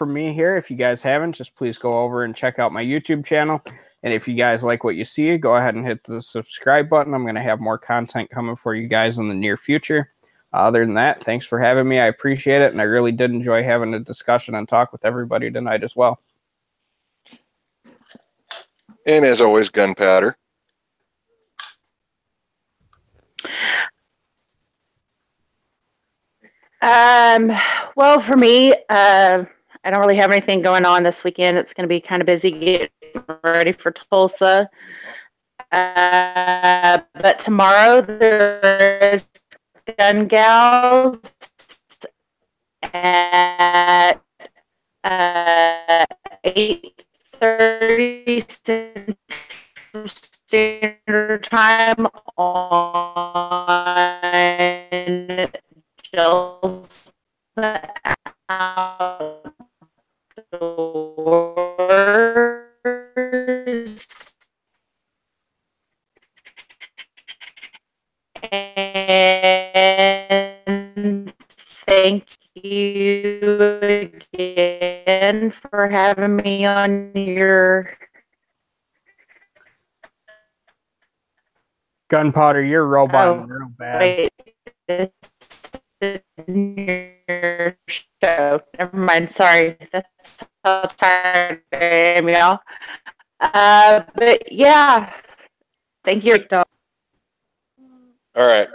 me here. If you guys haven't, just please go over and check out my YouTube channel. And if you guys like what you see, go ahead and hit the subscribe button. I'm going to have more content coming for you guys in the near future. Other than that, thanks for having me. I appreciate it, and I really did enjoy having a discussion and talk with everybody tonight as well. And as always, Gunpowder. Well, for me, I don't really have anything going on this weekend. It's going to be kind of busy getting ready for Tulsa. But tomorrow there's Gun Gals at 8:30 Central Standard Time on Jill's Outdoors. And thank you again for having me on your Gunpowder, you're roboting real bad. wait, this is your show. Never mind. Sorry, that's how tired I am, y'all. But yeah, thank you, Dog. All right.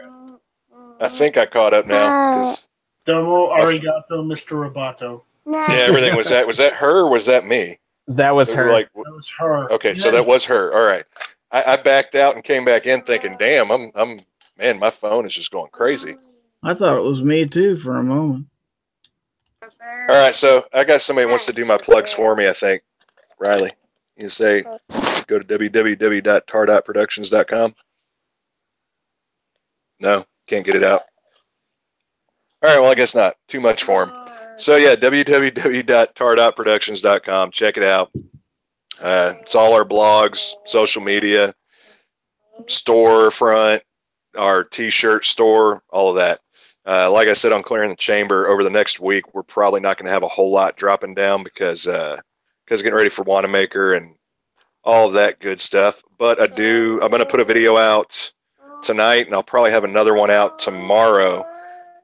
I think I caught up now. 'Cause, Domo arigato, Mr. Roboto. yeah, everything was that. Was that her or was that me? That was We her. were like, That was her. okay, so that was her. All right. I backed out and came back in thinking, damn, man, my phone is just going crazy. I thought it was me too for a moment. All right, so I got somebody who wants to do my plugs for me, I think. Riley, you say go to www.tar.productions.com. No, can't get it out. All right, well, I guess not. Too much for him. So, yeah, www.tar.productions.com. Check it out. It's all our blogs, social media, storefront, our T-shirt store, all of that. Like I said on Clearing the Chamber, over the next week, we're probably not going to have a whole lot dropping down because getting ready for Wanamaker and all of that good stuff. But I'm going to put a video out tonight, and I'll probably have another one out tomorrow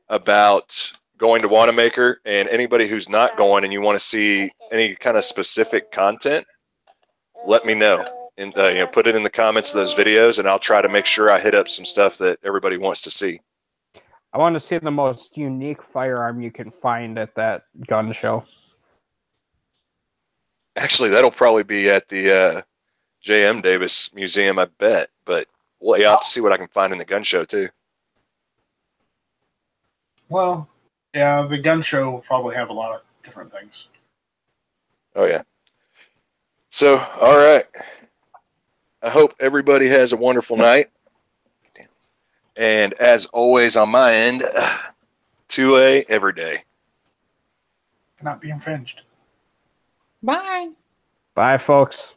about going to Wanamaker. And anybody who's not going and you want to see any kind of specific content, let me know. And put it in the comments of those videos, and I'll try to make sure I hit up some stuff that everybody wants to see. I want to see the most unique firearm you can find at that gun show. Actually, that'll probably be at the J.M. Davis Museum, I bet. But well, yeah, I'll have to see what I can find in the gun show, too. Well, yeah, the gun show will probably have a lot of different things. Oh, yeah. So, all right. I hope everybody has a wonderful night. And as always, on my end, 2A every day. Not be infringed. Bye. Bye, folks.